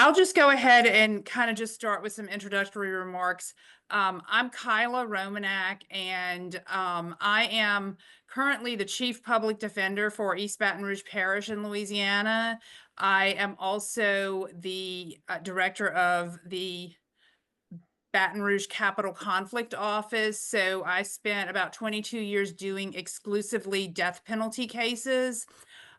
I'll just go ahead and kind of just start with some introductory remarks. I'm Kyla Romanak, and I am currently the Chief Public Defender for East Baton Rouge Parish in Louisiana. I am also the Director of the Baton Rouge Capital Conflict Office. So I spent about 22 years doing exclusively death penalty cases.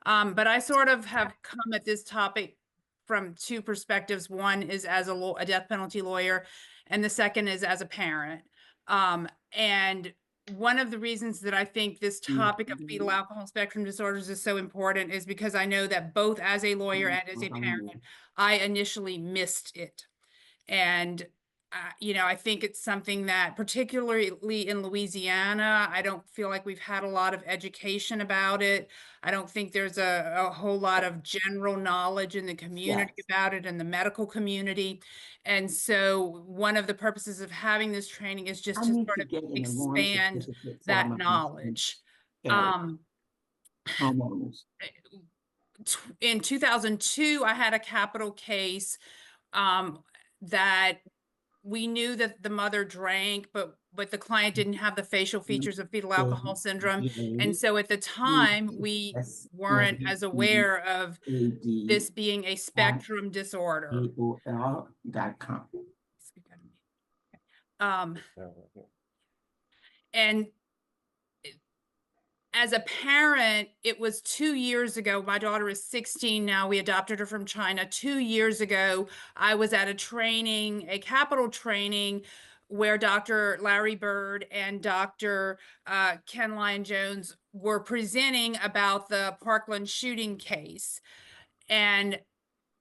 But I sort of have come at this topic from two perspectives. One is as a death penalty lawyer, and the second is as a parent. And one of the reasons that I think this topic of fetal alcohol spectrum disorders is so important is because I know that both as a lawyer and as a parent, I initially missed it. And I think it's something that, particularly in Louisiana, I don't feel like we've had a lot of education about it. I don't think there's a whole lot of general knowledge in the community about it, in the medical community. And so one of the purposes of having this training is just to sort of expand that knowledge. Homeowners. In 2002, I had a capital case that we knew that the mother drank, but the client didn't have the facial features of fetal alcohol syndrome. And so at the time, we weren't as aware of this being a spectrum disorder. And as a parent, it was 2 years ago. My daughter is 16 now. We adopted her from China. 2 years ago, I was at a capital training, where Dr. Larry Bird and Dr. Ken Lyon-Jones were presenting about the Parkland shooting case. And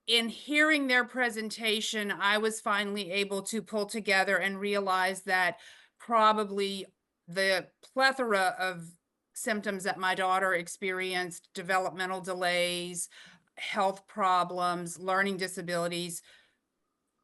in hearing their presentation, I was finally able to pull together and realize that probably the plethora of symptoms that my daughter experienced, developmental delays, health problems, learning disabilities,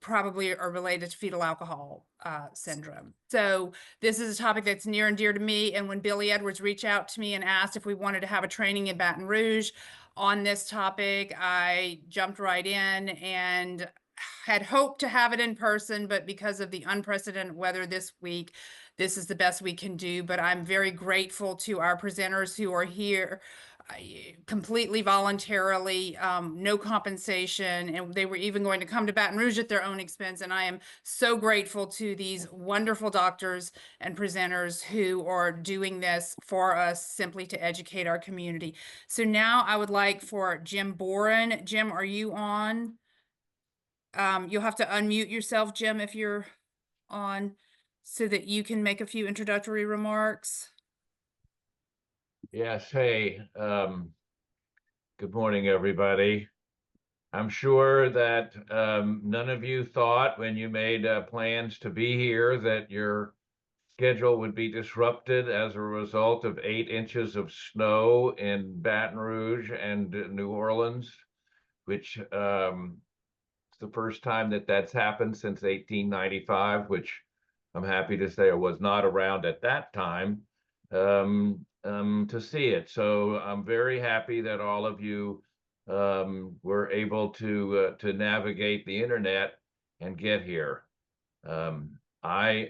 probably are related to fetal alcohol syndrome. So this is a topic that's near and dear to me. And when Billy Edwards reached out to me and asked if we wanted to have a training in Baton Rouge on this topic, I jumped right in and had hoped to have it in person, but because of the unprecedented weather this week, this is the best we can do. But I'm very grateful to our presenters who are here completely voluntarily, no compensation, and they were even going to come to Baton Rouge at their own expense. And I am so grateful to these wonderful doctors and presenters who are doing this for us simply to educate our community. So now I would like for Jim Boren. Jim, are you on? You'll have to unmute yourself, Jim, if you're on, so that you can make a few introductory remarks. Yes, hey, good morning, everybody. I'm sure that none of you thought when you made plans to be here that your schedule would be disrupted as a result of 8 inches of snow in Baton Rouge and New Orleans, which is the first time that that's happened since 1895, which I'm happy to say I was not around at that time. To see it. So I'm very happy that all of you were able to navigate the internet and get here. I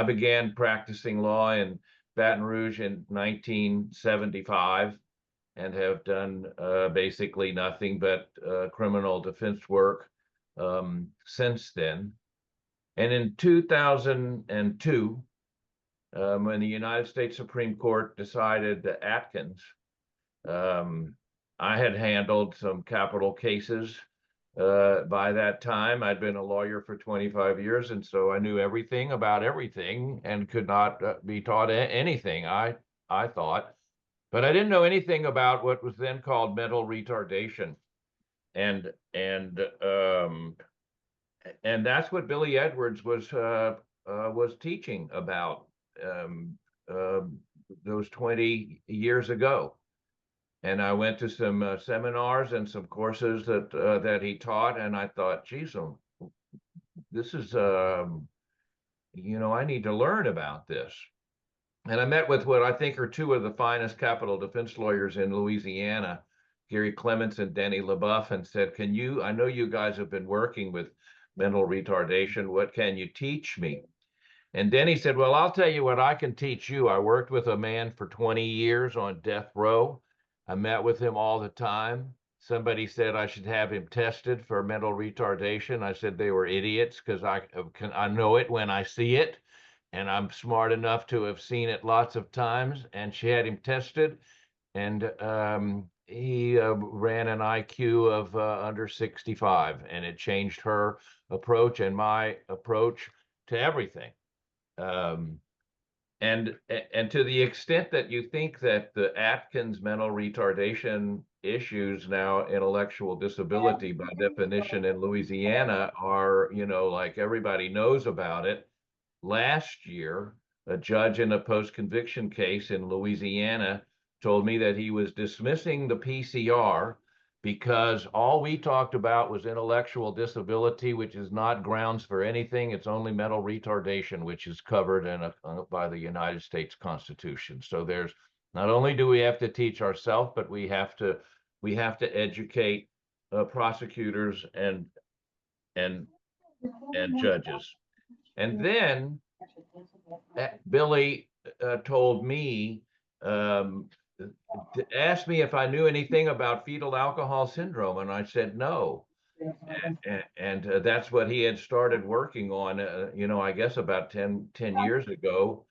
began practicing law in Baton Rouge in 1975 and have done basically nothing but criminal defense work since then. And in 2002, when the United States Supreme Court decided that Atkins, I had handled some capital cases by that time. I'd been a lawyer for 25 years, and so I knew everything about everything and could not be taught anything, I thought. But I didn't know anything about what was then called mental retardation. And that's what Billy Edwards was teaching about those 20 years ago. And I went to some seminars and some courses that he taught, and I thought, geez, this is I need to learn about this. And I met with what I think are two of the finest capital defense lawyers in Louisiana, Gary Clements and Denny LaBeouf and said, I know you guys have been working with mental retardation. What can you teach me? And Denny said, well, I'll tell you what I can teach you. I worked with a man for 20 years on death row. I met with him all the time. Somebody said I should have him tested for mental retardation. I said they were idiots because I know it when I see it, and I'm smart enough to have seen it lots of times. And she had him tested, and he ran an IQ of under 65, and it changed her approach and my approach to everything. Um, and to the extent that you think that the Atkins mental retardation issues now, intellectual disability by definition in Louisiana, are, like everybody knows about it. Last year, a judge in a post-conviction case in Louisiana told me that he was dismissing the PCR because all we talked about was intellectual disability, which is not grounds for anything. It's only mental retardation, which is covered by the United States Constitution. So there's not only do we have to teach ourselves, but we have to educate prosecutors and judges. And then Billy told me, asked me if I knew anything about fetal alcohol syndrome, and I said no. And that's what he had started working on, I guess about 10 years ago.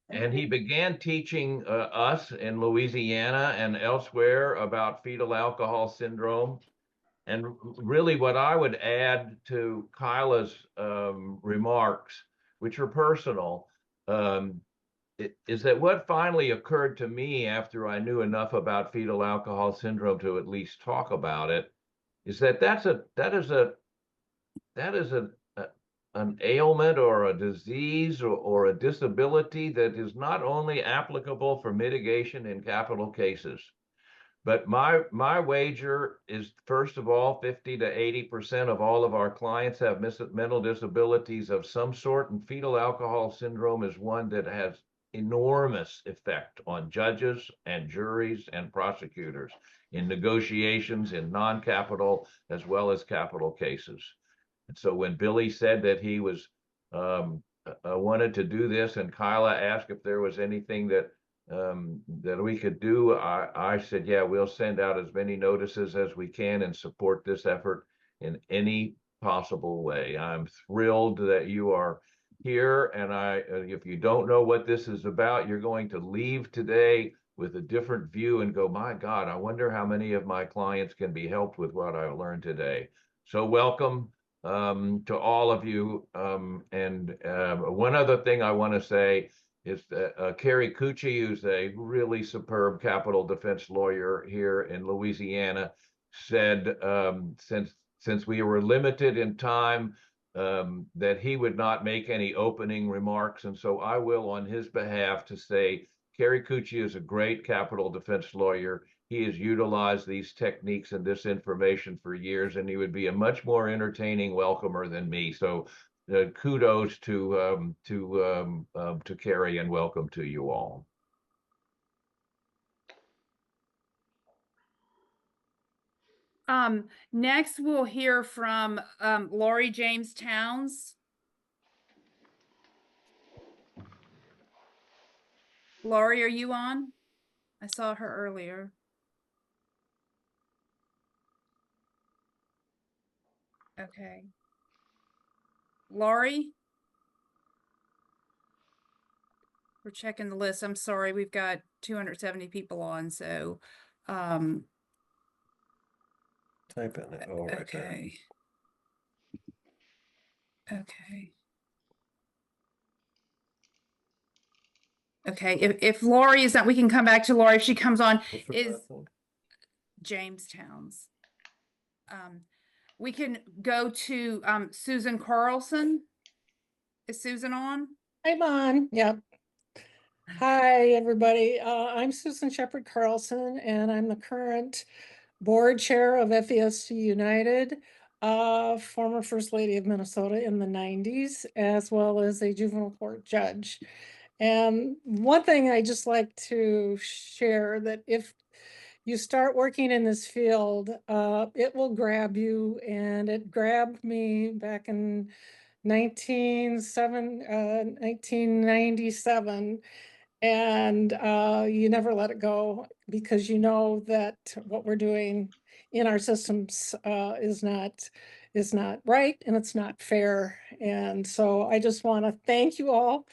And he began teaching us in Louisiana and elsewhere about fetal alcohol syndrome. And really, what I would add to Kyla's remarks, which are personal, is that what finally occurred to me after I knew enough about fetal alcohol syndrome to at least talk about it, is that an ailment or a disease or a disability that is not only applicable for mitigation in capital cases. But my wager is, first of all, 50 to 80% of all of our clients have mental disabilities of some sort, and fetal alcohol syndrome is one that has enormous effect on judges and juries and prosecutors in negotiations in non-capital as well as capital cases. And so when Billy said that he was wanted to do this, and Kyla asked if there was anything that we could do, I said, yeah, we'll send out as many notices as we can and support this effort in any possible way. I'm thrilled that you are here, and if you don't know what this is about, you're going to leave today with a different view and go, my God, I wonder how many of my clients can be helped with what I learned today. So welcome to all of you. And one other thing I want to say is that Carrie Cucci, who's a really superb capital defense lawyer here in Louisiana, said since we were limited in time, that he would not make any opening remarks. And so I will, on his behalf, to say Carrie Cucci is a great capital defense lawyer. He has utilized these techniques and this information for years, and he would be a much more entertaining welcomer than me. So kudos to Carrie, and welcome to you all. Next, we'll hear from Lori James Towns. Lori, are you on? I saw her earlier. Okay. Lori? We're checking the list. I'm sorry, we've got 270 people on, so Type in it. Oh, right there. okay. Okay. Okay, if Lori is not, we can come back to Lori if she comes on. What's her Is last name? James Towns. We can go to Susan Carlson. Is Susan on? I'm on, yep. Hi, everybody. I'm Susan Shepherd Carlson, and I'm the current board chair of FASD United, former First Lady of Minnesota in the 90s, as well as a juvenile court judge. And one thing I just like to share, that if you start working in this field, it will grab you, and it grabbed me back in 1997, and you never let it go, because you know that what we're doing in our systems is not right, and it's not fair. And so I just want to thank you all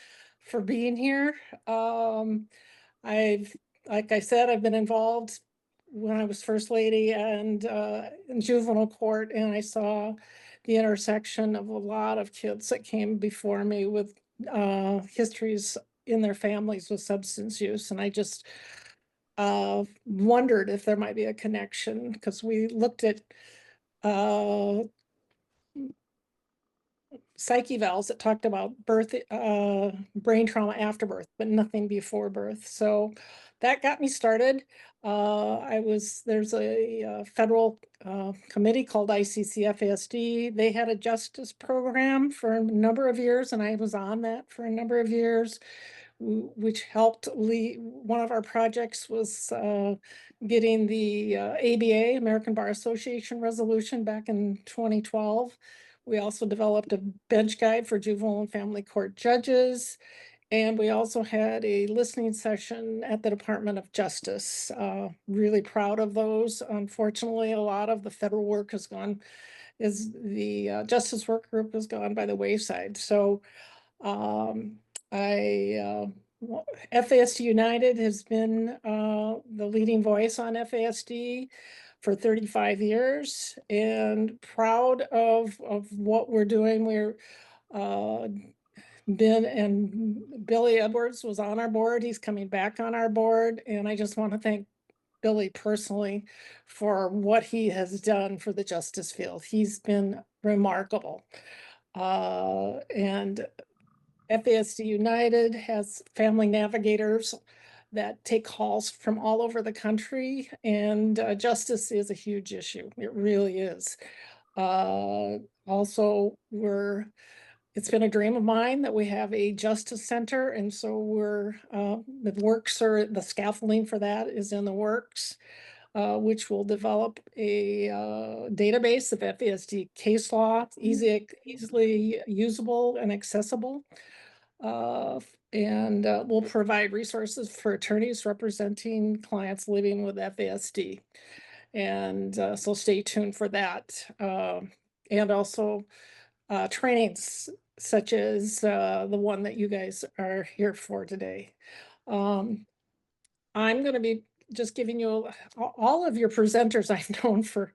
for being here. I've, like I said, I've been involved when I was first lady and in juvenile court, and I saw the intersection of a lot of kids that came before me with histories in their families with substance use. And I just wondered if there might be a connection, because we looked at uh, psych evals that talked about birth, brain trauma after birth, but nothing before birth. So that got me started. There's a federal committee called ICCFASD. They had a justice program for a number of years, and I was on that for a number of years, which helped lead. One of our projects was getting the ABA, American Bar Association resolution back in 2012. We also developed a bench guide for juvenile and family court judges. And we also had a listening session at the Department of Justice. Really proud of those. Unfortunately, a lot of the federal work has gone, the Justice Work Group has gone by the wayside. So um, FASD United has been the leading voice on FASD for 35 years, and proud of what we're doing. We're Ben and Billy Edwards was on our board. He's coming back on our board, and I just want to thank Billy personally for what he has done for the justice field. He's been remarkable. And FASD United has family navigators that take calls from all over the country, and justice is a huge issue. It really is. Also, it's been a dream of mine that we have a justice center, and so the scaffolding for that is in the works, which will develop a database of FASD case law, easily usable and accessible. And we'll provide resources for attorneys representing clients living with FASD. And so stay tuned for that. And also trainings such as the one that you guys are here for today. I'm going to be just giving you all of your presenters I've known for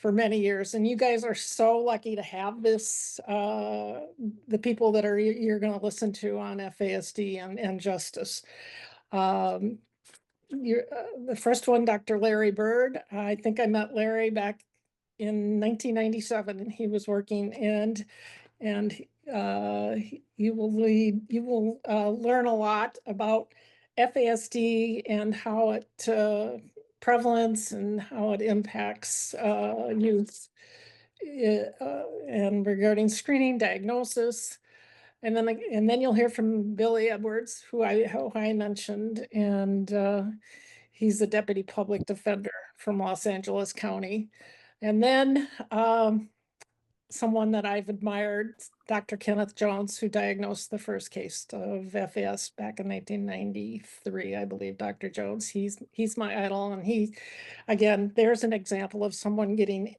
many years, and you guys are so lucky to have this, the people that you're going to listen to on FASD and justice. The first one, Dr. Larry Bird. I think I met Larry back in 1997, and he was working, and you will learn a lot about FASD and how it prevalence and how it impacts youth, and regarding screening, diagnosis. And then you'll hear from Billy Edwards, who I mentioned, and he's the deputy public defender from Los Angeles County. And then someone that I've admired, Dr. Kenneth Jones, who diagnosed the first case of FAS back in 1993, I believe. Dr. Jones, he's my idol, and again, there's an example of someone getting,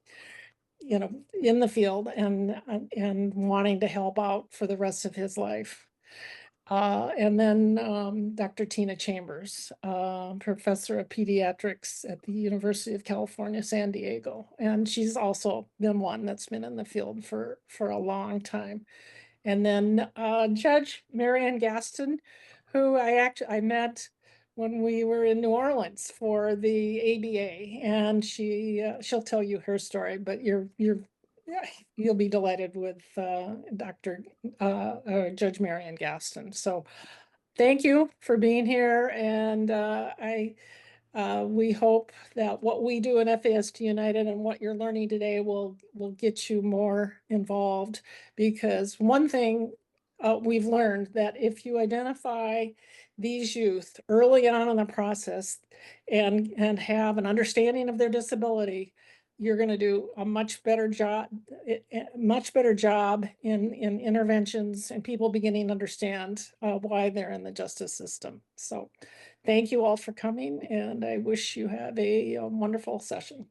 in the field and wanting to help out for the rest of his life. And then Dr. Tina Chambers, professor of pediatrics at the University of California, San Diego. And she's also been one that's been in the field for a long time. And then Judge Marianne Gaston, who I met when we were in New Orleans for the ABA, and she'll tell you her story, but you'll be delighted with Judge Marianne Gaston. So thank you for being here, and we hope that what we do in FASD United and what you're learning today will get you more involved, because one thing we've learned that if you identify these youth early on in the process and have an understanding of their disability, you're going to do a much better job, in interventions and people beginning to understand why they're in the justice system. So thank you all for coming, and I wish you have a wonderful session.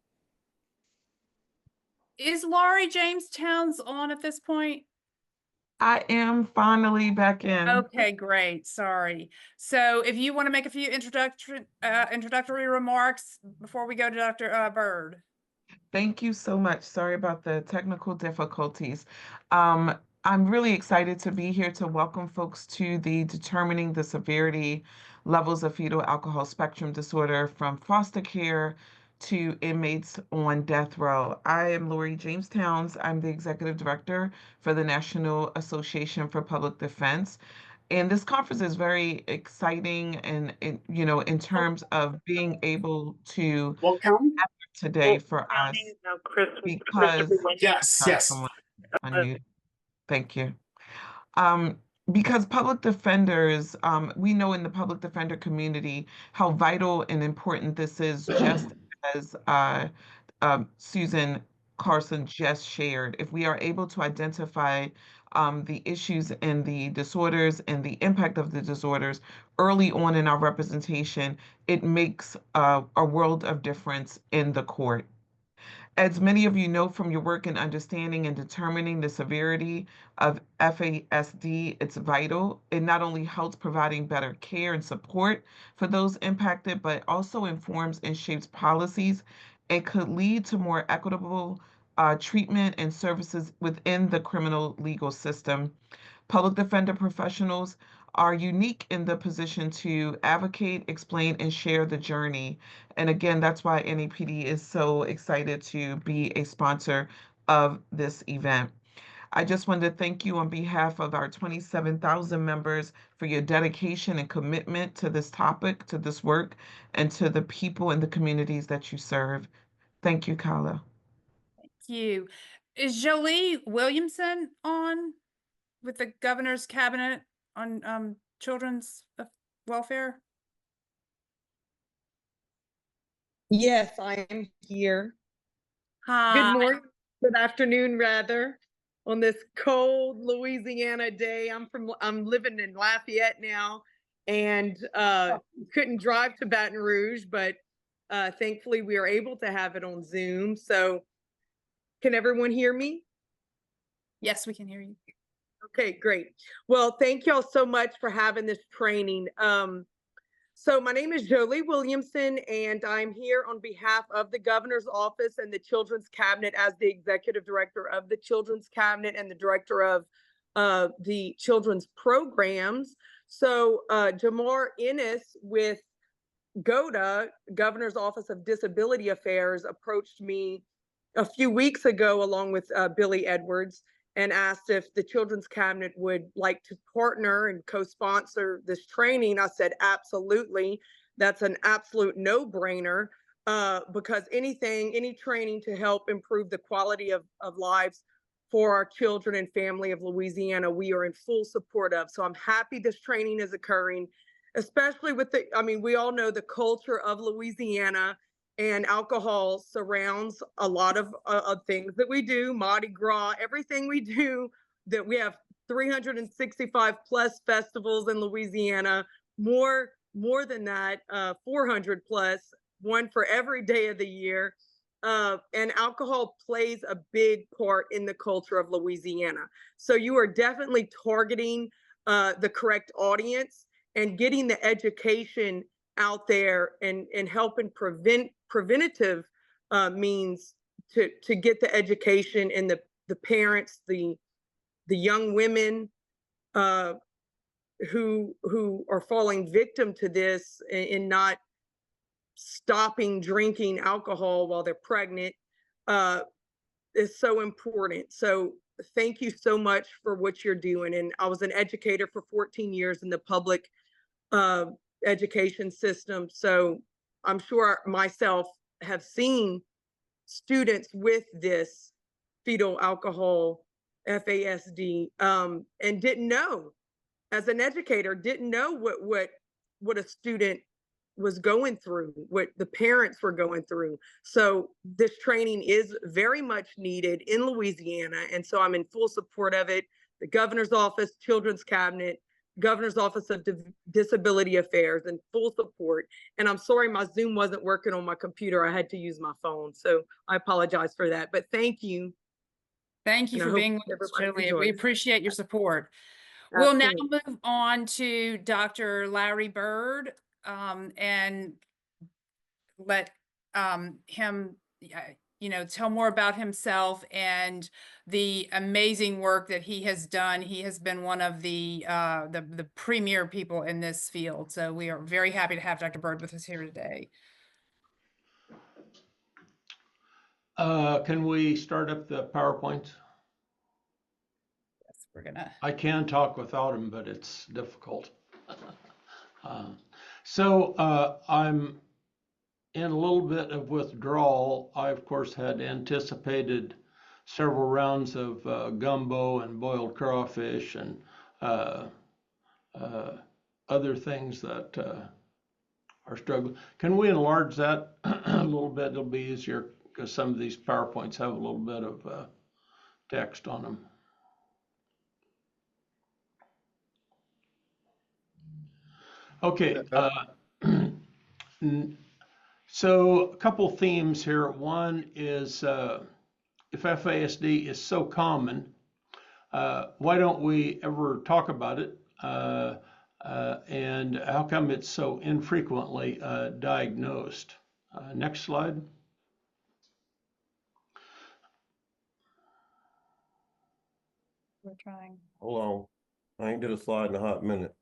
Is Laurie Jamestown's on at this point? I am finally back in. Okay, great. Sorry. So if you want to make a few introductory remarks before we go to Dr. Bird. Thank you so much. Sorry about the technical difficulties. I'm really excited to be here to welcome folks to the Determining the Severity Levels of Fetal Alcohol Spectrum Disorder from Foster Care to Inmates on Death Row. I am Laurie Jamestowns. I'm the Executive Director for the National Association for Public Defense. And this conference is very exciting and, in terms of being able to today for us because someone unmute. Thank you. Because public defenders, we know in the public defender community how vital and important this is, just as Susan Carson just shared. If we are able to identify the issues and the disorders and the impact of the disorders early on in our representation, it makes a world of difference in the court. As many of you know from your work in understanding and determining the severity of FASD, it's vital. It not only helps providing better care and support for those impacted, but also informs and shapes policies and could lead to more equitable treatment and services within the criminal legal system. Public defender professionals are unique in the position to advocate, explain, and share the journey. And again, that's why NAPD is so excited to be a sponsor of this event. I just wanted to thank you on behalf of our 27,000 members for your dedication and commitment to this topic, to this work, and to the people and the communities that you serve. Thank you, Kala. Thank you. Is Jolie Williamson on with the governor's cabinet on children's welfare? Yes, I am here. Hi. Good morning, good afternoon, rather, on this cold Louisiana day. I'm living in Lafayette now, and couldn't drive to Baton Rouge, but thankfully we are able to have it on Zoom. So, can everyone hear me? Yes, we can hear you. Okay, great. Well, thank y'all so much for having this training. So my name is Jolie Williamson, and I'm here on behalf of the governor's office and the Children's Cabinet as the executive director of the Children's Cabinet and the director of the children's programs. So Jamar Ennis with GODA, Governor's Office of Disability Affairs, approached me a few weeks ago along with Billy Edwards and asked if the Children's Cabinet would like to partner and co-sponsor this training. I said, absolutely. That's an absolute no-brainer because any training to help improve the quality of lives for our children and family of Louisiana, we are in full support of. So I'm happy this training is occurring, especially with we all know the culture of Louisiana, and alcohol surrounds a lot of things that we do, Mardi Gras, everything we do, that we have 365 plus festivals in Louisiana, more than that, 400 plus, one for every day of the year. And alcohol plays a big part in the culture of Louisiana. So you are definitely targeting the correct audience and getting the education out there and helping preventative means to get the education and the parents, the young women who are falling victim to this and not stopping drinking alcohol while they're pregnant is so important. So thank you so much for what you're doing. And I was an educator for 14 years in the public education system. So I'm sure myself have seen students with this fetal alcohol FASD, and didn't know, as an educator, didn't know what a student was going through, what the parents were going through. So this training is very much needed in Louisiana, and so I'm in full support of it. The governor's office, children's cabinet, governor's office of disability affairs, and full support. And I'm sorry my Zoom wasn't working on my computer. I had to use my phone, so I apologize for that. But thank you. Thank you And I for hope being with us, everybody Julia. We enjoys. appreciate your support. We'll now Absolutely. move on to Dr. Larry Bird, and let him, tell more about himself and the amazing work that he has done. He has been one of the premier people in this field. So we are very happy to have Dr. Bird with us here today. Can we start up the PowerPoint? Yes, we're gonna. I can talk without them, but it's difficult. So I'm in a little bit of withdrawal. I, of course, had anticipated several rounds of gumbo and boiled crawfish and other things that are struggling. Can we enlarge that a little bit? It'll be easier because some of these PowerPoints have a little bit of text on them. Okay. So a couple themes here. One is if FASD is so common, why don't we ever talk about it? And how come it's so infrequently diagnosed? Next slide. We're trying. Hold on. I ain't did a slide in a hot minute.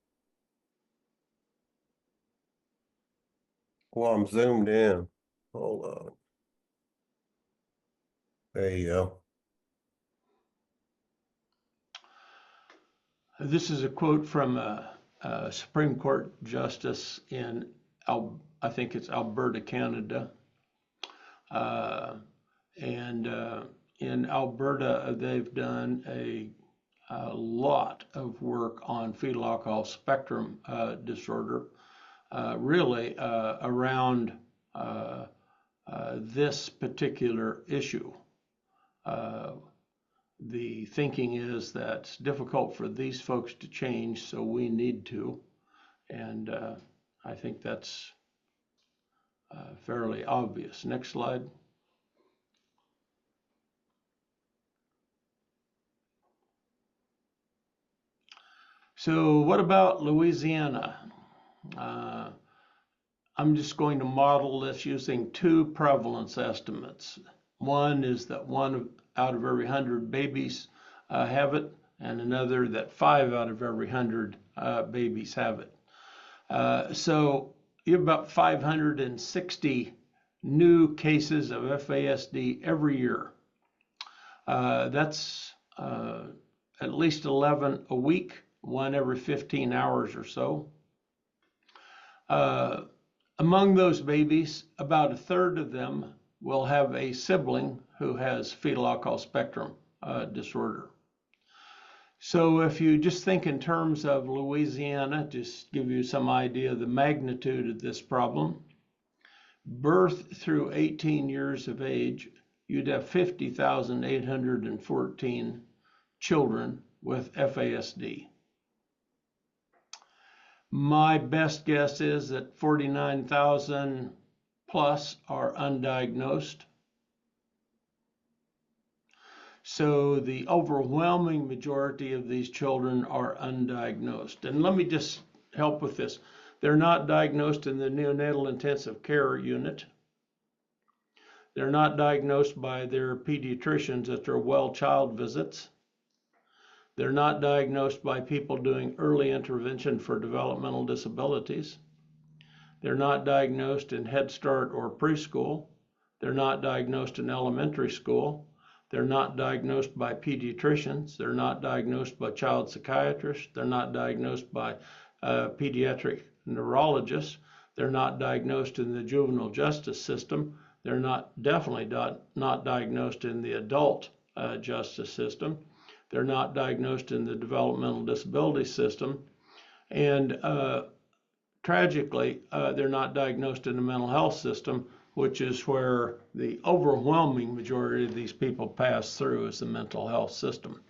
Well, I'm zoomed in. Hold on. There you go. This is a quote from a Supreme Court justice in, I think it's Alberta, Canada. And in Alberta, they've done a lot of work on fetal alcohol spectrum disorder, really around this particular issue. The thinking is that it's difficult for these folks to change, so we need to. And I think that's fairly obvious. Next slide. So what about Louisiana? I'm just going to model this using two prevalence estimates. One is that 1 out of every 100 babies have it, and another that 5 out of every 100 babies have it. So you have about 560 new cases of FASD every year. That's at least 11 a week, 1 every 15 hours or so. Among those babies, about a third of them will have a sibling who has fetal alcohol spectrum disorder. So if you just think in terms of Louisiana, just give you some idea of the magnitude of this problem. Birth through 18 years of age, you'd have 50,814 children with FASD. My best guess is that 49,000 plus are undiagnosed. So the overwhelming majority of these children are undiagnosed. And let me just help with this. They're not diagnosed in the neonatal intensive care unit. They're not diagnosed by their pediatricians at their well child visits. They're not diagnosed by people doing early intervention for developmental disabilities. They're not diagnosed in Head Start or preschool. They're not diagnosed in elementary school. They're not diagnosed by pediatricians. They're not diagnosed by child psychiatrists. They're not diagnosed by pediatric neurologists. They're not diagnosed in the juvenile justice system. They're definitely not diagnosed in the adult justice system. They're not diagnosed in the developmental disability system. And tragically, they're not diagnosed in the mental health system, which is where the overwhelming majority of these people pass through, is the mental health system.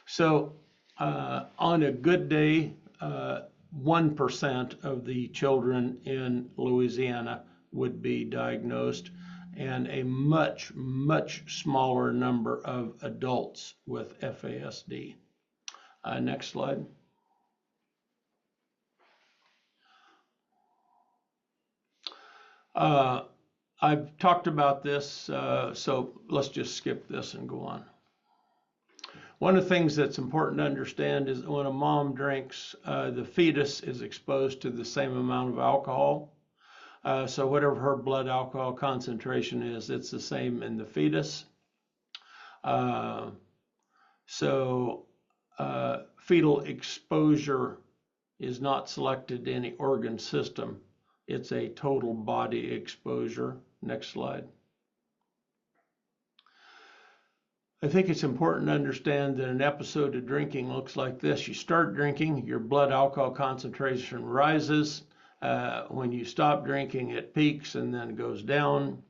So on a good day, 1% of the children in Louisiana would be diagnosed, and a much, much smaller number of adults with FASD. Next slide. I've talked about this, so let's just skip this and go on. One of the things that's important to understand is that when a mom drinks, the fetus is exposed to the same amount of alcohol. So whatever her blood alcohol concentration is, it's the same in the fetus. Fetal exposure is not selected to any organ system. It's a total body exposure. Next slide. I think it's important to understand that an episode of drinking looks like this. You start drinking, your blood alcohol concentration rises. When you stop drinking, it peaks and then goes down.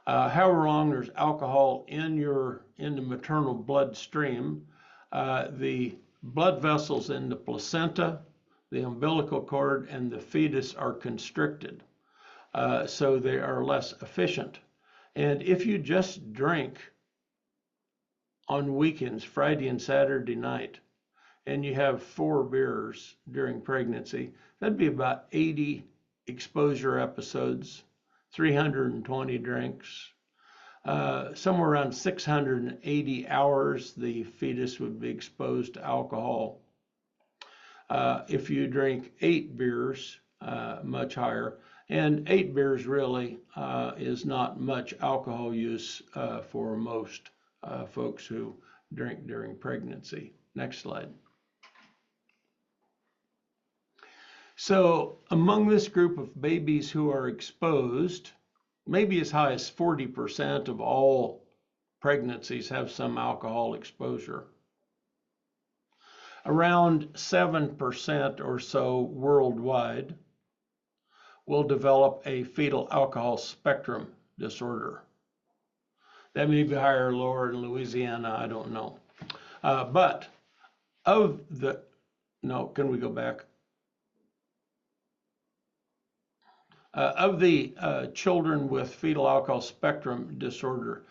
However long there's alcohol in the maternal bloodstream, the blood vessels in the placenta, the umbilical cord, and the fetus are constricted, so they are less efficient. And if you just drink on weekends, Friday and Saturday night, and you have 4 beers during pregnancy, that'd be about 80 exposure episodes, 320 drinks. Somewhere around 680 hours, the fetus would be exposed to alcohol. If you drink 8 beers, much higher, and 8 beers really is not much alcohol use for most folks who drink during pregnancy. Next slide. So among this group of babies who are exposed, maybe as high as 40% of all pregnancies have some alcohol exposure. Around 7% or so worldwide will develop a fetal alcohol spectrum disorder. That may be higher or lower in Louisiana, I don't know. But of the, no, can we go back? Of the children with fetal alcohol spectrum disorder,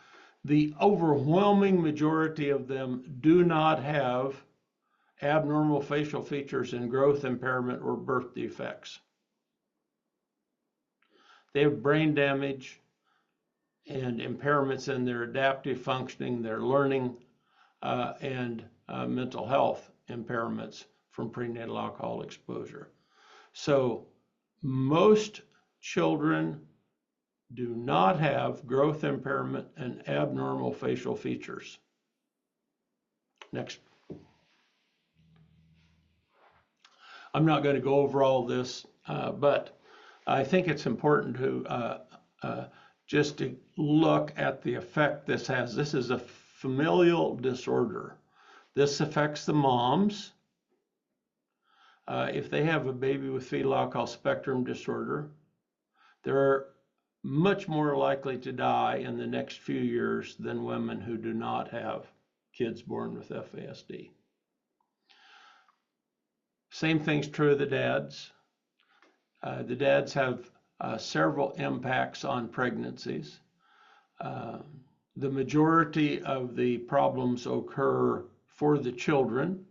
the overwhelming majority of them do not have abnormal facial features and growth impairment or birth defects. They have brain damage and impairments in their adaptive functioning, their learning, and mental health impairments from prenatal alcohol exposure. So most children do not have growth impairment and abnormal facial features. Next. I'm not going to go over all this, but I think it's important to just to look at the effect this has. This is a familial disorder. This affects the moms. If they have a baby with fetal alcohol spectrum disorder, they're much more likely to die in the next few years than women who do not have kids born with FASD. Same thing's true of the dads. The dads have several impacts on pregnancies. The majority of the problems occur for the children,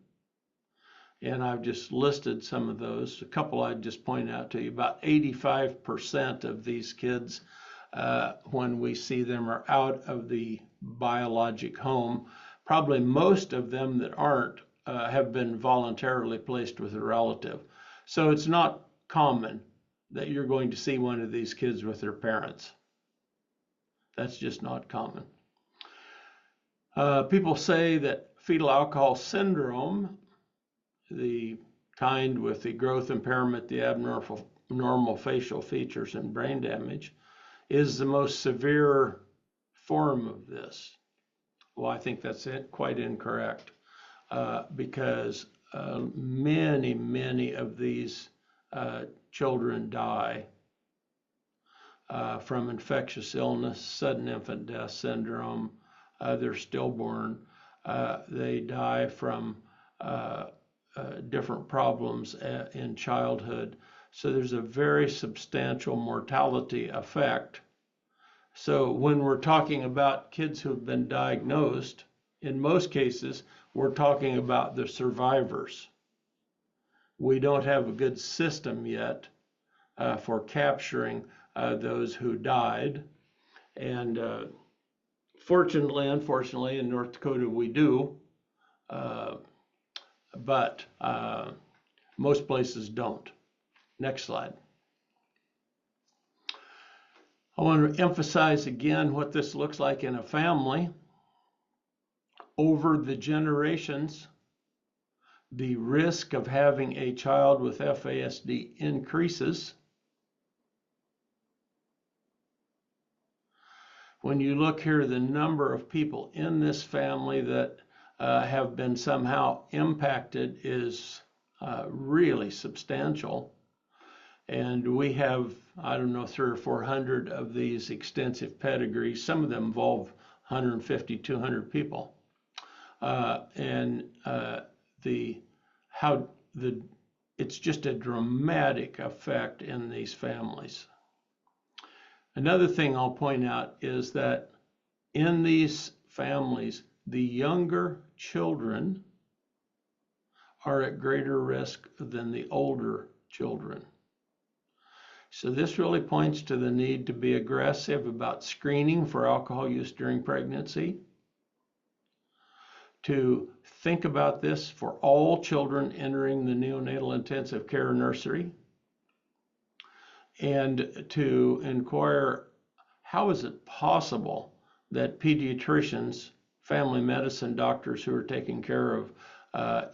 and I've just listed some of those. A couple I'd just point out to you. About 85% of these kids, when we see them, are out of the biologic home. Probably most of them that aren't have been voluntarily placed with a relative. So it's not common that you're going to see one of these kids with their parents. That's just not common. People say that fetal alcohol syndrome, the kind with the growth impairment, the abnormal facial features, and brain damage, is the most severe form of this. Well, I think that's quite incorrect. because many of these children die from infectious illness, sudden infant death syndrome. They're stillborn. They die from different problems in childhood. So there's a very substantial mortality effect. So when we're talking about kids who have been diagnosed, in most cases, we're talking about the survivors. We don't have a good system yet for capturing those who died. And fortunately, unfortunately, in North Dakota, we do. But most places don't. Next slide. I want to emphasize again what this looks like in a family. Over the generations, the risk of having a child with FASD increases. When you look here, the number of people in this family that have been somehow impacted is really substantial. And we have, I don't know, 300 or 400 of these extensive pedigrees. Some of them involve 150, 200 people. It's just a dramatic effect in these families. Another thing I'll point out is that in these families, the younger children are at greater risk than the older children. So this really points to the need to be aggressive about screening for alcohol use during pregnancy, to think about this for all children entering the neonatal intensive care nursery, and to inquire, how is it possible that pediatricians, family medicine doctors who are taking care of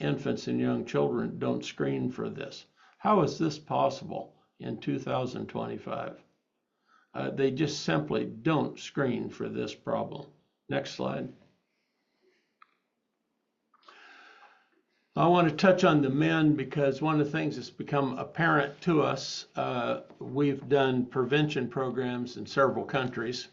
infants and young children don't screen for this? How is this possible in 2025? They just simply don't screen for this problem. Next slide. I want to touch on the men because one of the things that's become apparent to us, we've done prevention programs in several countries.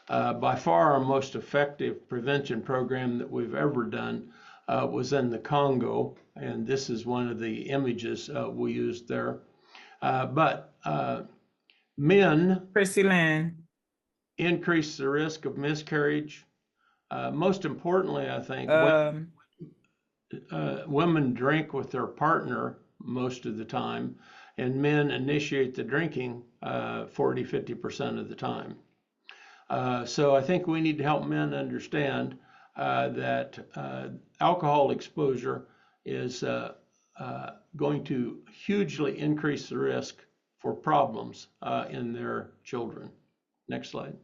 By far our most effective prevention program that we've ever done was in the Congo, and this is one of the images we used there. But men Chrissy Lynn. increase the risk of miscarriage. Most importantly, I think, women drink with their partner most of the time, and men initiate the drinking 40–50% of the time. So I think we need to help men understand that alcohol exposure is going to hugely increase the risk for problems in their children. Next slide.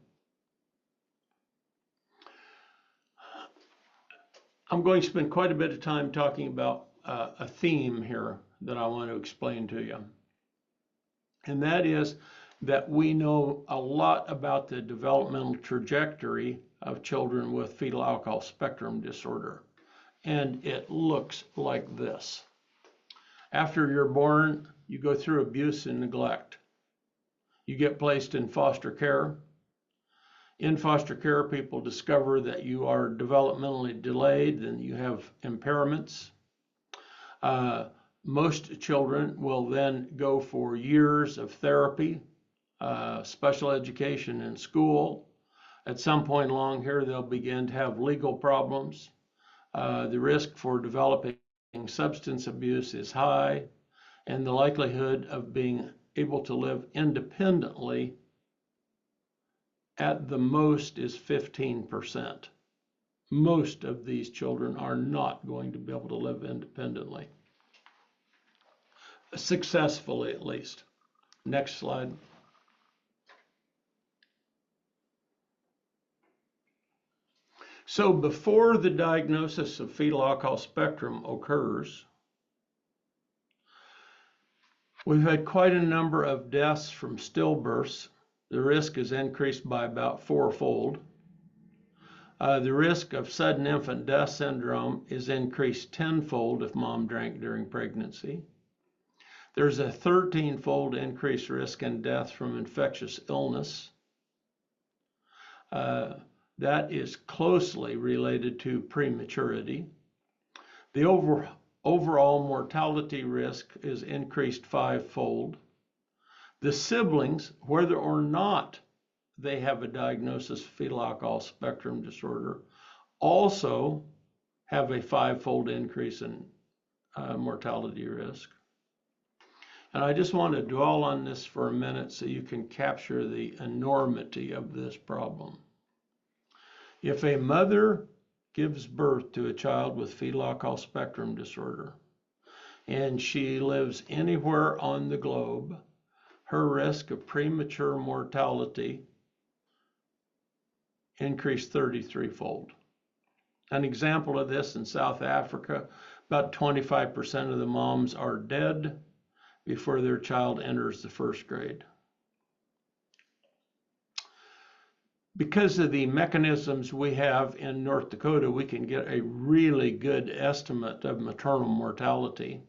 I'm going to spend quite a bit of time talking about a theme here that I want to explain to you. And that is that we know a lot about the developmental trajectory of children with fetal alcohol spectrum disorder. And it looks like this. After you're born, you go through abuse and neglect. You get placed in foster care. In foster care, people discover that you are developmentally delayed and you have impairments. Most children will then go for years of therapy, special education in school. At some point along here, they'll begin to have legal problems. The risk for developing substance abuse is high, and the likelihood of being able to live independently at the most is 15%. Most of these children are not going to be able to live independently, successfully at least. Next slide. So before the diagnosis of fetal alcohol spectrum occurs, we've had quite a number of deaths from stillbirths. The risk is increased by about 4-fold. The risk of sudden infant death syndrome is increased tenfold if mom drank during pregnancy. There's a 13-fold increased risk in death from infectious illness. That is closely related to prematurity. The overall mortality risk is increased 5-fold. The siblings, whether or not they have a diagnosis of fetal alcohol spectrum disorder, also have a 5-fold increase in mortality risk. And I just want to dwell on this for a minute so you can capture the enormity of this problem. If a mother gives birth to a child with fetal alcohol spectrum disorder and she lives anywhere on the globe, her risk of premature mortality increased 33-fold. An example of this in South Africa, about 25% of the moms are dead before their child enters the 1st grade. Because of the mechanisms we have in North Dakota, we can get a really good estimate of maternal mortality.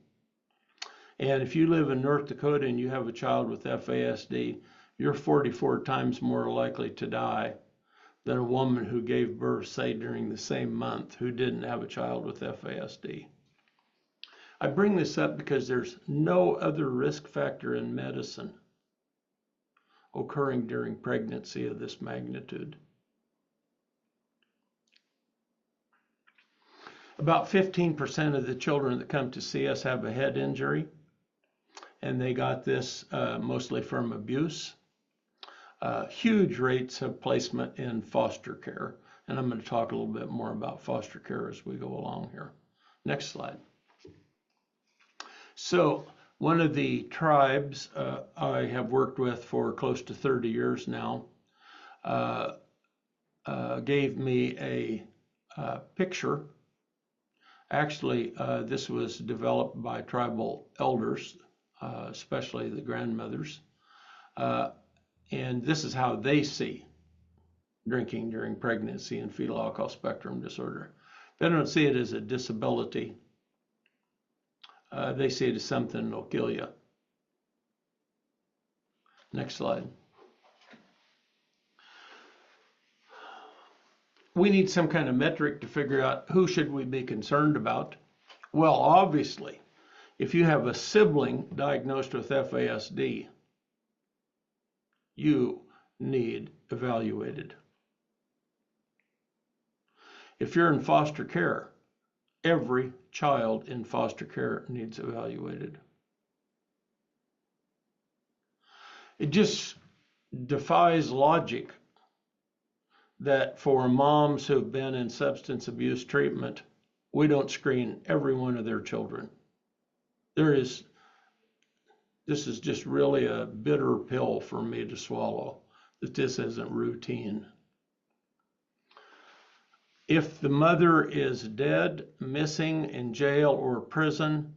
And if you live in North Dakota and you have a child with FASD, you're 44 times more likely to die than a woman who gave birth, say, during the same month who didn't have a child with FASD. I bring this up because there's no other risk factor in medicine occurring during pregnancy of this magnitude. About 15% of the children that come to see us have a head injury, and they got this mostly from abuse. Huge rates of placement in foster care, and I'm going to talk a little bit more about foster care as we go along here. Next slide. So one of the tribes I have worked with for close to 30 years now gave me a picture. Actually, this was developed by tribal elders, especially the grandmothers. And this is how they see drinking during pregnancy and fetal alcohol spectrum disorder. They don't see it as a disability. They see it as something that'll kill you. Next slide. We need some kind of metric to figure out who should we be concerned about. Well, obviously, if you have a sibling diagnosed with FASD, you need evaluated. If you're in foster care, every child in foster care needs evaluated. It just defies logic that for moms who've been in substance abuse treatment, we don't screen every one of their children. This is just really a bitter pill for me to swallow, that this isn't routine. If the mother is dead, missing, in jail or prison,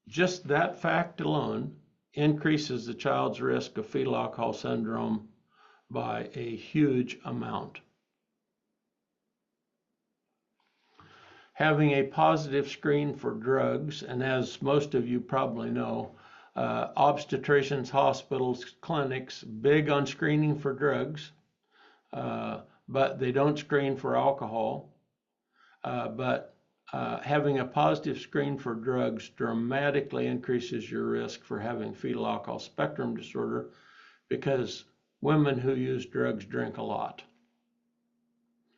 just that fact alone increases the child's risk of fetal alcohol syndrome by a huge amount. Having a positive screen for drugs, and as most of you probably know, obstetricians, hospitals, clinics, big on screening for drugs, but they don't screen for alcohol. But having a positive screen for drugs dramatically increases your risk for having fetal alcohol spectrum disorder, because women who use drugs drink a lot,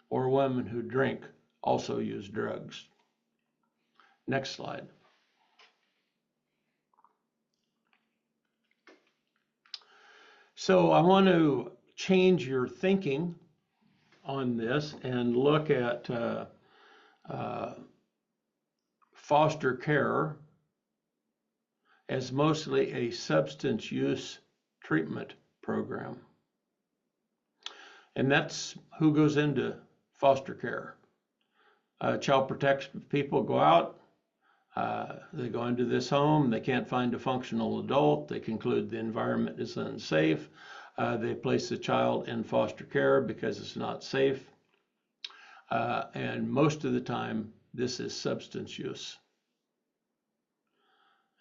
or women who drink also use drugs. Next slide. So I want to change your thinking on this and look at foster care as mostly a substance use treatment program. And that's who goes into foster care. Child protection people go out, they go into this home, they can't find a functional adult, they conclude the environment is unsafe, they place the child in foster care because it's not safe And most of the time, this is substance use.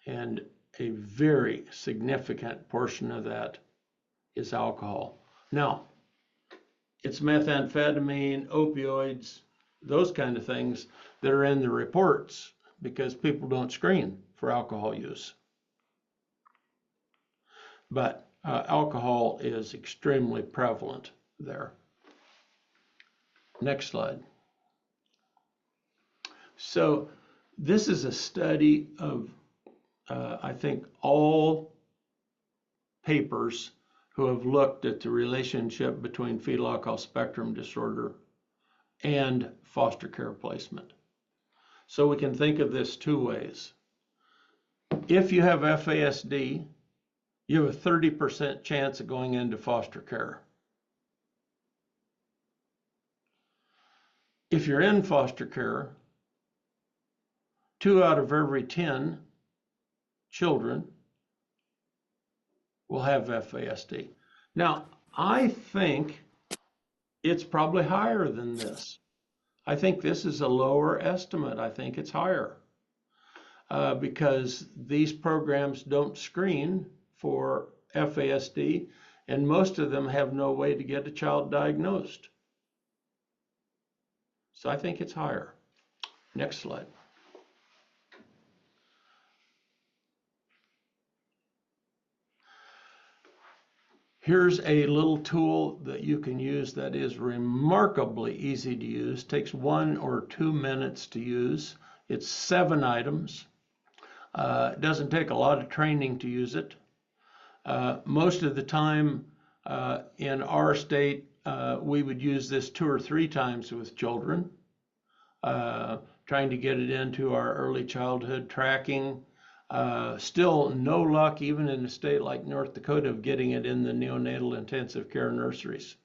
And a very significant portion of that is alcohol. Now, it's methamphetamine, opioids, those kind of things that are in the reports because people don't screen for alcohol use. But alcohol is extremely prevalent there. Next slide. So this is a study of, I think, all papers who have looked at the relationship between fetal alcohol spectrum disorder and foster care placement. So we can think of this two ways. If you have FASD, you have a 30% chance of going into foster care. If you're in foster care, 2 out of every 10 children will have FASD. Now, I think it's probably higher than this. I think this is a lower estimate. I think it's higher because these programs don't screen for FASD, and most of them have no way to get a child diagnosed. So I think it's higher. Next slide. Here's a little tool that you can use that is remarkably easy to use. Takes 1 or 2 minutes to use. It's 7 items. It doesn't take a lot of training to use it. Most of the time in our state, we would use this 2 or 3 times with children, trying to get it into our early childhood tracking. Still no luck, even in a state like North Dakota, of getting it in the neonatal intensive care nurseries.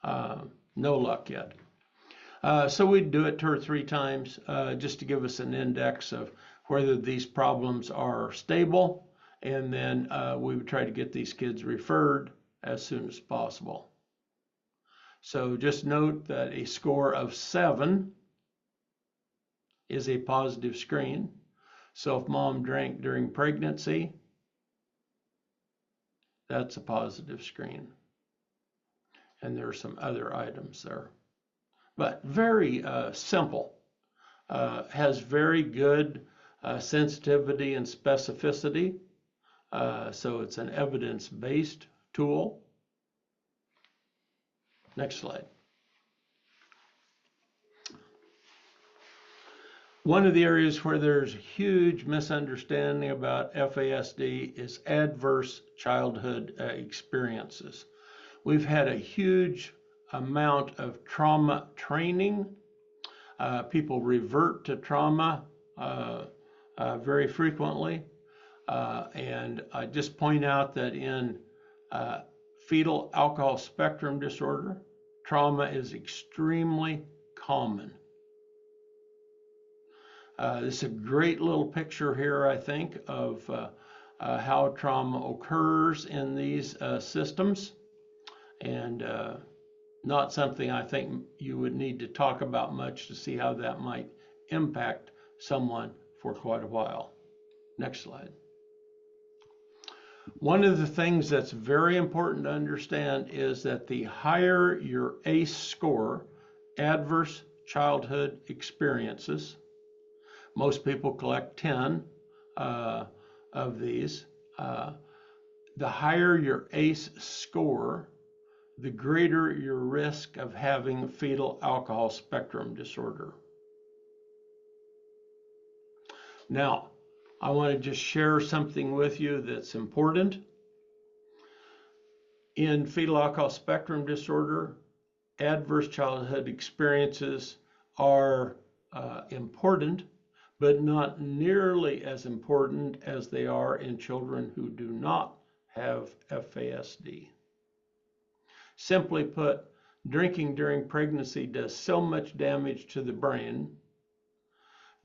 No luck yet. So we'd do it 2 or 3 times just to give us an index of whether these problems are stable, and then we would try to get these kids referred as soon as possible. So just note that a score of 7 is a positive screen. So if mom drank during pregnancy, that's a positive screen. And there are some other items there. But very simple. Has very good sensitivity and specificity. So it's an evidence-based tool. Next slide. One of the areas where there's huge misunderstanding about FASD is adverse childhood experiences. We've had a huge amount of trauma training. People revert to trauma very frequently. And I just point out that in fetal alcohol spectrum disorder, trauma is extremely common. This is a great little picture here, I think, of how trauma occurs in these systems, and not something I think you would need to talk about much to see how that might impact someone for quite a while. Next slide. One of the things that's very important to understand is that the higher your ACE score, adverse childhood experiences, most people collect 10 of these. The higher your ACE score, the greater your risk of having fetal alcohol spectrum disorder. Now, I want to just share something with you that's important. In fetal alcohol spectrum disorder, adverse childhood experiences are important, but not nearly as important as they are in children who do not have FASD. Simply put, drinking during pregnancy does so much damage to the brain.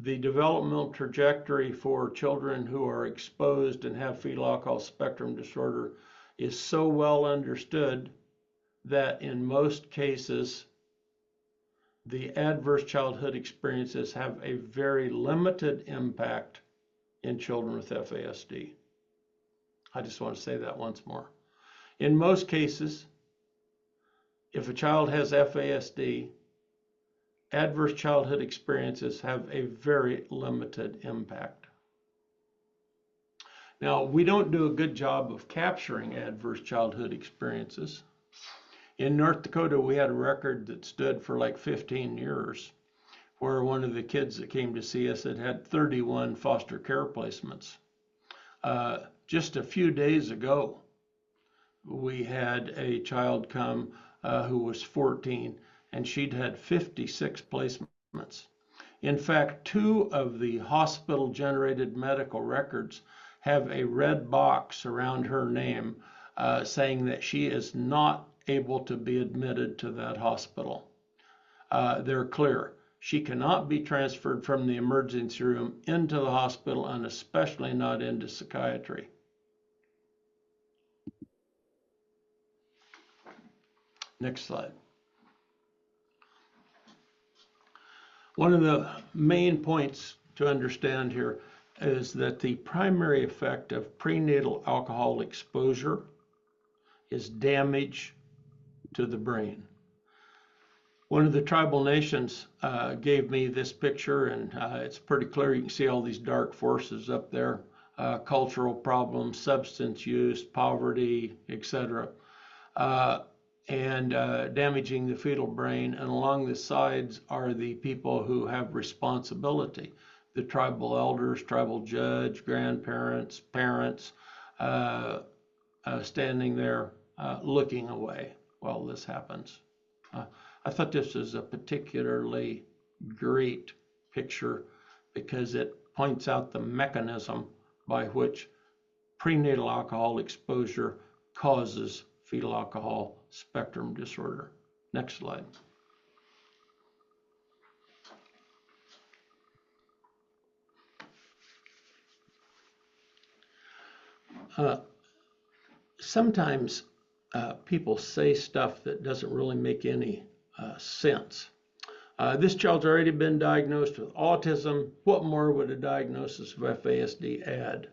The developmental trajectory for children who are exposed and have fetal alcohol spectrum disorder is so well understood that in most cases, the adverse childhood experiences have a very limited impact in children with FASD. I just want to say that once more. In most cases, if a child has FASD, adverse childhood experiences have a very limited impact. Now, we don't do a good job of capturing adverse childhood experiences. In North Dakota, we had a record that stood for like 15 years, where one of the kids that came to see us had 31 foster care placements. Just a few days ago, we had a child come who was 14, and she'd had 56 placements. In fact, 2 of the hospital-generated medical records have a red box around her name saying that she is not able to be admitted to that hospital. They're clear. She cannot be transferred from the emergency room into the hospital, and especially not into psychiatry. Next slide. One of the main points to understand here is that the primary effect of prenatal alcohol exposure is damage to the brain. One of the tribal nations gave me this picture, and it's pretty clear. You can see all these dark forces up there, cultural problems, substance use, poverty, etc., and damaging the fetal brain. And along the sides are the people who have responsibility, the tribal elders, tribal judge, grandparents, parents, standing there looking away while this happens. I thought this was a particularly great picture because it points out the mechanism by which prenatal alcohol exposure causes fetal alcohol spectrum disorder. Next slide. Sometimes people say stuff that doesn't really make any sense. This child's already been diagnosed with autism. What more would a diagnosis of FASD add?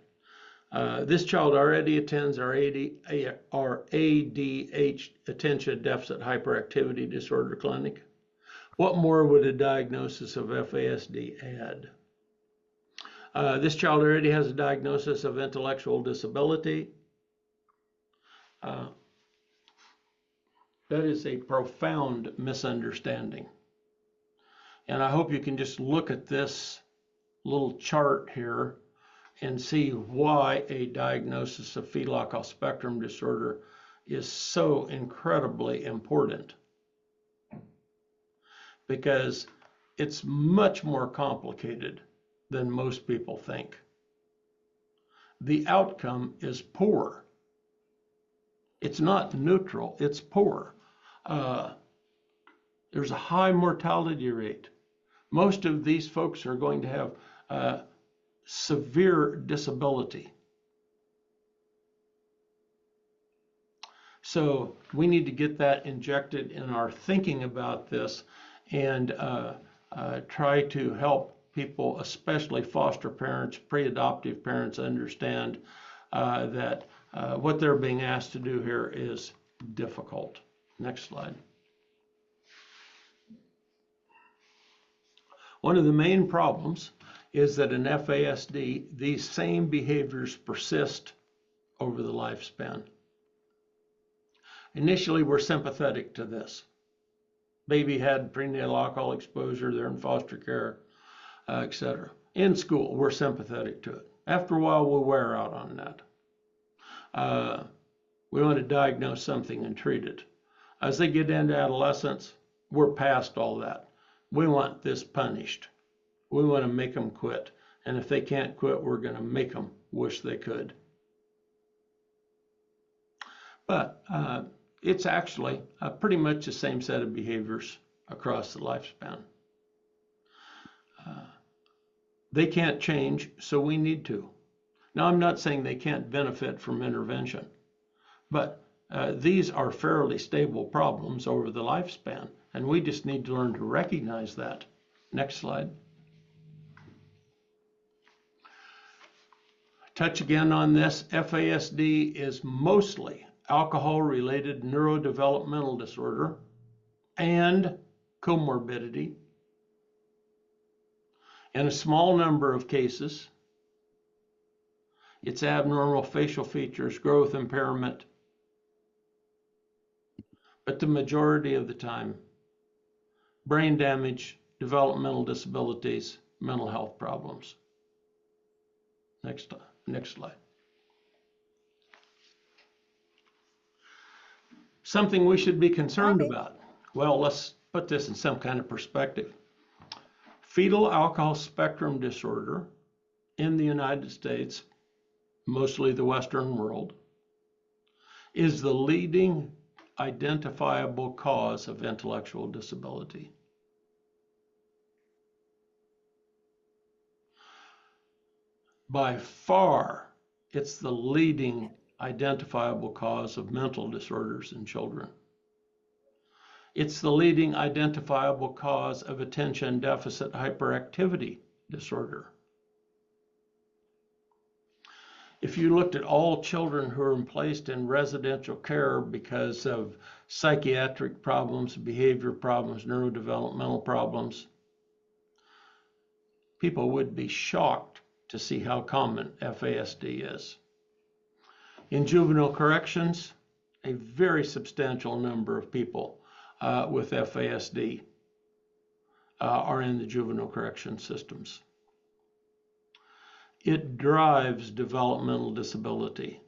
This child already attends our ADH, Attention Deficit Hyperactivity Disorder Clinic. What more would a diagnosis of FASD add? This child already has a diagnosis of intellectual disability. That is a profound misunderstanding. And I hope you can just look at this little chart here and see why a diagnosis of fetal alcohol spectrum disorder is so incredibly important. Because it's much more complicated than most people think. The outcome is poor. It's not neutral, it's poor. There's a high mortality rate. Most of these folks are going to have severe disability. So we need to get that injected in our thinking about this and try to help people, especially foster parents, pre-adoptive parents, understand that what they're being asked to do here is difficult. Next slide. One of the main problems is that in FASD, these same behaviors persist over the lifespan. Initially, we're sympathetic to this. Baby had prenatal alcohol exposure, they're in foster care, etc. In school, we're sympathetic to it. After a while, we'll wear out on that. We want to diagnose something and treat it. As they get into adolescence, we're past all that. We want this punished. We want to make them quit. And if they can't quit, we're going to make them wish they could. But it's actually pretty much the same set of behaviors across the lifespan. They can't change, so we need to. Now, I'm not saying they can't benefit from intervention, but these are fairly stable problems over the lifespan. And we just need to learn to recognize that. Next slide. Touch again on this. FASD is mostly alcohol-related neurodevelopmental disorder and comorbidity. In a small number of cases, it's abnormal facial features, growth impairment, but the majority of the time, brain damage, developmental disabilities, mental health problems. Next slide. Something we should be concerned about. Well, let's put this in some kind of perspective. Fetal alcohol spectrum disorder in the United States, mostly the Western world, is the leading identifiable cause of intellectual disability. By far, it's the leading identifiable cause of mental disorders in children. It's the leading identifiable cause of attention deficit hyperactivity disorder. If you looked at all children who are placed in residential care because of psychiatric problems, behavior problems, neurodevelopmental problems, people would be shocked to see how common FASD is. In juvenile corrections, a very substantial number of people with FASD are in the juvenile correction systems. It drives developmental disability.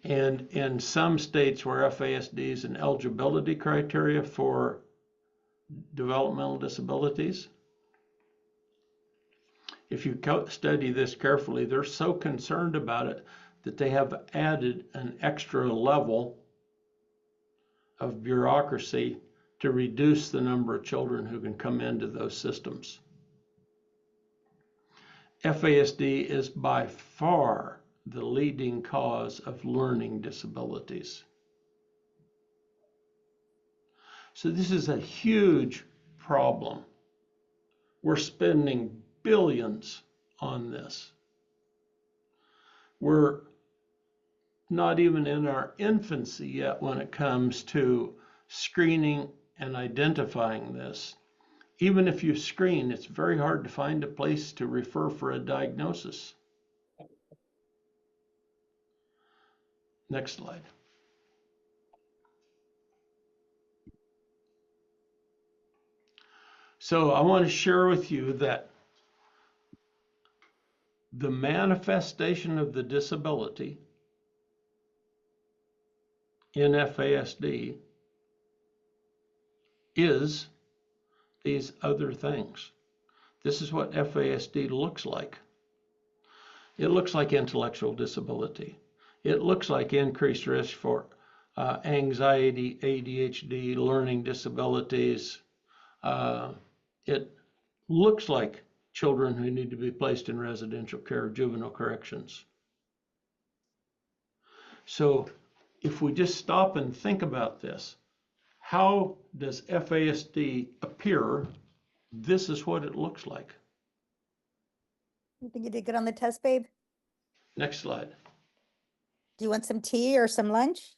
And in some states where FASD is an eligibility criteria for developmental disabilities, if you study this carefully, they're so concerned about it that they have added an extra level of bureaucracy to reduce the number of children who can come into those systems. FASD is by far the leading cause of learning disabilities. So this is a huge problem. We're spending billions on this. We're not even in our infancy yet when it comes to screening and identifying this. Even if you screen, it's very hard to find a place to refer for a diagnosis. Next slide. So I want to share with you that the manifestation of the disability in FASD is these other things. This is what FASD looks like. It looks like intellectual disability. It looks like increased risk for anxiety, ADHD, learning disabilities. It looks like children who need to be placed in residential care, juvenile corrections. So if we just stop and think about this, how does FASD appear? This is what it looks like. You think you did good on the test, babe? Next slide. Do you want some tea or some lunch?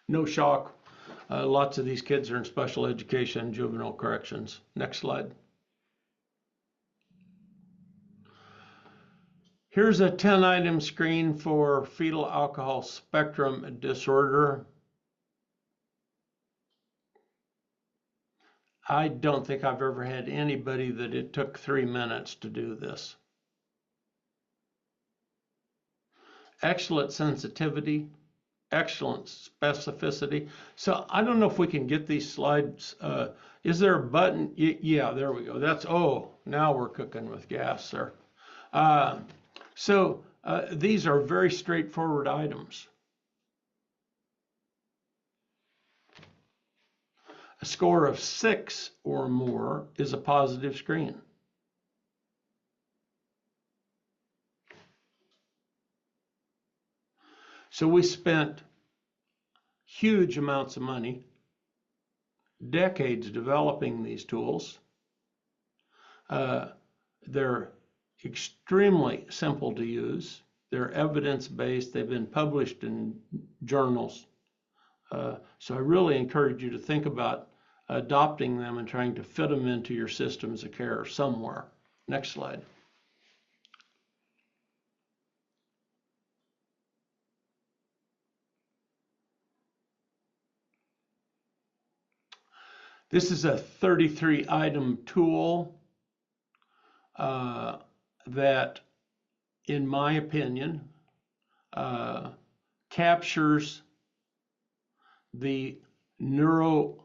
No shock. Lots of these kids are in special education, juvenile corrections. Next slide. Here's a 10-item screen for fetal alcohol spectrum disorder. I don't think I've ever had anybody that it took 3 minutes to do this. Excellent sensitivity, excellent specificity. So I don't know if we can get these slides. Is there a button? Yeah, there we go. That's, oh, now we're cooking with gas, sir. So these are very straightforward items. A score of 6 or more is a positive screen. So we spent huge amounts of money, decades developing these tools. They're extremely simple to use. They're evidence-based. They've been published in journals. So I really encourage you to think about adopting them and trying to fit them into your systems of care somewhere. Next slide. This is a 33-item tool that, in my opinion, captures the neurobehavioral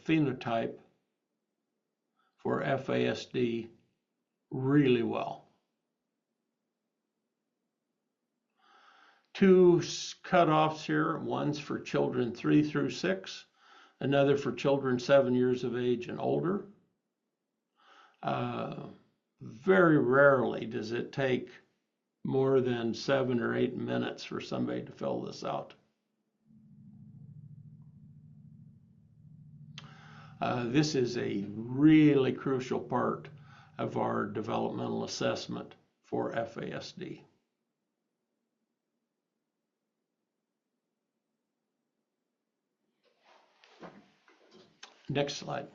phenotype for FASD really well. Two cutoffs here, one's for children 3 through 6, another for children 7 years of age and older. Very rarely does it take more than 7 or 8 minutes for somebody to fill this out. This is a really crucial part of our developmental assessment for FASD. Next slide.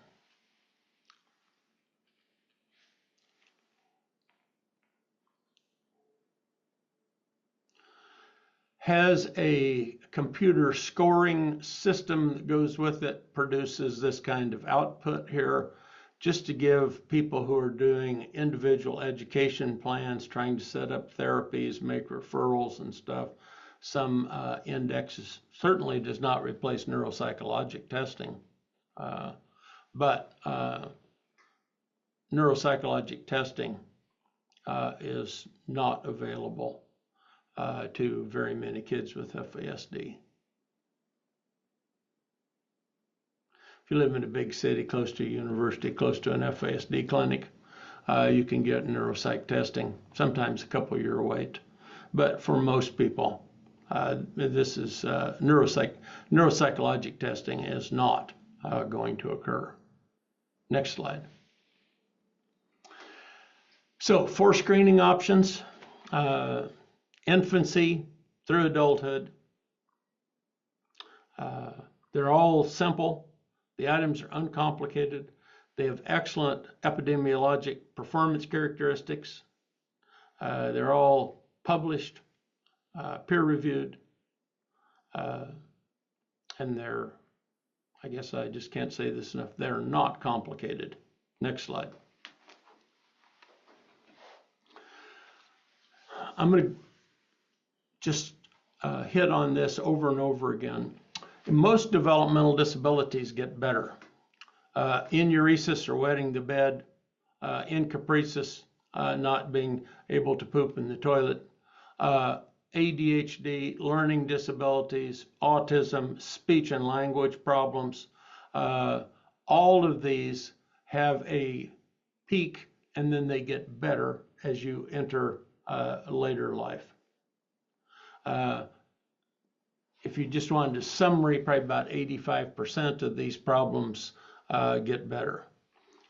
Has a computer scoring system that goes with it, produces this kind of output here, just to give people who are doing individual education plans, trying to set up therapies, make referrals and stuff, some indexes. Certainly does not replace neuropsychologic testing, but neuropsychologic testing is not available to very many kids with FASD. If you live in a big city, close to a university, close to an FASD clinic, you can get neuropsych testing, sometimes a couple-year wait. But for most people, this is neuropsychologic testing is not going to occur. Next slide. So 4 screening options. Infancy through adulthood. They're all simple. The items are uncomplicated. They have excellent epidemiologic performance characteristics. They're all published, peer-reviewed, and they're, I guess I just can't say this enough, they're not complicated. Next slide. I'm going to just hit on this over and over again. Most developmental disabilities get better. Enuresis or wetting the bed, encopresis, not being able to poop in the toilet, ADHD, learning disabilities, autism, speech and language problems, all of these have a peak and then they get better as you enter later life. If you just wanted a summary, probably about 85% of these problems get better.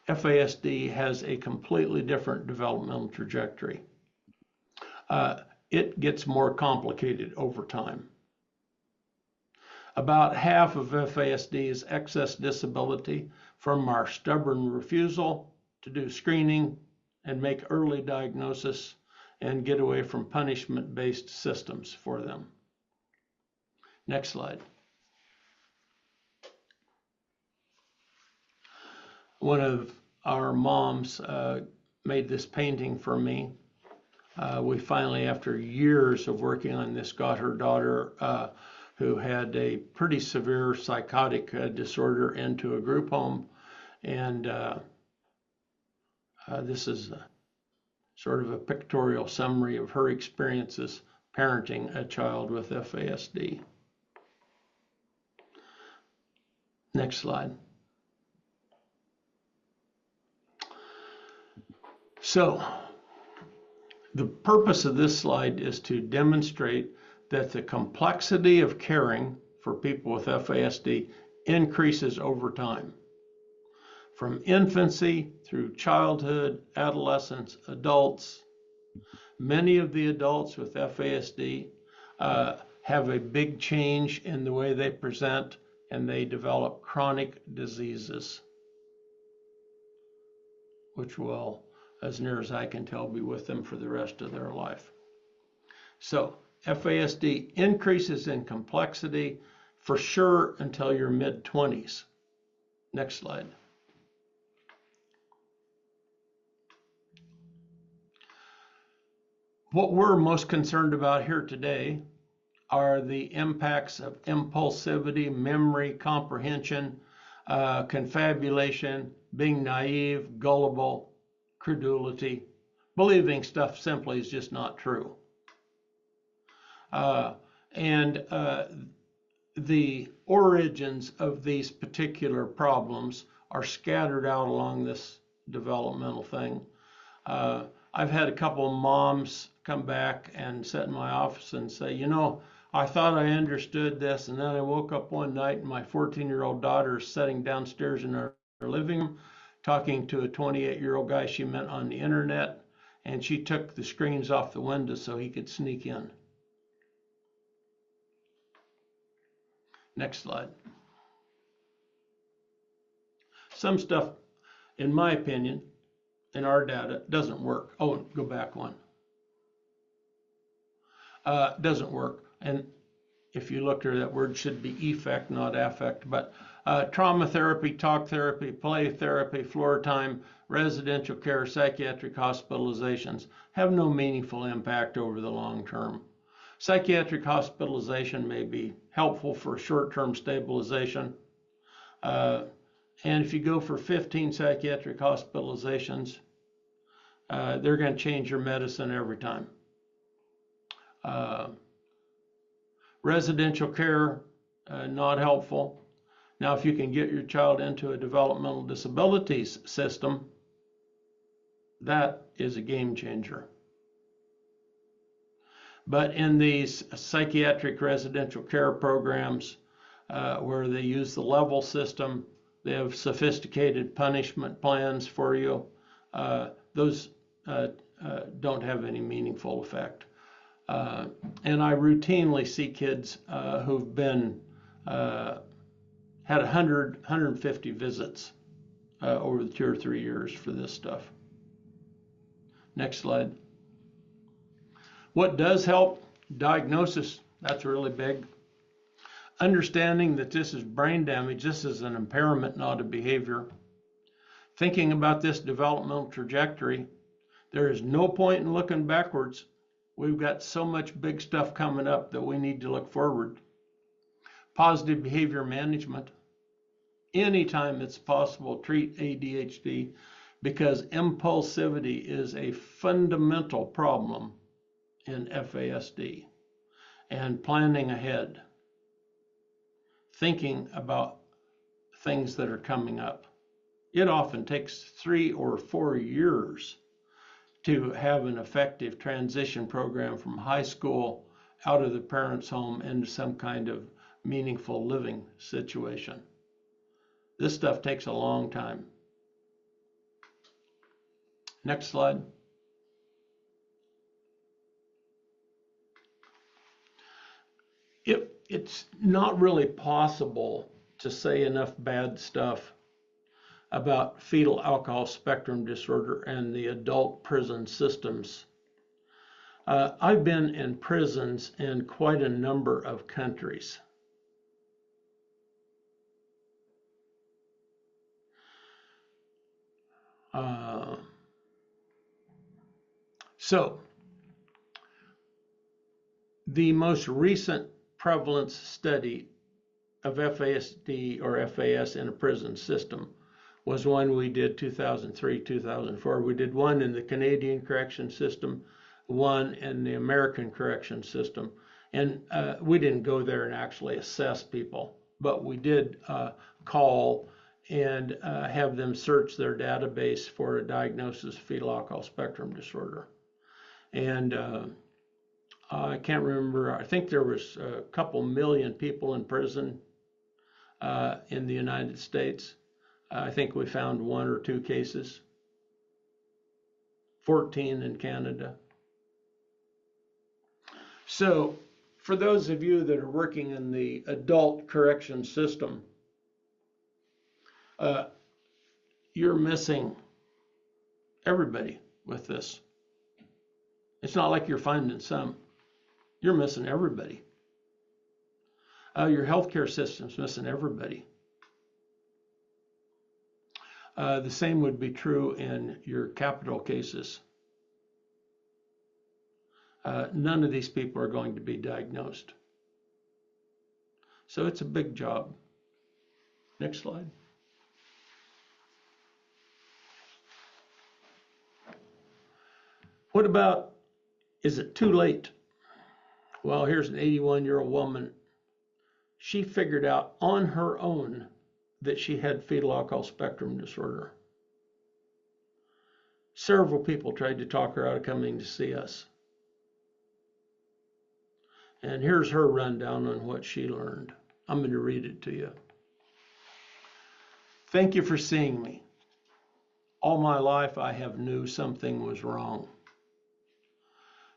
FASD has a completely different developmental trajectory. It gets more complicated over time. About half of FASD is excess disability from our stubborn refusal to do screening and make early diagnosis and get away from punishment-based systems for them. Next slide. One of our moms made this painting for me. We finally, after years of working on this, got her daughter who had a pretty severe psychotic disorder into a group home. And this is sort of a pictorial summary of her experiences parenting a child with FASD. Next slide. So The purpose of this slide is to demonstrate that the complexity of caring for people with FASD increases over time. From infancy through childhood, adolescence, adults, many of the adults with FASD have a big change in the way they present, and they develop chronic diseases, which will, as near as I can tell, be with them for the rest of their life. So FASD increases in complexity for sure until your mid-20s. Next slide. What we're most concerned about here today are the impacts of impulsivity, memory, comprehension, confabulation, being naive, gullible, credulity, believing stuff simply is just not true. The origins of these particular problems are scattered out along this developmental thing. I've had a couple of moms come back and sit in my office and say, you know, I thought I understood this, and then I woke up one night and my 14-year-old daughter is sitting downstairs in her living room talking to a 28-year-old guy she met on the internet, and she took the screens off the window so he could sneak in. Next slide. Some stuff, in my opinion, in our data, doesn't work. Oh, go back one. Doesn't work. And if you look here, that word should be effect, not affect. But trauma therapy, talk therapy, play therapy, floor time, residential care, psychiatric hospitalizations have no meaningful impact over the long term. Psychiatric hospitalization may be helpful for short-term stabilization. And if you go for 15 psychiatric hospitalizations, they're going to change your medicine every time. Residential care, not helpful. Now, if you can get your child into a developmental disabilities system, that is a game changer. But in these psychiatric residential care programs where they use the level system, they have sophisticated punishment plans for you. Those don't have any meaningful effect. And I routinely see kids who've been had 150 visits over the 2 or 3 years for this stuff. Next slide. What does help? Diagnosis, that's really big. Understanding that this is brain damage, this is an impairment, not a behavior. Thinking about this developmental trajectory, there is no point in looking backwards. We've got so much big stuff coming up that we need to look forward. Positive behavior management. Anytime it's possible, treat ADHD, because impulsivity is a fundamental problem in FASD. And planning ahead, thinking about things that are coming up. It often takes 3 or 4 years to have an effective transition program from high school out of the parent's home into some kind of meaningful living situation. This stuff takes a long time. Next slide. It's not really possible to say enough bad stuff about fetal alcohol spectrum disorder and the adult prison systems. I've been in prisons in quite a number of countries. So the most recent prevalence study of FASD or FAS in a prison system was one we did 2003, 2004. We did one in the Canadian correction system, one in the American correction system. And we didn't go there and actually assess people, but we did call and have them search their database for a diagnosis of fetal alcohol spectrum disorder. And I can't remember, I think there was a couple million people in prison in the United States. I think we found 1 or 2 cases, 14 in Canada. So for those of you that are working in the adult correction system, you're missing everybody with this. It's not like you're finding some. You're missing everybody. Your healthcare system's missing everybody. The same would be true in your capital cases. None of these people are going to be diagnosed. So it's a big job. Next slide. What about, is it too late? Well, here's an 81-year-old woman. She figured out on her own that she had fetal alcohol spectrum disorder. Several people tried to talk her out of coming to see us. And here's her rundown on what she learned. I'm going to read it to you. Thank you for seeing me. All my life I have knew something was wrong.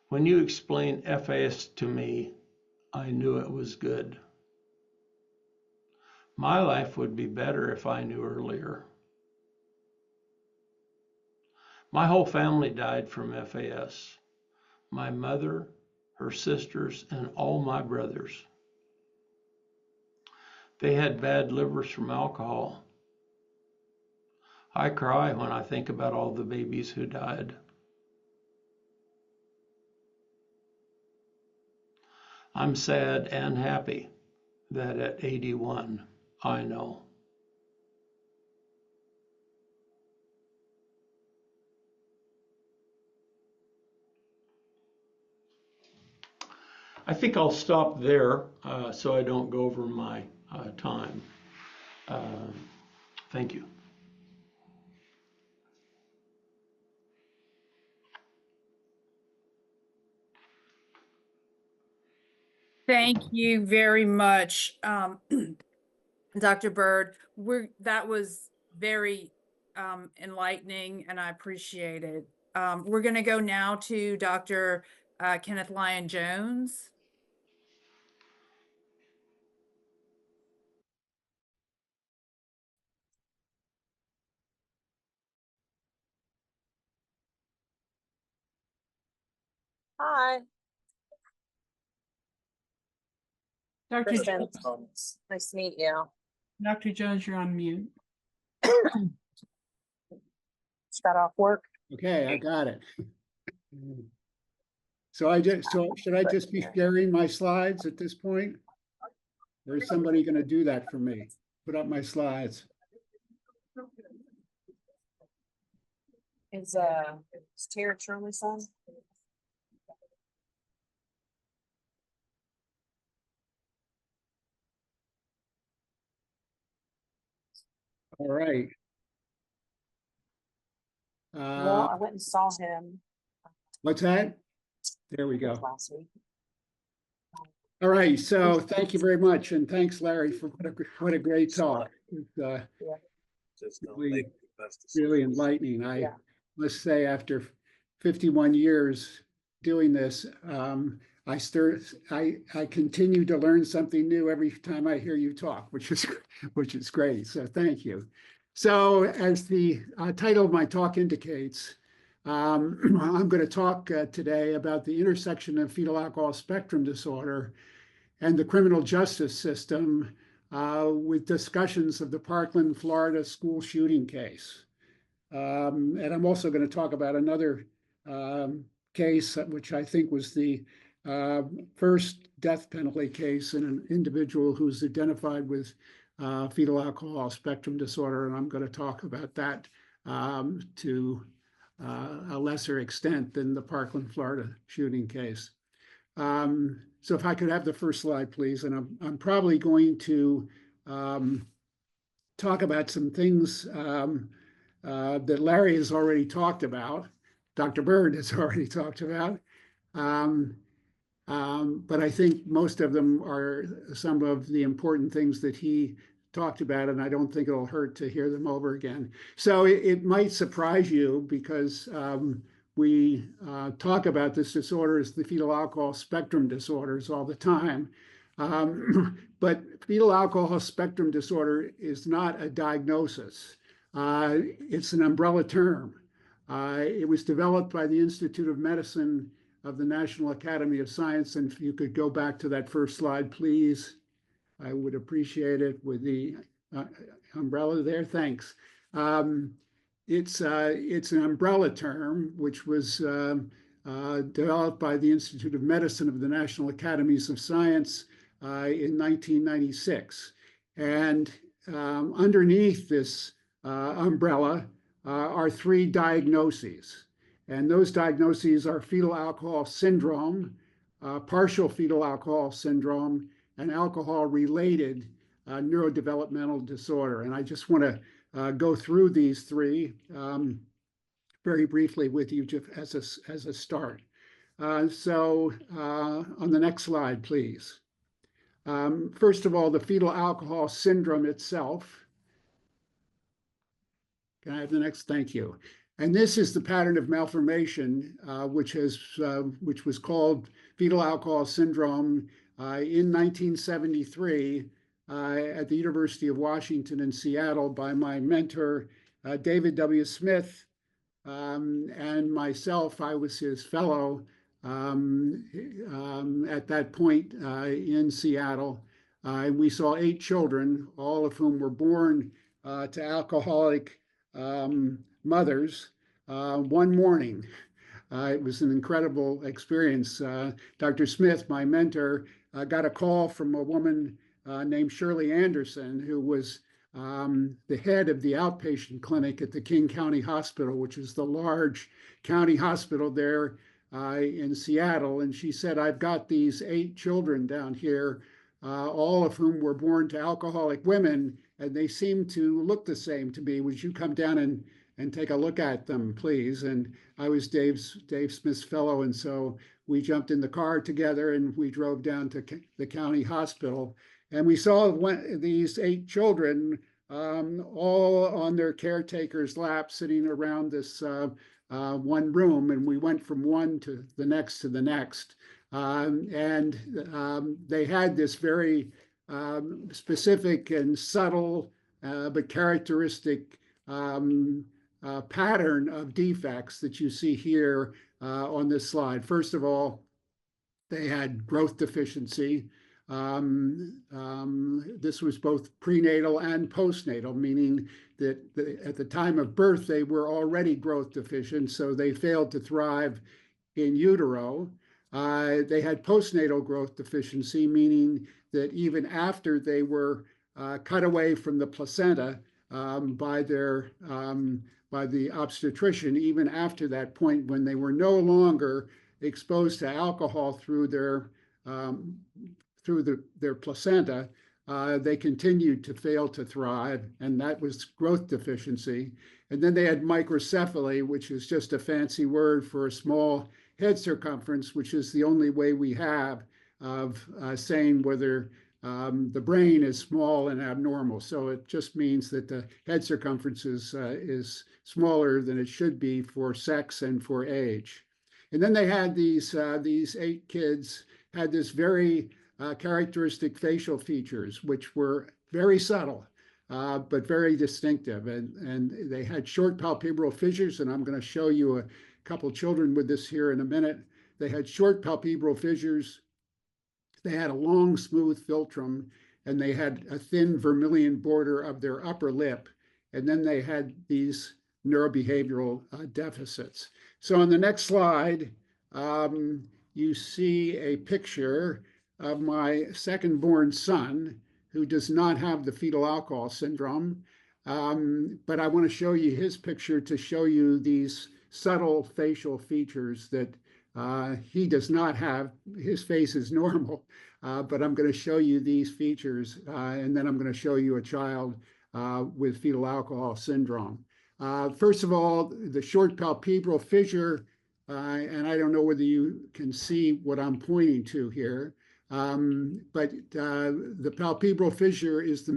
When you explained FAS to me, I knew it was good. My life would be better if I knew earlier. My whole family died from FAS. My mother, her sisters, and all my brothers. They had bad livers from alcohol. I cry when I think about all the babies who died. I'm sad and happy that at 81, I know. I think I'll stop there so I don't go over my time. Thank you. Thank you very much, Dr. Bird. That was very enlightening, and I appreciate it. We're going to go now to Dr. Kenneth Lyon Jones. Hi, Dr. Kristen. Jones, Nice to meet you. Dr. Jones, you're on mute. Just got off work. Okay, I got it. So should I just be sharing my slides at this point? Or is somebody going to do that for me? Put up my slides. Is Tara Truman's son? All right. Well, I went and saw him What's that? There we go. last week. All right, so thank you very much, and thanks, Larry, for what a great talk. It's really enlightening. I must say, after 51 years doing this, I continue to learn something new every time I hear you talk, which is great. So thank you. So as the title of my talk indicates, I'm going to talk today about the intersection of fetal alcohol spectrum disorder and the criminal justice system with discussions of the Parkland, Florida school shooting case. And I'm also going to talk about another case, which I think was the first death penalty case in an individual who's identified with fetal alcohol spectrum disorder. And I'm going to talk about that to a lesser extent than the Parkland, Florida shooting case. So if I could have the first slide, please. And I'm probably going to talk about some things that Larry has already talked about, Dr. Bird has already talked about, But I think most of them are some of the important things that he talked about, and I don't think it'll hurt to hear them over again. So it might surprise you because we talk about this disorder as the fetal alcohol spectrum disorders all the time. But fetal alcohol spectrum disorder is not a diagnosis. It's an umbrella term. It was developed by the Institute of Medicine of the National Academy of Science. And if you could go back to that first slide, please, I would appreciate it with the umbrella there. Thanks. It's an umbrella term which was developed by the Institute of Medicine of the National Academies of Science in 1996. And underneath this umbrella are three diagnoses. And those diagnoses are fetal alcohol syndrome, partial fetal alcohol syndrome, and alcohol-related neurodevelopmental disorder. And I just want to go through these three very briefly with you as a start. So on the next slide, please. First of all, the fetal alcohol syndrome itself. Can I have the next? Thank you. And this is the pattern of malformation, which was called fetal alcohol syndrome in 1973 at the University of Washington in Seattle by my mentor, David W. Smith, and myself. I was his fellow at that point in Seattle. We saw 8 children, all of whom were born to alcoholic mothers one morning. It was an incredible experience. Dr. Smith, my mentor, got a call from a woman named Shirley Anderson, who was the head of the outpatient clinic at the King County Hospital, which is the large county hospital there in Seattle. And she said, I've got these 8 children down here, all of whom were born to alcoholic women, and they seem to look the same to me. Would you come down and take a look at them, please? And I was Dave Smith's fellow, and so we jumped in the car together and we drove down to the county hospital. And we saw these 8 children all on their caretaker's lap, sitting around this one room. And we went from one to the next to the next. And they had this very specific and subtle but characteristic pattern of defects that you see here on this slide. First of all, they had growth deficiency. This was both prenatal and postnatal, meaning that at the time of birth, they were already growth deficient, so they failed to thrive in utero. They had postnatal growth deficiency, meaning that even after they were cut away from the placenta by the obstetrician, even after that point when they were no longer exposed to alcohol through their placenta, they continued to fail to thrive, and that was growth deficiency. And then they had microcephaly, which is just a fancy word for a small head circumference, which is the only way we have of saying whether the brain is small and abnormal. So it just means that the head circumference is smaller than it should be for sex and for age. And then they had these 8 kids had this very characteristic facial features, which were very subtle, but very distinctive. And they had short palpebral fissures, and I'm going to show you a couple children with this here in a minute. They had short palpebral fissures. They had a long, smooth philtrum, and they had a thin vermilion border of their upper lip. And then they had these neurobehavioral deficits. So on the next slide, you see a picture of my second-born son, who does not have the fetal alcohol syndrome. But I want to show you his picture to show you these subtle facial features that he does not have. His face is normal, but I'm going to show you these features, and then I'm going to show you a child with fetal alcohol syndrome. First of all, the short palpebral fissure and I don't know whether you can see what I'm pointing to here, but the palpebral fissure is the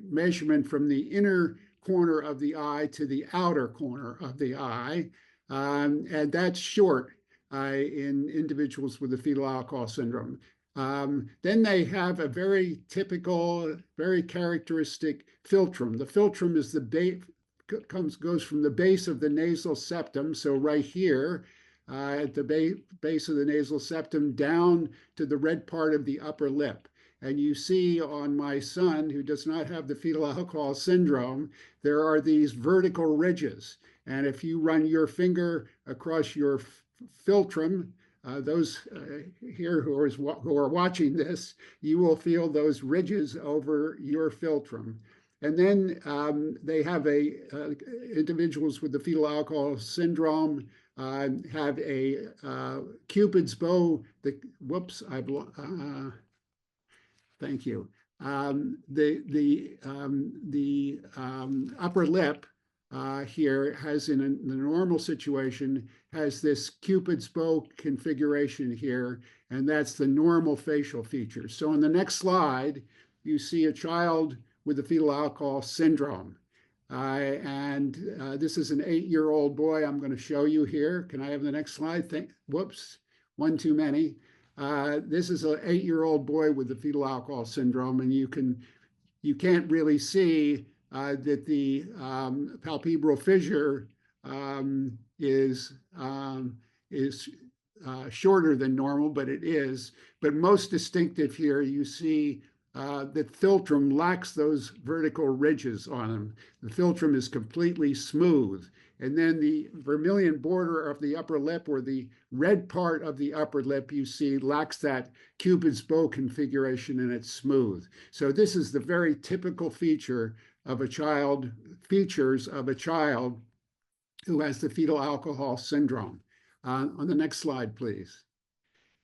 measurement from the inner corner of the eye to the outer corner of the eye, and that's short in individuals with the fetal alcohol syndrome. Then they have a very typical, very characteristic philtrum. The philtrum is the base, goes from the base of the nasal septum, so right here at the base of the nasal septum down to the red part of the upper lip. And you see on my son, who does not have the fetal alcohol syndrome, there are these vertical ridges. And if you run your finger across your philtrum, those here who are watching this, you will feel those ridges over your philtrum. And then they have individuals with the fetal alcohol syndrome have a Cupid's bow. Thank you. The upper lip here has, in the normal situation, has this Cupid's bow configuration here, and that's the normal facial features. So on the next slide, you see a child with the fetal alcohol syndrome. This is an 8-year-old boy I'm going to show you here. Can I have the next slide? Whoops, one too many. This is an 8-year-old boy with the fetal alcohol syndrome, and you can't really see that the palpebral fissure is shorter than normal, but it is. But most distinctive here, you see that philtrum lacks those vertical ridges on them. The philtrum is completely smooth. And then the vermilion border of the upper lip, or the red part of the upper lip, you see lacks that Cupid's bow configuration, and it's smooth. So this is the very typical features of a child who has the fetal alcohol syndrome. On the next slide, please.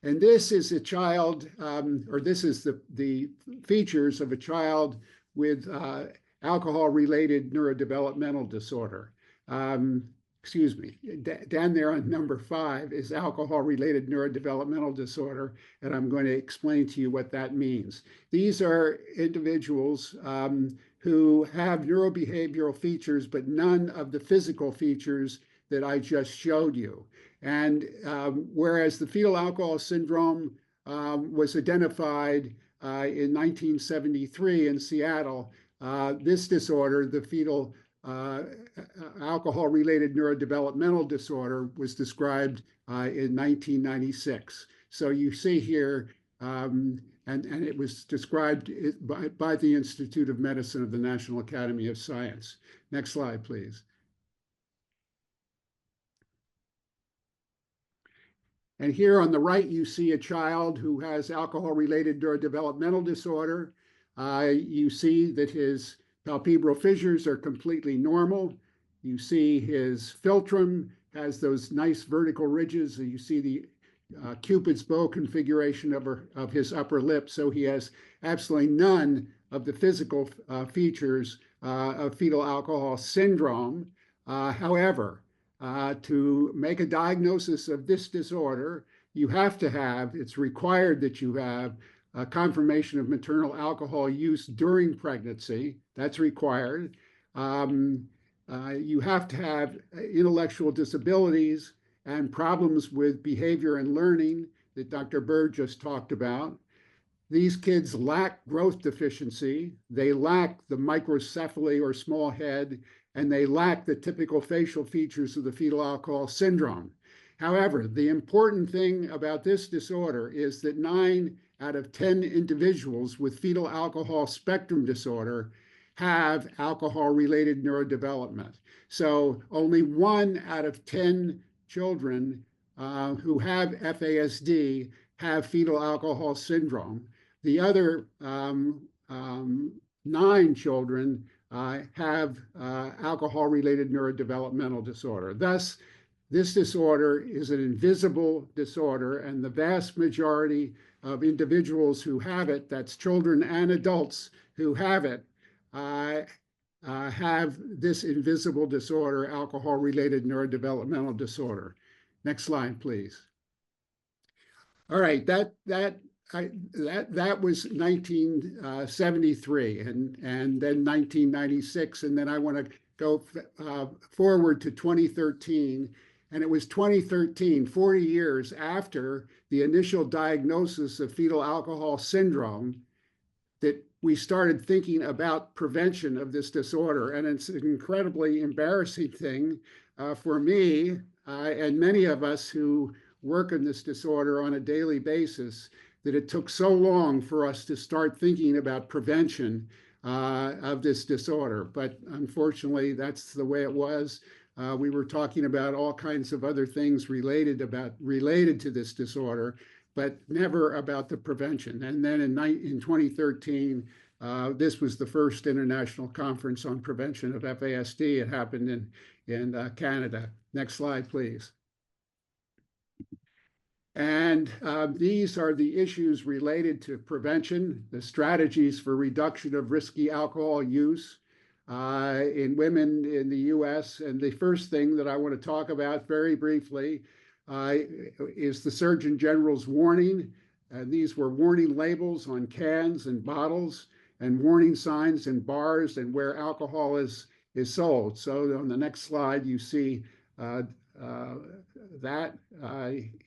And this is a child, or this is the features of a child with alcohol-related neurodevelopmental disorder. Excuse me, down there on number 5 is alcohol-related neurodevelopmental disorder, and I'm going to explain to you what that means. These are individuals who have neurobehavioral features, but none of the physical features that I just showed you. And whereas the fetal alcohol syndrome was identified in 1973 in Seattle, this disorder, the fetal alcohol-related neurodevelopmental disorder, was described in 1996. So you see here, and it was described by the Institute of Medicine of the National Academy of Science. Next slide, please. And here on the right, you see a child who has alcohol-related neurodevelopmental disorder. You see that his palpebral fissures are completely normal. You see his philtrum has those nice vertical ridges. You see the Cupid's bow configuration of his upper lip. So he has absolutely none of the physical features of fetal alcohol syndrome. However, to make a diagnosis of this disorder, you have to have, it's required that you have a confirmation of maternal alcohol use during pregnancy. That's required. You have to have intellectual disabilities and problems with behavior and learning that Dr. Bird just talked about. These kids lack growth deficiency. They lack the microcephaly or small head, and they lack the typical facial features of the fetal alcohol syndrome. However, the important thing about this disorder is that 9 out of 10 individuals with fetal alcohol spectrum disorder have alcohol-related neurodevelopment. So only 1 out of 10 children who have FASD have fetal alcohol syndrome. The other 9 children have alcohol-related neurodevelopmental disorder. Thus, this disorder is an invisible disorder, and the vast majority of individuals who have it, that's children and adults who have it, have this invisible disorder, alcohol-related neurodevelopmental disorder. Next slide, please. All right, that was 1973 and then 1996, and then I want to go forward to 2013, and it was 2013, 40 years after the initial diagnosis of fetal alcohol syndrome, that we started thinking about prevention of this disorder. And it's an incredibly embarrassing thing for me and many of us who work in this disorder on a daily basis, that it took so long for us to start thinking about prevention of this disorder. But unfortunately, that's the way it was. We were talking about all kinds of other things related to this disorder, but never about the prevention. And then in 2013, this was the first international conference on prevention of FASD. It happened in Canada. Next slide, please. And these are the issues related to prevention, the strategies for reduction of risky alcohol use in women in the US. And the first thing that I want to talk about very briefly is the Surgeon General's warning. These were warning labels on cans and bottles and warning signs in bars and where alcohol is sold. So on the next slide, you see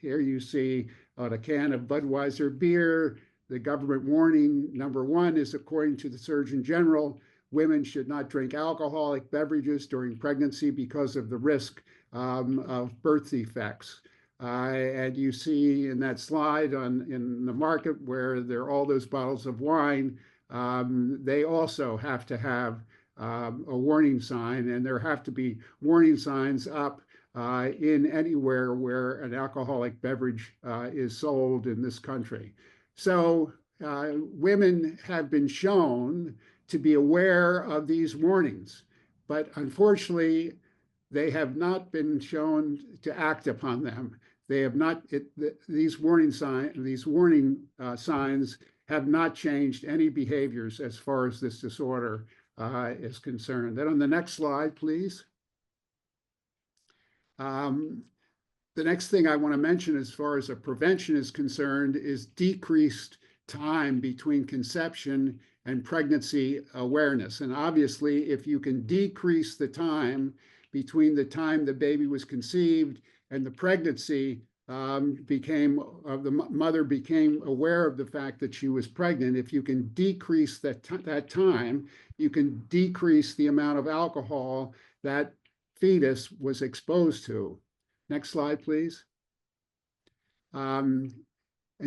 here you see on a can of Budweiser beer, the government warning number 1 is, according to the Surgeon General, women should not drink alcoholic beverages during pregnancy because of the risk of birth defects. And you see in that slide in the market where there are all those bottles of wine, they also have to have a warning sign, and there have to be warning signs up in anywhere where an alcoholic beverage is sold in this country. So women have been shown to be aware of these warnings, but unfortunately, they have not been shown to act upon them. They have not. These warning signs have not changed any behaviors as far as this disorder is concerned. Then on the next slide, please. The next thing I want to mention as far as a prevention is concerned is decreased time between conception and pregnancy awareness. And obviously, if you can decrease the time between the time the baby was conceived and the pregnancy the mother became aware of the fact that she was pregnant, if you can decrease that time, you can decrease the amount of alcohol that fetus was exposed to. Next slide, please. And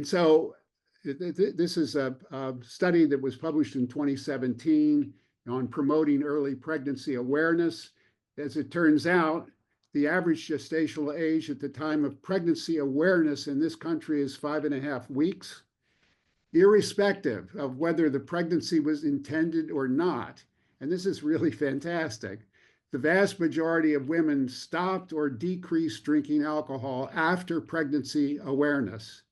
so this is a study that was published in 2017 on promoting early pregnancy awareness. As it turns out, the average gestational age at the time of pregnancy awareness in this country is 5.5 weeks, irrespective of whether the pregnancy was intended or not. And this is really fantastic. The vast majority of women stopped or decreased drinking alcohol after pregnancy awareness.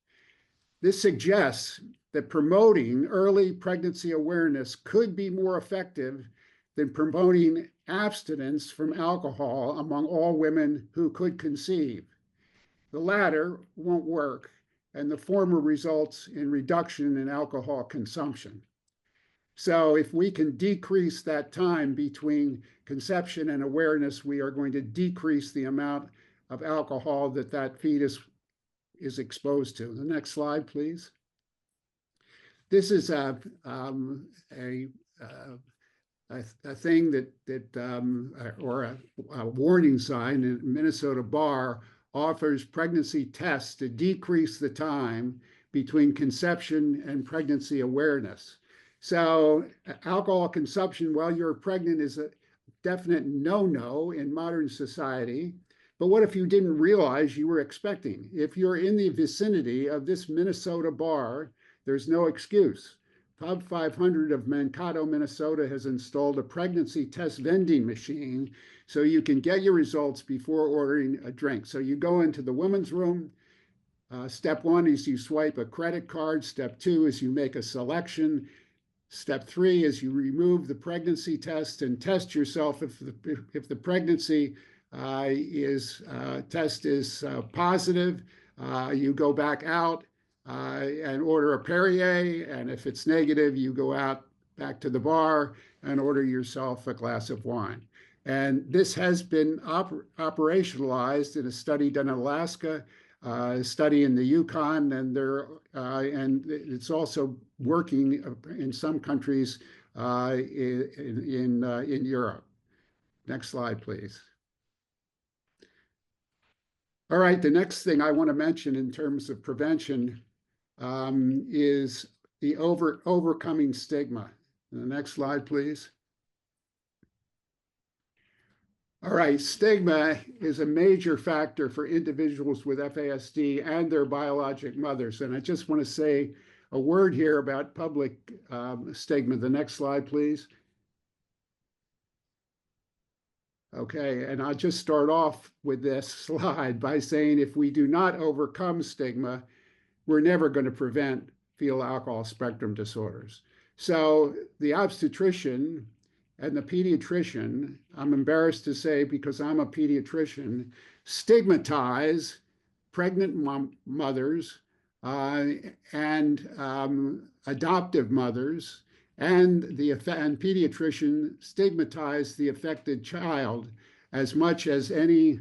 This suggests that promoting early pregnancy awareness could be more effective than promoting abstinence from alcohol among all women who could conceive. The latter won't work, and the former results in reduction in alcohol consumption. So if we can decrease that time between conception and awareness, we are going to decrease the amount of alcohol that fetus is exposed to. The next slide, please. This is a thing or a warning sign in Minnesota bar offers pregnancy tests to decrease the time between conception and pregnancy awareness. So alcohol consumption while you're pregnant is a definite no-no in modern society. But what if you didn't realize you were expecting? If you're in the vicinity of this Minnesota bar, there's no excuse. Pub 500 of Mankato, Minnesota has installed a pregnancy test vending machine so you can get your results before ordering a drink. So you go into the women's room. Step 1 is you swipe a credit card. Step 2 is you make a selection. Step 3 is you remove the pregnancy test and test yourself if the pregnancy test is positive, you go back out and order a Perrier, and if it's negative, you go out back to the bar and order yourself a glass of wine. And this has been operationalized in a study done in Alaska, a study in the Yukon, and it's also working in some countries in Europe. Next slide, please. All right, the next thing I want to mention in terms of prevention is the overcoming stigma. The next slide, please. All right, stigma is a major factor for individuals with FASD and their biologic mothers. And I just want to say a word here about public stigma. The next slide, please. Okay, and I'll just start off with this slide by saying if we do not overcome stigma, we're never going to prevent fetal alcohol spectrum disorders. So the obstetrician and the pediatrician, I'm embarrassed to say because I'm a pediatrician, stigmatize pregnant mothers and adoptive mothers, and pediatrician stigmatize the affected child as much as any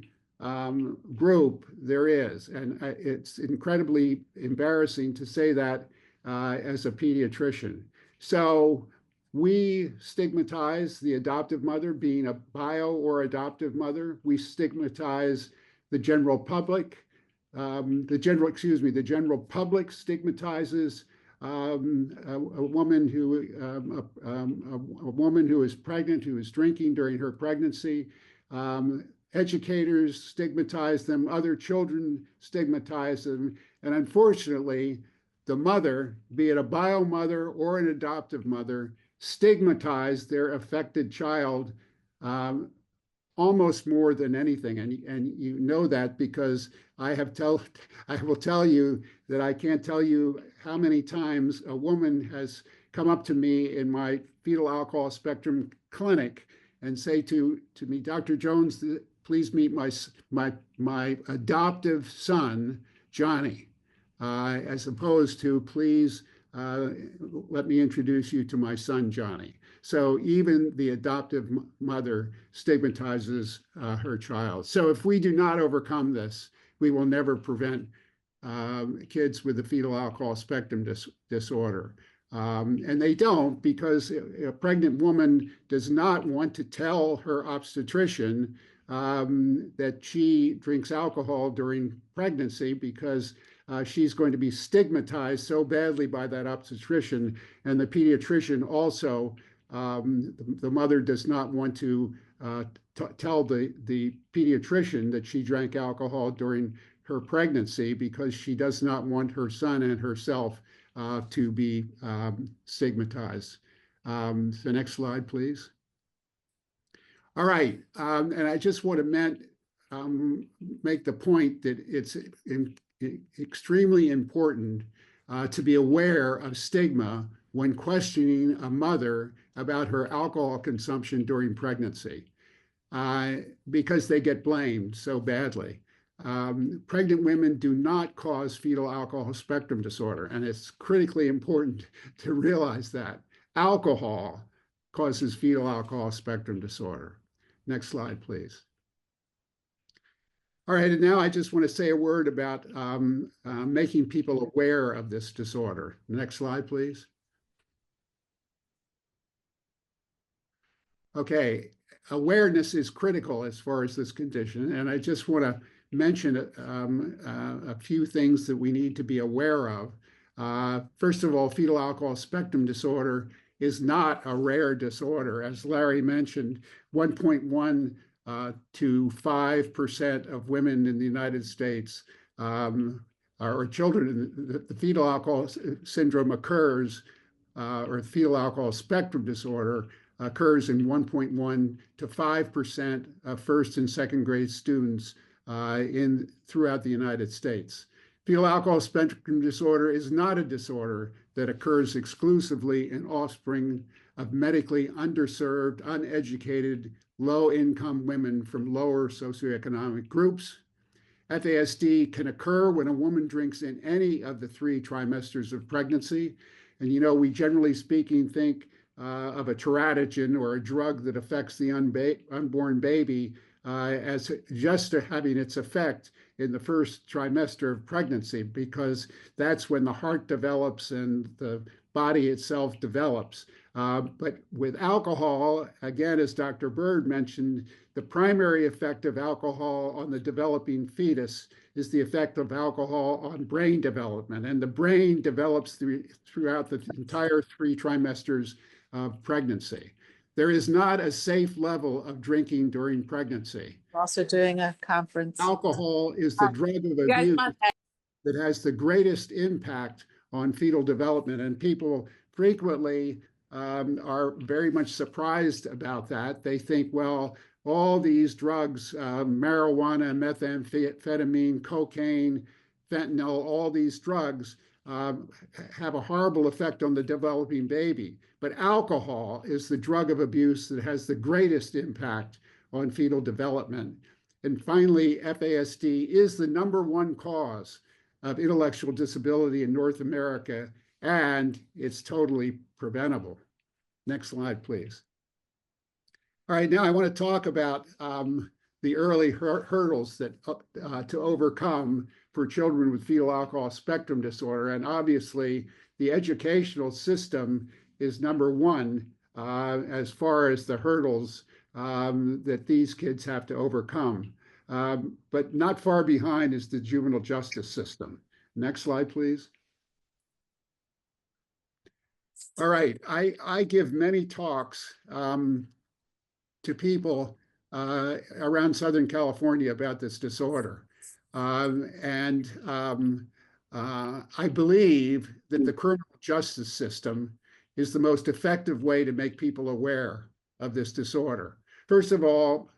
group there is. And it's incredibly embarrassing to say that as a pediatrician. So we stigmatize the adoptive mother being a bio or adoptive mother. We stigmatize the general public. The general public stigmatizes a woman who is pregnant, who is drinking during her pregnancy. Educators stigmatize them, other children stigmatize them, and unfortunately, the mother, be it a bio mother or an adoptive mother, stigmatize their affected child almost more than anything. And you know that because I will tell you that I can't tell you how many times a woman has come up to me in my fetal alcohol spectrum clinic and say to me, Dr. Jones, please meet my adoptive son, Johnny, as opposed to please let me introduce you to my son, Johnny. So even the adoptive mother stigmatizes her child. So if we do not overcome this, we will never prevent kids with the fetal alcohol spectrum disorder. And they don't, because a pregnant woman does not want to tell her obstetrician that she drinks alcohol during pregnancy, because she's going to be stigmatized so badly by that obstetrician. And the pediatrician also, the mother does not want to tell the pediatrician that she drank alcohol during her pregnancy, because she does not want her son and herself to be stigmatized. The next slide, please. All right, and I just want to make the point that it's extremely important to be aware of stigma when questioning a mother about her alcohol consumption during pregnancy, because they get blamed so badly. Pregnant women do not cause fetal alcohol spectrum disorder, and it's critically important to realize that. Alcohol causes fetal alcohol spectrum disorder. Next slide, please. All right, and now I just want to say a word about making people aware of this disorder. Next slide, please. Okay, awareness is critical as far as this condition, and I just want to mention a few things that we need to be aware of. First of all, fetal alcohol spectrum disorder is not a rare disorder. As Larry mentioned, 1.1 to 5% of women in the United States or children, the fetal alcohol syndrome occurs, or fetal alcohol spectrum disorder occurs in 1.1 to 5% of first and second grade students throughout the United States. Fetal alcohol spectrum disorder is not a disorder that occurs exclusively in offspring of medically underserved, uneducated, low-income women from lower socioeconomic groups. FASD can occur when a woman drinks in any of the 3 trimesters of pregnancy. And we generally speaking think of a teratogen or a drug that affects the unborn baby as just having its effect in the first trimester of pregnancy, because that's when the heart develops and the body itself develops. But with alcohol, again, as Dr. Bird mentioned, the primary effect of alcohol on the developing fetus is the effect of alcohol on brain development. And the brain develops throughout the entire 3 trimesters of pregnancy. There is not a safe level of drinking during pregnancy. We're also doing a conference. Alcohol is the drug of abuse that has the greatest impact on fetal development. And people frequently are very much surprised about that. They think, well, all these drugs, marijuana, methamphetamine, cocaine, fentanyl, all these drugs have a horrible effect on the developing baby. But alcohol is the drug of abuse that has the greatest impact on fetal development. And finally, FASD is the #1 cause of intellectual disability in North America, and it's totally preventable. Next slide, please. All right, now I want to talk about the early hurdles that to overcome for children with fetal alcohol spectrum disorder. And obviously, the educational system is #1 as far as the hurdles that these kids have to overcome. But not far behind is the juvenile justice system. Next slide, please. All right, I give many talks to people around Southern California about this disorder. I believe that the criminal justice system is the most effective way to make people aware of this disorder. First of all,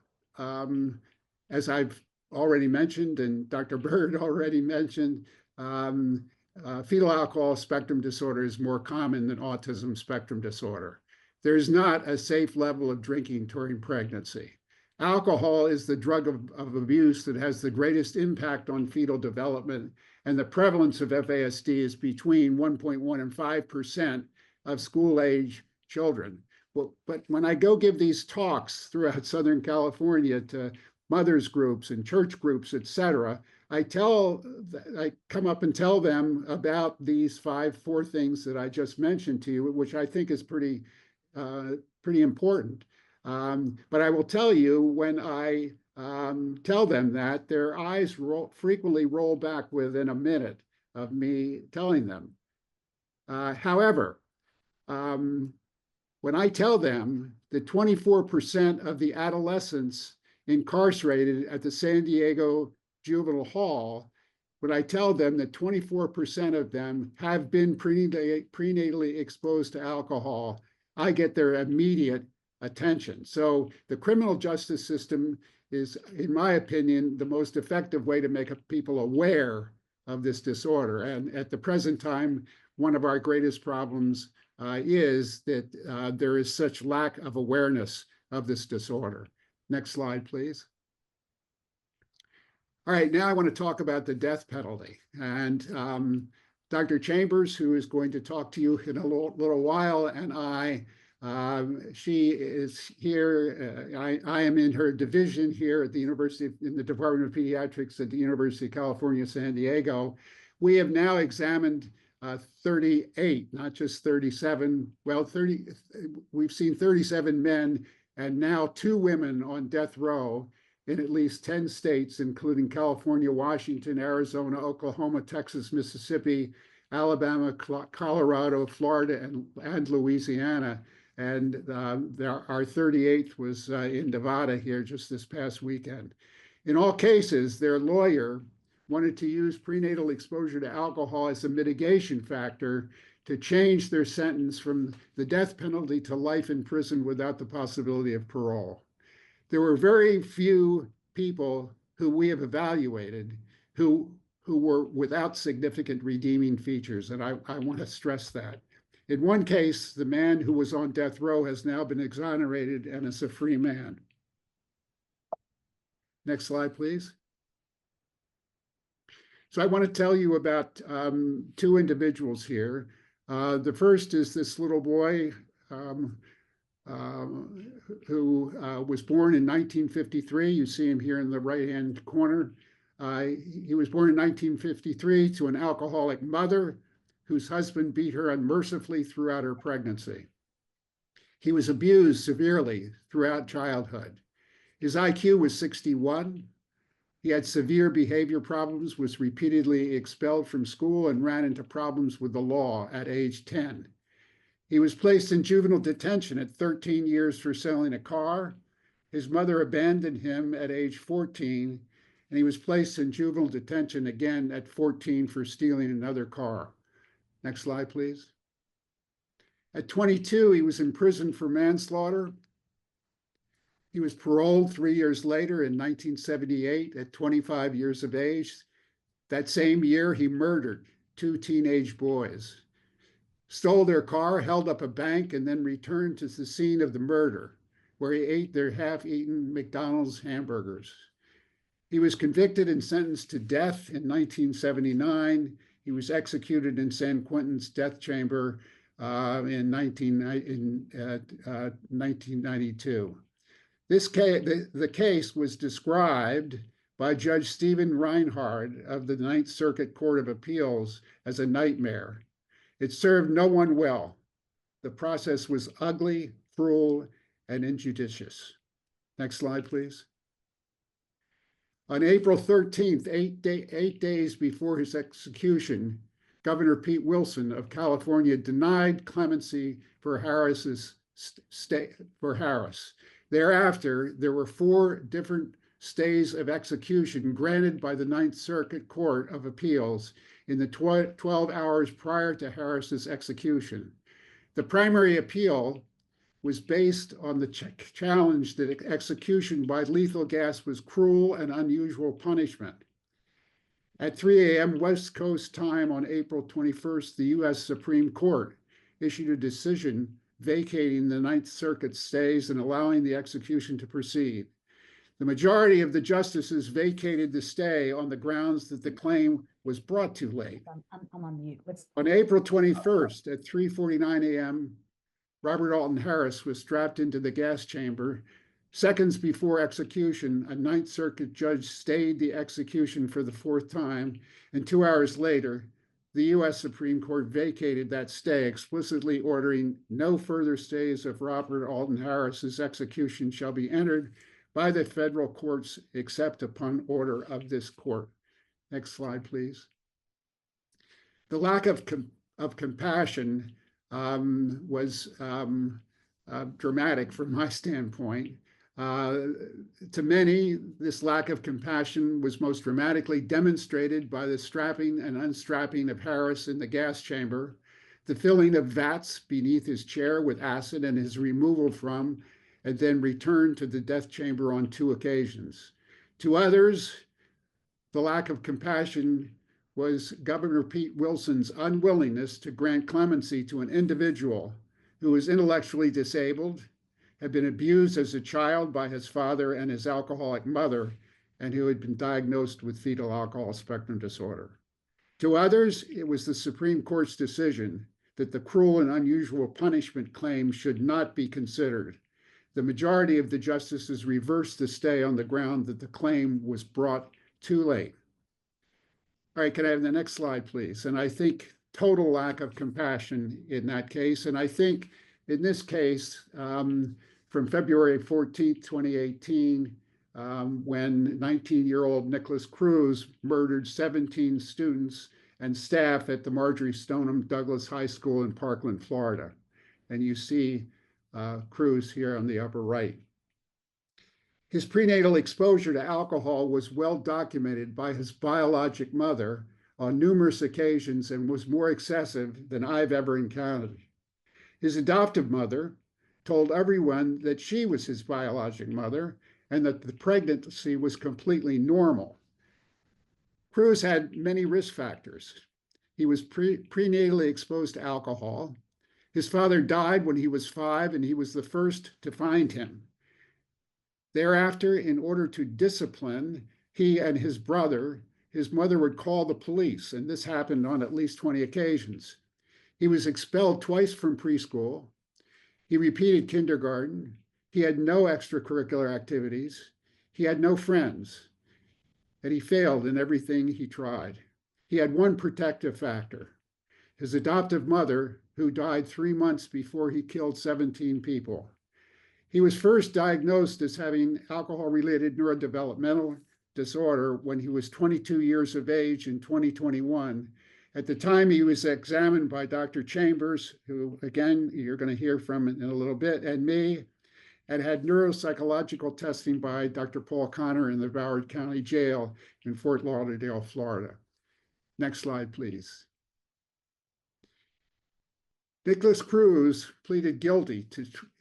as I've already mentioned, and Dr. Bird already mentioned, fetal alcohol spectrum disorder is more common than autism spectrum disorder. There's not a safe level of drinking during pregnancy. Alcohol is the drug of abuse that has the greatest impact on fetal development, and the prevalence of FASD is between 1.1 and 5% of school-age children. But when I go give these talks throughout Southern California to mothers groups and church groups, et cetera, I come up and tell them about these 4 things that I just mentioned to you, which I think is pretty important. But I will tell you, when I tell them that, their eyes frequently roll back within a minute of me telling them. However, when I tell them that 24% of the adolescents incarcerated at the San Diego Juvenile Hall, when I tell them that 24% of them have been prenatally exposed to alcohol, I get their immediate attention. So the criminal justice system is, in my opinion, the most effective way to make people aware of this disorder. And at the present time, one of our greatest problems is that there is such lack of awareness of this disorder. Next slide, please. All right, now I want to talk about the death penalty. And Dr. Chambers, who is going to talk to you in a little while, and she is here. I am in her division here at the University, in the Department of Pediatrics at the University of California, San Diego. We have now examined 38, not just 37. Well, we've seen 37 men and now 2 women on death row in at least 10 states, including California, Washington, Arizona, Oklahoma, Texas, Mississippi, Alabama, Colorado, Florida, and Louisiana. And our 38th was in Nevada here just this past weekend. In all cases, their lawyer wanted to use prenatal exposure to alcohol as a mitigation factor to change their sentence from the death penalty to life in prison without the possibility of parole. There were very few people who we have evaluated who were without significant redeeming features, and I want to stress that. In one case, the man who was on death row has now been exonerated and is a free man. Next slide, please. So I want to tell you about two individuals here. The first is this little boy who was born in 1953. You see him here in the right-hand corner. He was born in 1953 to an alcoholic mother whose husband beat her unmercifully throughout her pregnancy. He was abused severely throughout childhood. His IQ was 61. He had severe behavior problems, was repeatedly expelled from school, and ran into problems with the law at age 10. He was placed in juvenile detention at 13 years for selling a car. His mother abandoned him at age 14, and he was placed in juvenile detention again at 14 for stealing another car. Next slide, please. At 22, he was imprisoned for manslaughter. He was paroled 3 years later in 1978 at 25 years of age. That same year, he murdered 2 teenage boys, stole their car, held up a bank, and then returned to the scene of the murder, where he ate their half-eaten McDonald's hamburgers. He was convicted and sentenced to death in 1979. He was executed in San Quentin's death chamber in 1992. The case was described by Judge Stephen Reinhard of the Ninth Circuit Court of Appeals as a nightmare. It served no one well. The process was ugly, cruel, and injudicious. Next slide, please. On April 13th, 8 days before his execution, Governor Pete Wilson of California denied clemency for Harris. Thereafter, there were 4 different stays of execution granted by the Ninth Circuit Court of Appeals in the 12 hours prior to Harris's execution. The primary appeal was based on the challenge that execution by lethal gas was cruel and unusual punishment. At 3 a.m. West Coast time on April 21st, the U.S. Supreme Court issued a decision vacating the Ninth Circuit stays and allowing the execution to proceed. The majority of the justices vacated the stay on the grounds that the claim was brought too late. I'm on mute. On April 21st at 3:49 a.m., Robert Alton Harris was strapped into the gas chamber. Seconds before execution, a Ninth Circuit judge stayed the execution for the 4th time, and 2 hours later, the U.S. Supreme Court vacated that stay, explicitly ordering no further stays of Robert Alton Harris's execution shall be entered by the federal courts except upon order of this court. Next slide, please. The lack of compassion was dramatic from my standpoint. To many, this lack of compassion was most dramatically demonstrated by the strapping and unstrapping of Harris in the gas chamber, the filling of vats beneath his chair with acid, and his removal from and then return to the death chamber on 2 occasions. To others, the lack of compassion was Governor Pete Wilson's unwillingness to grant clemency to an individual who was intellectually disabled, had been abused as a child by his father and his alcoholic mother, and who had been diagnosed with fetal alcohol spectrum disorder. To others, it was the Supreme Court's decision that the cruel and unusual punishment claim should not be considered. The majority of the justices reversed the stay on the ground that the claim was brought too late. All right, can I have the next slide, please? And I think total lack of compassion in that case. And I think in this case, from February 14th, 2018, when 19-year-old Nicholas Cruz murdered 17 students and staff at the Marjorie Stoneham Douglas High School in Parkland, Florida. And you see Cruz here on the upper right. His prenatal exposure to alcohol was well documented by his biologic mother on numerous occasions and was more excessive than I've ever encountered. His adoptive mother told everyone that she was his biologic mother and that the pregnancy was completely normal. Cruz had many risk factors. He was prenatally exposed to alcohol. His father died when he was 5, and he was the first to find him. Thereafter, in order to discipline he and his brother, his mother would call the police, and this happened on at least 20 occasions. He was expelled twice from preschool. He repeated kindergarten. He had no extracurricular activities. He had no friends, and he failed in everything he tried. He had one protective factor: his adoptive mother, who died 3 months before he killed 17 people. He was first diagnosed as having alcohol-related neurodevelopmental disorder when he was 22 years of age in 2021. At the time, he was examined by Dr. Chambers, who, again, you're going to hear from in a little bit, and me, and had neuropsychological testing by Dr. Paul Connor in the Broward County Jail in Fort Lauderdale, Florida. Next slide, please. Nicholas Cruz pleaded guilty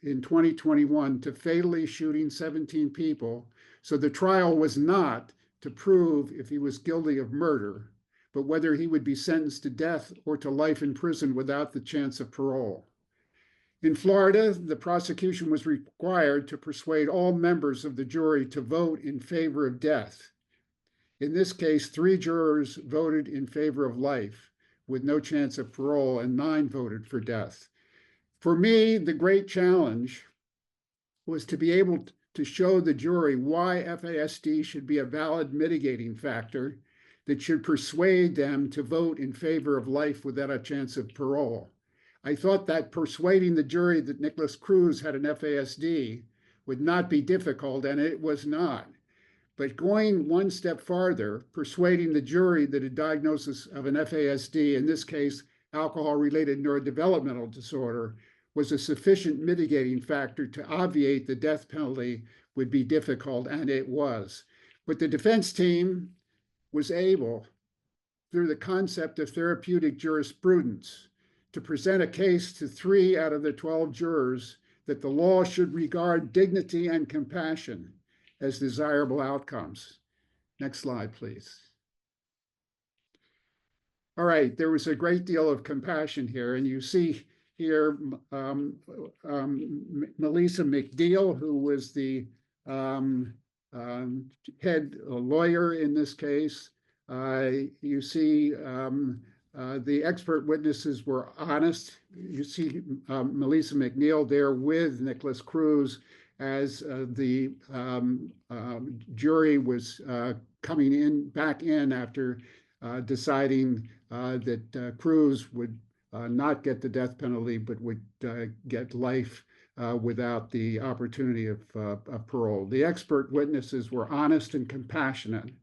in 2021 to fatally shooting 17 people, so the trial was not to prove if he was guilty of murder, but whether he would be sentenced to death or to life in prison without the chance of parole. In Florida, the prosecution was required to persuade all members of the jury to vote in favor of death. In this case, 3 jurors voted in favor of life with no chance of parole, and 9 voted for death. For me, the great challenge was to be able to show the jury why FASD should be a valid mitigating factor that should persuade them to vote in favor of life without a chance of parole. I thought that persuading the jury that Nicholas Cruz had an FASD would not be difficult, and it was not. But going one step farther, persuading the jury that a diagnosis of an FASD, in this case, alcohol-related neurodevelopmental disorder, was a sufficient mitigating factor to obviate the death penalty would be difficult, and it was. But the defense team was able, through the concept of therapeutic jurisprudence, to present a case to 3 out of the 12 jurors that the law should regard dignity and compassion as desirable outcomes. Next slide, please. All right, there was a great deal of compassion here, and you see here Melissa McNeil, who was the head lawyer in this case. You see the expert witnesses were honest. You see Melissa McNeil there with Nicholas Cruz as the jury was coming back in after deciding that Cruz would not get the death penalty, but would get life without the opportunity of parole. The expert witnesses were honest and compassionate.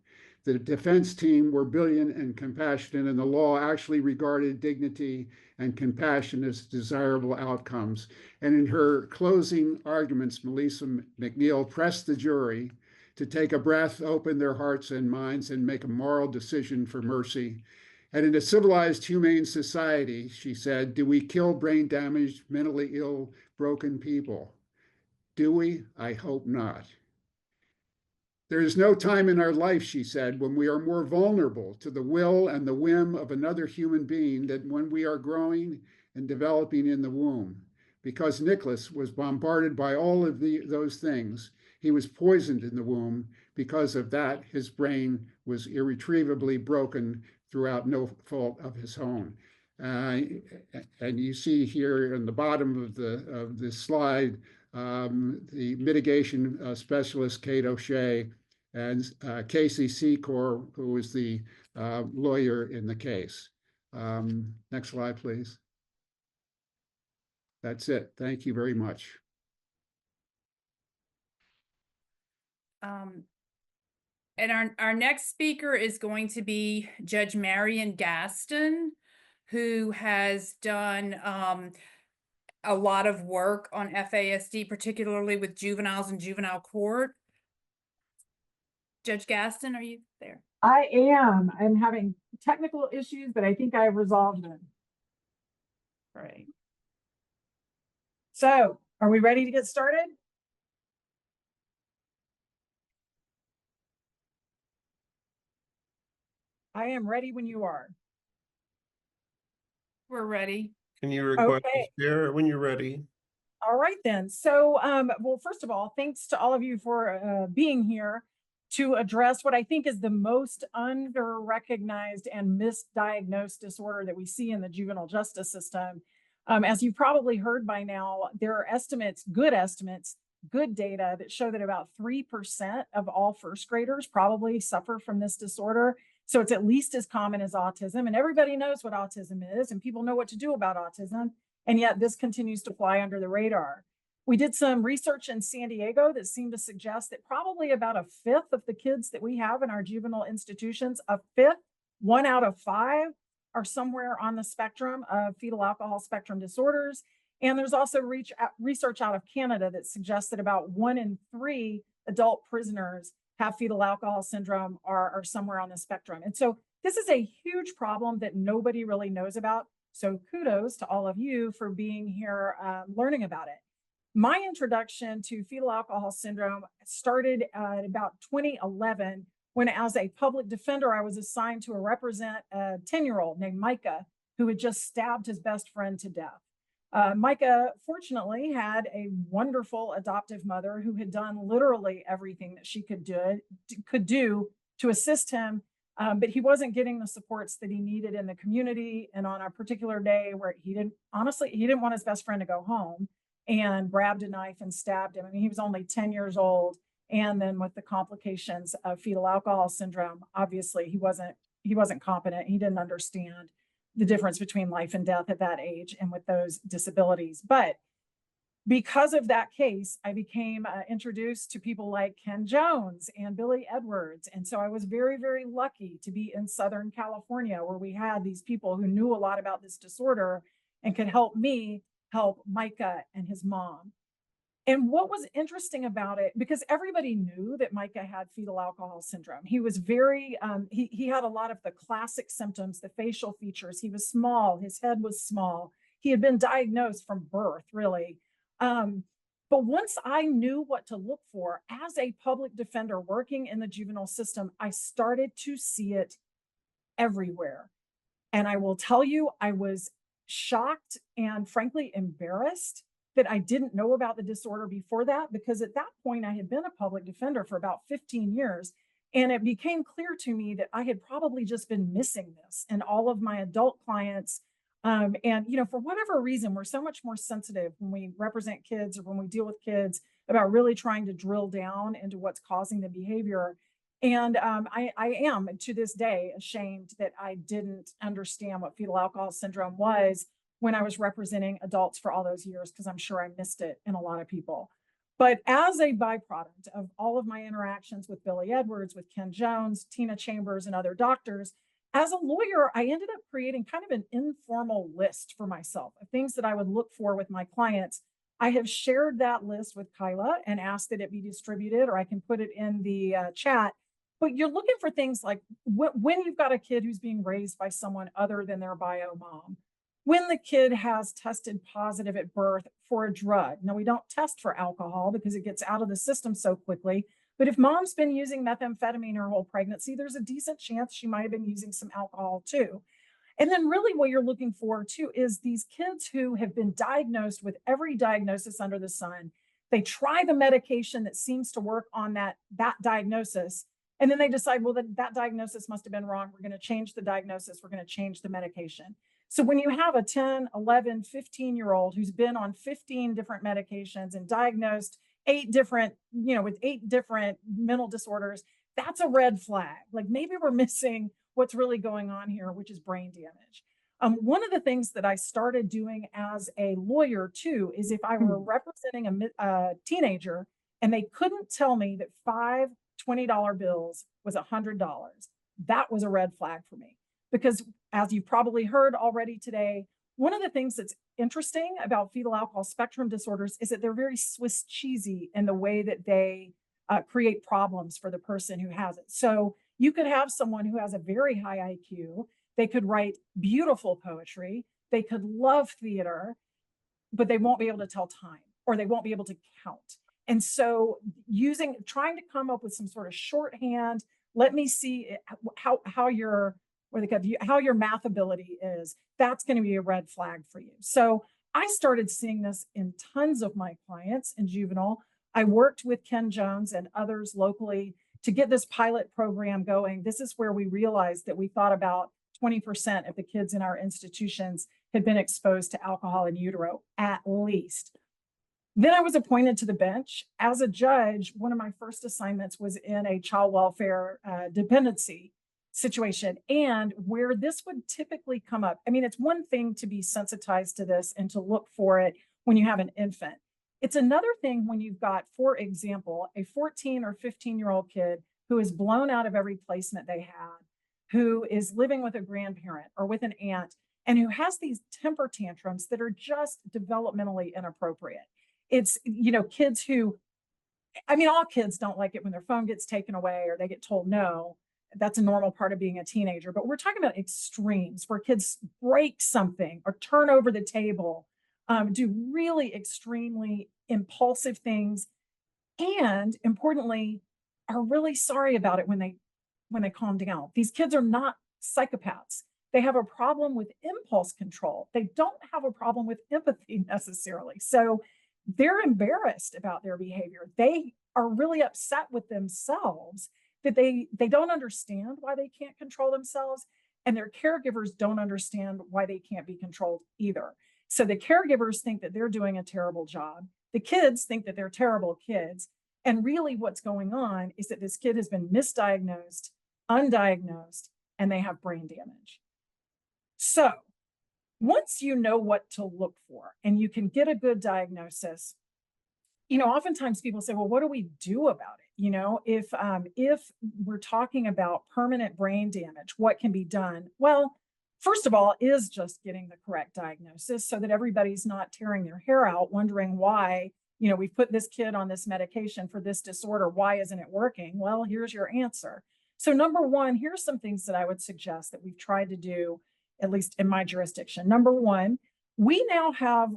The defense team were brilliant and compassionate, and the law actually regarded dignity and compassion as desirable outcomes. And in her closing arguments, Melissa McNeil pressed the jury to take a breath, open their hearts and minds, and make a moral decision for mercy. And in a civilized, humane society, she said, do we kill brain-damaged, mentally ill, broken people? Do we? I hope not. There is no time in our life, she said, when we are more vulnerable to the will and the whim of another human being than when we are growing and developing in the womb. Because Nicholas was bombarded by all of those things, he was poisoned in the womb. Because of that, his brain was irretrievably broken throughout no fault of his own. And you see here in the bottom of this slide, the mitigation specialist, Kate O'Shea, and Casey Secor, who was the lawyer in the case. Next slide, please. That's it. Thank you very much. And our next speaker is going to be Judge Marion Gaston, who has done a lot of work on FASD, particularly with juveniles in juvenile court. Judge Gaston, are you there? I am. I'm having technical issues, but I think I resolved them. Right. So, are we ready to get started? I am ready when you are. We're ready. Can you request Okay. to share when you're ready? All right then. So, well, first of all, thanks to all of you for being here to address what I think is the most under-recognized and misdiagnosed disorder that we see in the juvenile justice system. As you've probably heard by now, there are estimates, good data that show that about 3% of all first graders probably suffer from this disorder. So it's at least as common as autism, and everybody knows what autism is, and people know what to do about autism. And yet this continues to fly under the radar. We did some research in San Diego that seemed to suggest that probably about a fifth of the kids that we have in our juvenile institutions, a fifth, 1 out of 5, are somewhere on the spectrum of fetal alcohol spectrum disorders. And there's also research out of Canada that suggests that about 1 in 3 adult prisoners have fetal alcohol syndrome or are somewhere on the spectrum. And so this is a huge problem that nobody really knows about. So kudos to all of you for being here learning about it. My introduction to fetal alcohol syndrome started at about 2011 when, as a public defender, I was assigned to represent a 10-year-old named Micah who had just stabbed his best friend to death. Micah, fortunately, had a wonderful adoptive mother who had done literally everything that she could do to assist him. But he wasn't getting the supports that he needed in the community. And on a particular day where he didn't want his best friend to go home, and grabbed a knife and stabbed him. I mean, he was only 10 years old. And then with the complications of fetal alcohol syndrome, obviously he wasn't competent. He didn't understand the difference between life and death at that age and with those disabilities. But because of that case, I became introduced to people like Ken Jones and Billy Edwards. And so I was very, very lucky to be in Southern California, where we had these people who knew a lot about this disorder and could help me help Micah and his mom. And what was interesting about it, because everybody knew that Micah had fetal alcohol syndrome. He was very, he had a lot of the classic symptoms, the facial features. He was small, his head was small. He had been diagnosed from birth, really. But once I knew what to look for as a public defender working in the juvenile system, I started to see it everywhere. And I will tell you, I was shocked and frankly embarrassed that I didn't know about the disorder before that, because at that point I had been a public defender for about 15 years. And it became clear to me that I had probably just been missing this in all of my adult clients. And, you know, for whatever reason, we're so much more sensitive when we represent kids or when we deal with kids about really trying to drill down into what's causing the behavior. And I am to this day ashamed that I didn't understand what fetal alcohol syndrome was when I was representing adults for all those years, because I'm sure I missed it in a lot of people. But as a byproduct of all of my interactions with Billy Edwards, with Ken Jones, Tina Chambers, and other doctors, as a lawyer, I ended up creating kind of an informal list for myself of things that I would look for with my clients. I have shared that list with Kyla and asked that it be distributed, or I can put it in the chat. But you're looking for things like when you've got a kid who's being raised by someone other than their bio mom, when the kid has tested positive at birth for a drug. Now, we don't test for alcohol because it gets out of the system so quickly. But if mom's been using methamphetamine her whole pregnancy, there's a decent chance she might have been using some alcohol too. And then really what you're looking for too is these kids who have been diagnosed with every diagnosis under the sun. They try the medication that seems to work on that diagnosis. And then they decide, well, that diagnosis must have been wrong. We're going to change the diagnosis. We're going to change the medication. So when you have a 10, 11, 15-year-old who's been on 15 different medications and diagnosed 8 different, with 8 different mental disorders, that's a red flag. Like maybe we're missing what's really going on here, which is brain damage. One of the things that I started doing as a lawyer too, is if I were representing a teenager and they couldn't tell me that 5 $20 bills was $100, that was a red flag for me. Because as you've probably heard already today, one of the things that's interesting about fetal alcohol spectrum disorders is that they're very Swiss cheesy in the way that they create problems for the person who has it. So you could have someone who has a very high IQ, they could write beautiful poetry, they could love theater, but they won't be able to tell time, or they won't be able to count. And so trying to come up with some sort of shorthand, let me see how your math ability is, that's going to be a red flag for you. So I started seeing this in tons of my clients in juvenile. I worked with Ken Jones and others locally to get this pilot program going. This is where we realized that we thought about 20% of the kids in our institutions had been exposed to alcohol in utero, at least. Then I was appointed to the bench. As a judge, one of my first assignments was in a child welfare dependency situation, and where this would typically come up. I mean, it's one thing to be sensitized to this and to look for it when you have an infant. It's another thing when you've got, for example, a 14 or 15-year-old kid who is blown out of every placement they had, who is living with a grandparent or with an aunt, and who has these temper tantrums that are just developmentally inappropriate. It's, kids who, I mean, all kids don't like it when their phone gets taken away or they get told no. That's a normal part of being a teenager. But we're talking about extremes where kids break something or turn over the table, do really extremely impulsive things, and importantly, are really sorry about it when they calm down. These kids are not psychopaths. They have a problem with impulse control. They don't have a problem with empathy necessarily. So they're embarrassed about their behavior. They are really upset with themselves that they don't understand why they can't control themselves, and their caregivers don't understand why they can't be controlled either. So the caregivers think that they're doing a terrible job. The kids think that they're terrible kids. And really what's going on is that this kid has been misdiagnosed, undiagnosed, and they have brain damage. So once you know what to look for and you can get a good diagnosis, oftentimes people say, well, what do we do about it? If we're talking about permanent brain damage, what can be done? Well, first of all, is just getting the correct diagnosis so that everybody's not tearing their hair out, wondering why, we've put this kid on this medication for this disorder. Why isn't it working? Well, here's your answer. So number one, here's some things that I would suggest that we've tried to do, at least in my jurisdiction. Number one, we now have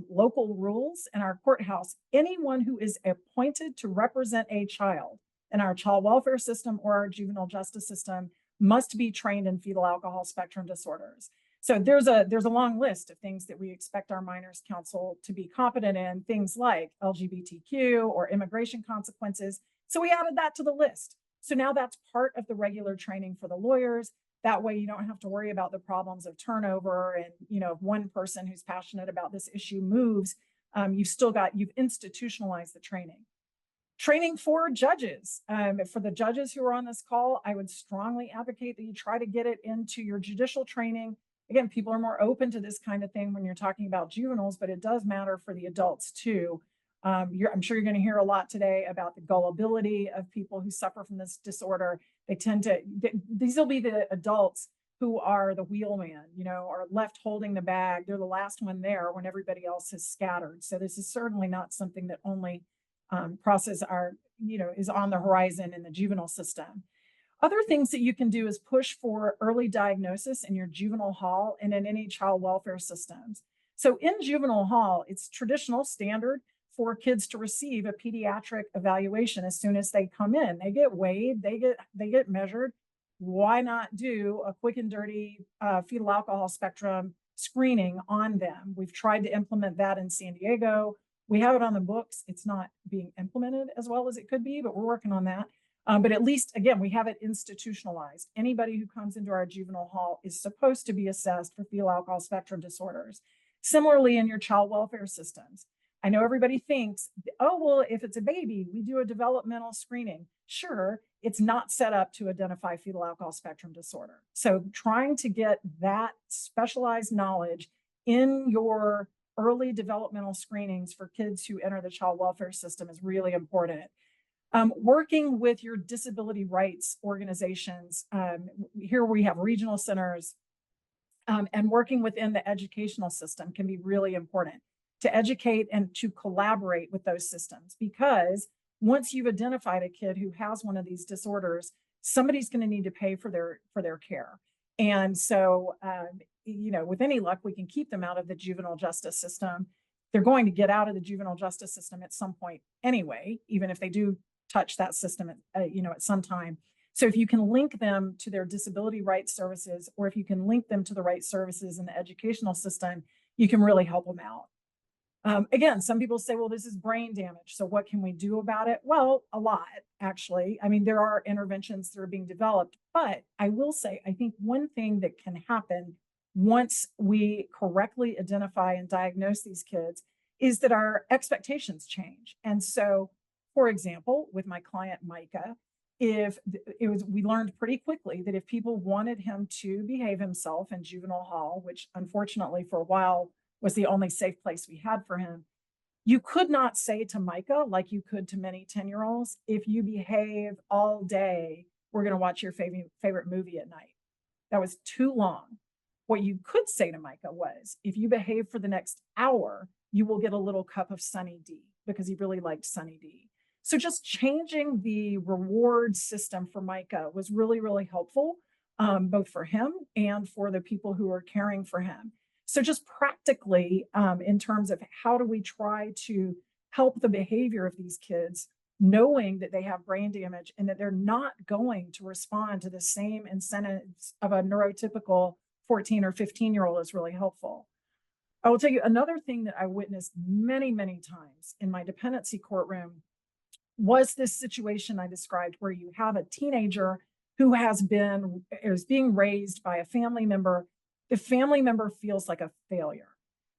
local rules in our courthouse. Anyone who is appointed to represent a child in our child welfare system or our juvenile justice system must be trained in fetal alcohol spectrum disorders. So there's a long list of things that we expect our minors counsel to be competent in, things like LGBTQ or immigration consequences. So we added that to the list. So now that's part of the regular training for the lawyers. That way you don't have to worry about the problems of turnover. And, if one person who's passionate about this issue moves, you've institutionalized the training. Training for judges. For the judges who are on this call, I would strongly advocate that you try to get it into your judicial training. Again, people are more open to this kind of thing when you're talking about juveniles, but it does matter for the adults too. I'm sure you're going to hear a lot today about the gullibility of people who suffer from this disorder. These will be the adults who are the wheelman, are left holding the bag. They're the last one there when everybody else has scattered. So this is certainly not something that only is on the horizon in the juvenile system. Other things that you can do is push for early diagnosis in your juvenile hall and in any child welfare systems. So in juvenile hall, it's traditional standard for kids to receive a pediatric evaluation as soon as they come in. They get weighed, they get measured. Why not do a quick and dirty fetal alcohol spectrum screening on them? We've tried to implement that in San Diego. We have it on the books. It's not being implemented as well as it could be, but we're working on that. But at least, again, we have it institutionalized. Anybody who comes into our juvenile hall is supposed to be assessed for fetal alcohol spectrum disorders. Similarly, in your child welfare systems, I know everybody thinks, oh, well, if it's a baby, we do a developmental screening. Sure, it's not set up to identify fetal alcohol spectrum disorder. So trying to get that specialized knowledge in your early developmental screenings for kids who enter the child welfare system is really important. Working with your disability rights organizations, here we have regional centers, and working within the educational system can be really important to educate and to collaborate with those systems, because once you've identified a kid who has one of these disorders, somebody's going to need to pay for their care. And so, with any luck, we can keep them out of the juvenile justice system. They're going to get out of the juvenile justice system at some point anyway, even if they do touch that system at some time. So if you can link them to their disability rights services, or if you can link them to the right services in the educational system, you can really help them out. Again, some people say, well, this is brain damage. So what can we do about it? Well, a lot, actually. I mean, there are interventions that are being developed, but I will say, I think one thing that can happen once we correctly identify and diagnose these kids is that our expectations change. And so, for example, with my client, Micah, we learned pretty quickly that if people wanted him to behave himself in juvenile hall, which unfortunately for a while was the only safe place we had for him, you could not say to Micah, like you could to many 10-year-olds, if you behave all day, we're going to watch your favorite movie at night. That was too long. What you could say to Micah was, if you behave for the next hour, you will get a little cup of Sunny D, because he really liked Sunny D. So just changing the reward system for Micah was really, really helpful, both for him and for the people who are caring for him. So just practically, in terms of how do we try to help the behavior of these kids, knowing that they have brain damage and that they're not going to respond to the same incentives of a neurotypical 14 or 15-year-old is really helpful. I will tell you another thing that I witnessed many, many times in my dependency courtroom was this situation I described, where you have a teenager who is being raised by a family member. The family member feels like a failure.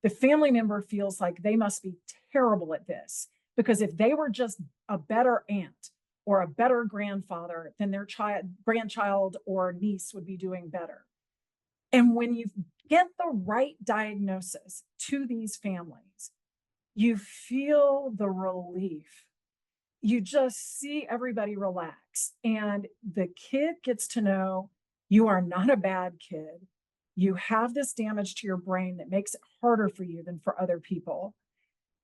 The family member feels like they must be terrible at this, because if they were just a better aunt or a better grandfather, then their grandchild or niece would be doing better. And when you get the right diagnosis to these families, you feel the relief. You just see everybody relax, and the kid gets to know you are not a bad kid. You have this damage to your brain that makes it harder for you than for other people.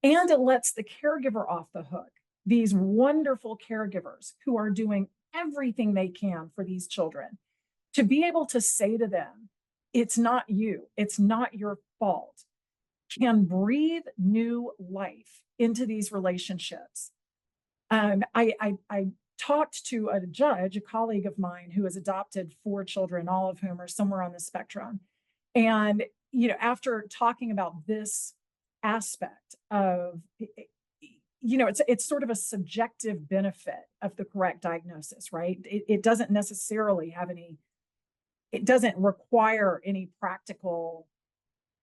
And it lets the caregiver off the hook. These wonderful caregivers who are doing everything they can for these children, to be able to say to them, it's not you, it's not your fault, can breathe new life into these relationships. I talked to a judge, a colleague of mine, who has adopted 4 children, all of whom are somewhere on the spectrum. And, after talking about this aspect of, it's sort of a subjective benefit of the correct diagnosis, right? It doesn't necessarily have it doesn't require any practical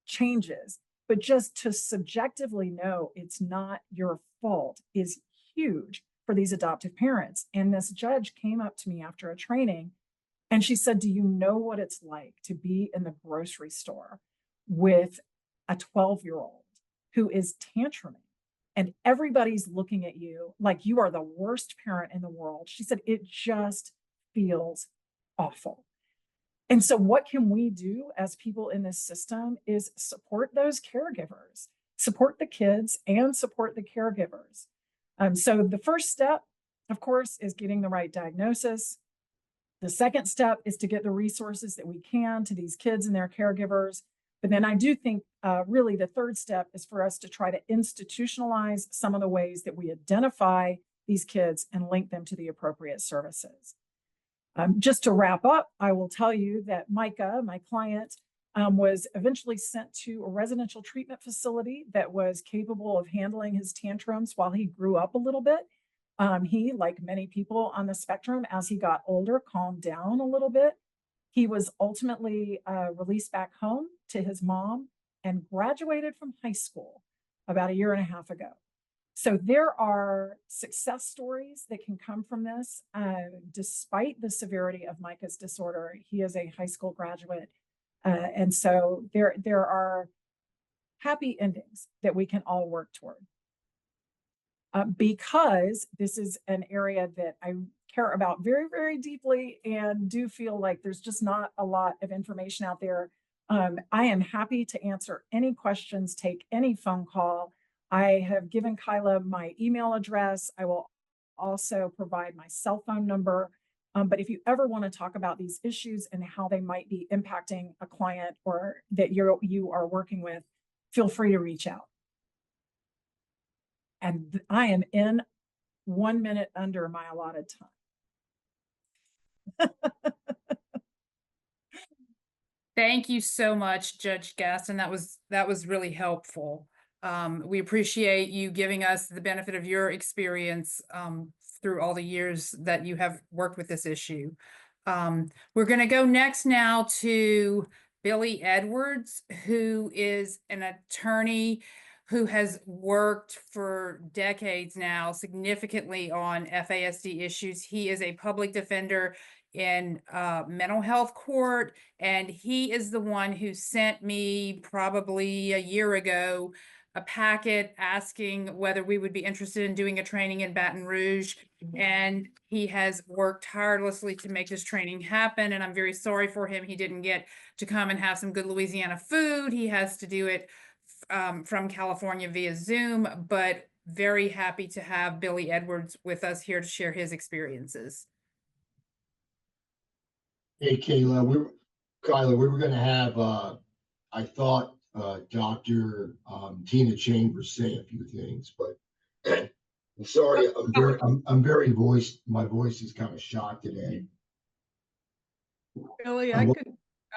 changes, but just to subjectively know it's not your fault is huge for these adoptive parents. And this judge came up to me after a training and she said, do you know what it's like to be in the grocery store with a 12-year-old who is tantruming and everybody's looking at you like you are the worst parent in the world? She said, it just feels awful. And so what can we do as people in this system is support those caregivers, support the kids and support the caregivers. So the first step, of course, is getting the right diagnosis. The second step is to get the resources that we can to these kids and their caregivers. But then I do think really the third step is for us to try to institutionalize some of the ways that we identify these kids and link them to the appropriate services. Just to wrap up, I will tell you that Micah, my client, was eventually sent to a residential treatment facility that was capable of handling his tantrums while he grew up a little bit. He, like many people on the spectrum, as he got older, calmed down a little bit. He was ultimately released back home to his mom and graduated from high school about 1.5 years ago. So there are success stories that can come from this. Despite the severity of Micah's disorder, he is a high school graduate. And so there are happy endings that we can all work toward. Because this is an area that I care about very, very deeply and do feel like there's just not a lot of information out there. I am happy to answer any questions, take any phone call. I have given Kyla my email address. I will also provide my cell phone number. But if you ever want to talk about these issues and how they might be impacting a client or that you are working with, feel free to reach out. And I am in 1 minute under my allotted time. Thank you so much, Judge Gaston. That was really helpful. We appreciate you giving us the benefit of your experience through all the years that you have worked with this issue. We're going to go next now to Billy Edwards, who is an attorney who has worked for decades now significantly on FASD issues. He is a public defender in mental health court, and he is the one who sent me probably a year ago a packet asking whether we would be interested in doing a training in Baton Rouge. And he has worked tirelessly to make this training happen. And I'm very sorry for him. He didn't get to come and have some good Louisiana food. He has to do it from California via Zoom, but very happy to have Billy Edwards with us here to share his experiences. Hey, Kyla, we were going to have, I thought, Dr. Tina Chambers say a few things, but I'm sorry, my voice is kind of shot today. Billy, I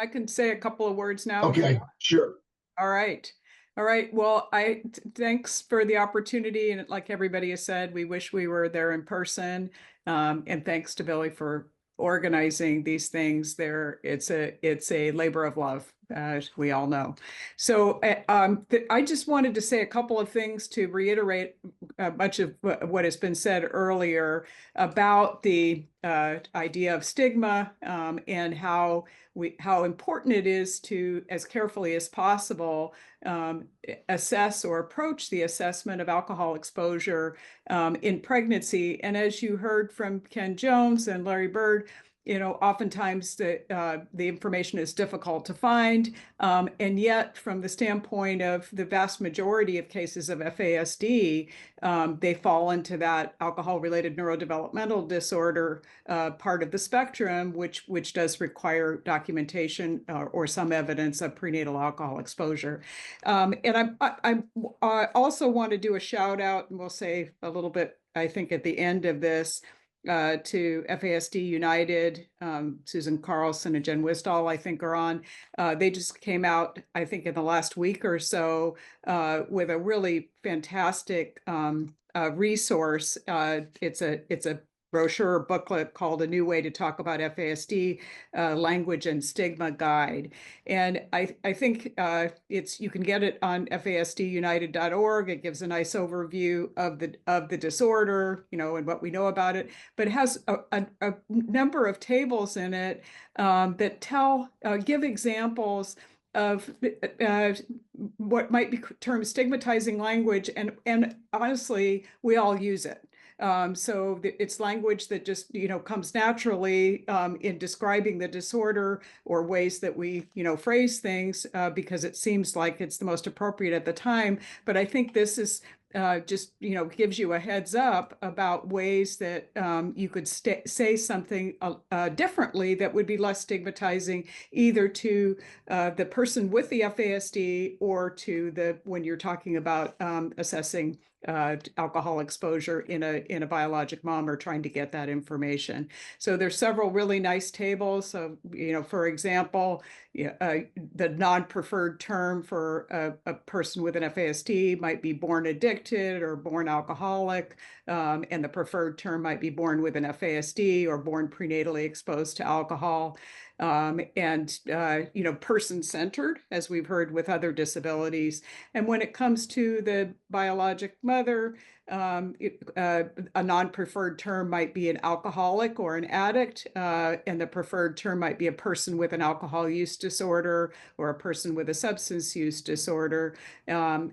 can say a couple of words now. Okay, sure. All right. All right. Well, thanks for the opportunity. And like everybody has said, we wish we were there in person. And thanks to Billy for organizing these things. It's a labor of love, as we all know. So I just wanted to say a couple of things to reiterate much of what has been said earlier about the idea of stigma and how important it is to, as carefully as possible, assess or approach the assessment of alcohol exposure in pregnancy. And as you heard from Ken Jones and Larry Bird, oftentimes the information is difficult to find. And yet, from the standpoint of the vast majority of cases of FASD, they fall into that alcohol-related neurodevelopmental disorder part of the spectrum, which does require documentation or some evidence of prenatal alcohol exposure. And I also want to do a shout out, and we'll say a little bit, I think, at the end of this, to FASD United. Susan Carlson and Jen Wistall, I think, are on. They just came out, I think, in the last week or so with a really fantastic resource. It's a brochure or booklet called A New Way to Talk About FASD, Language and Stigma Guide. And I think you can get it on FASDunited.org. It gives a nice overview of the disorder, and what we know about it, but it has a number of tables in it that give examples of what might be termed stigmatizing language, and honestly, we all use it. So it's language that just, comes naturally in describing the disorder, or ways that we, phrase things because it seems like it's the most appropriate at the time. But I think this is just, gives you a heads up about ways that you could say something differently that would be less stigmatizing, either to the person with the FASD or to when you're talking about assessing alcohol exposure in a biologic mom, or trying to get that information. So there's several really nice tables. So, for example, the non-preferred term for a person with an FASD might be born addicted or born alcoholic, and the preferred term might be born with an FASD or born prenatally exposed to alcohol. And person-centered, as we've heard with other disabilities. And when it comes to the biologic mother, a non-preferred term might be an alcoholic or an addict, and the preferred term might be a person with an alcohol use disorder or a person with a substance use disorder. For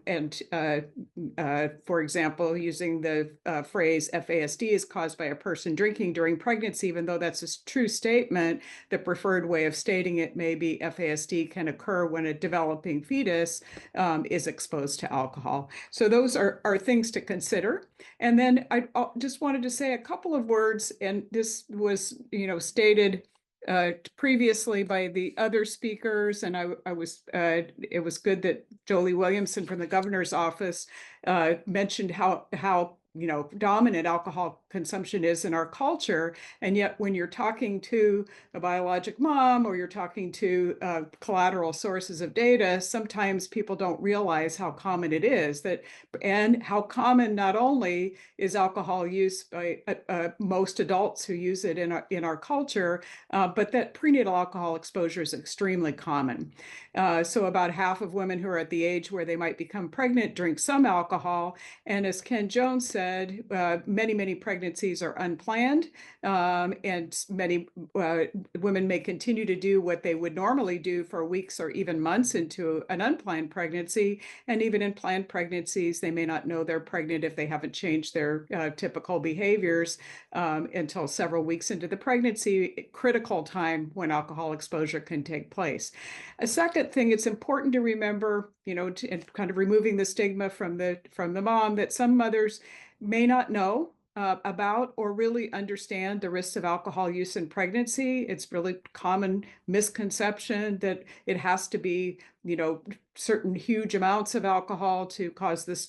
example, using the phrase FASD is caused by a person drinking during pregnancy, even though that's a true statement, the preferred way of stating it may be FASD can occur when a developing fetus is exposed to alcohol. So those are things to consider. And then I just wanted to say a couple of words, and this was, stated previously by the other speakers, and it was good that Jolie Williamson from the governor's office mentioned how dominant alcohol consumption is in our culture. And yet when you're talking to a biologic mom, or you're talking to collateral sources of data, sometimes people don't realize how common it is, and how common not only is alcohol use by most adults who use it in our culture, but that prenatal alcohol exposure is extremely common. So about half of women who are at the age where they might become pregnant drink some alcohol. And as Ken Jones said, many pregnancies are unplanned, and many women may continue to do what they would normally do for weeks or even months into an unplanned pregnancy. And even in planned pregnancies, they may not know they're pregnant if they haven't changed their typical behaviors until several weeks into the pregnancy, critical time when alcohol exposure can take place. A second thing, it's important to remember, and kind of removing the stigma from the mom, that some mothers may not know about or really understand the risks of alcohol use in pregnancy. It's really common misconception that it has to be, certain huge amounts of alcohol to cause this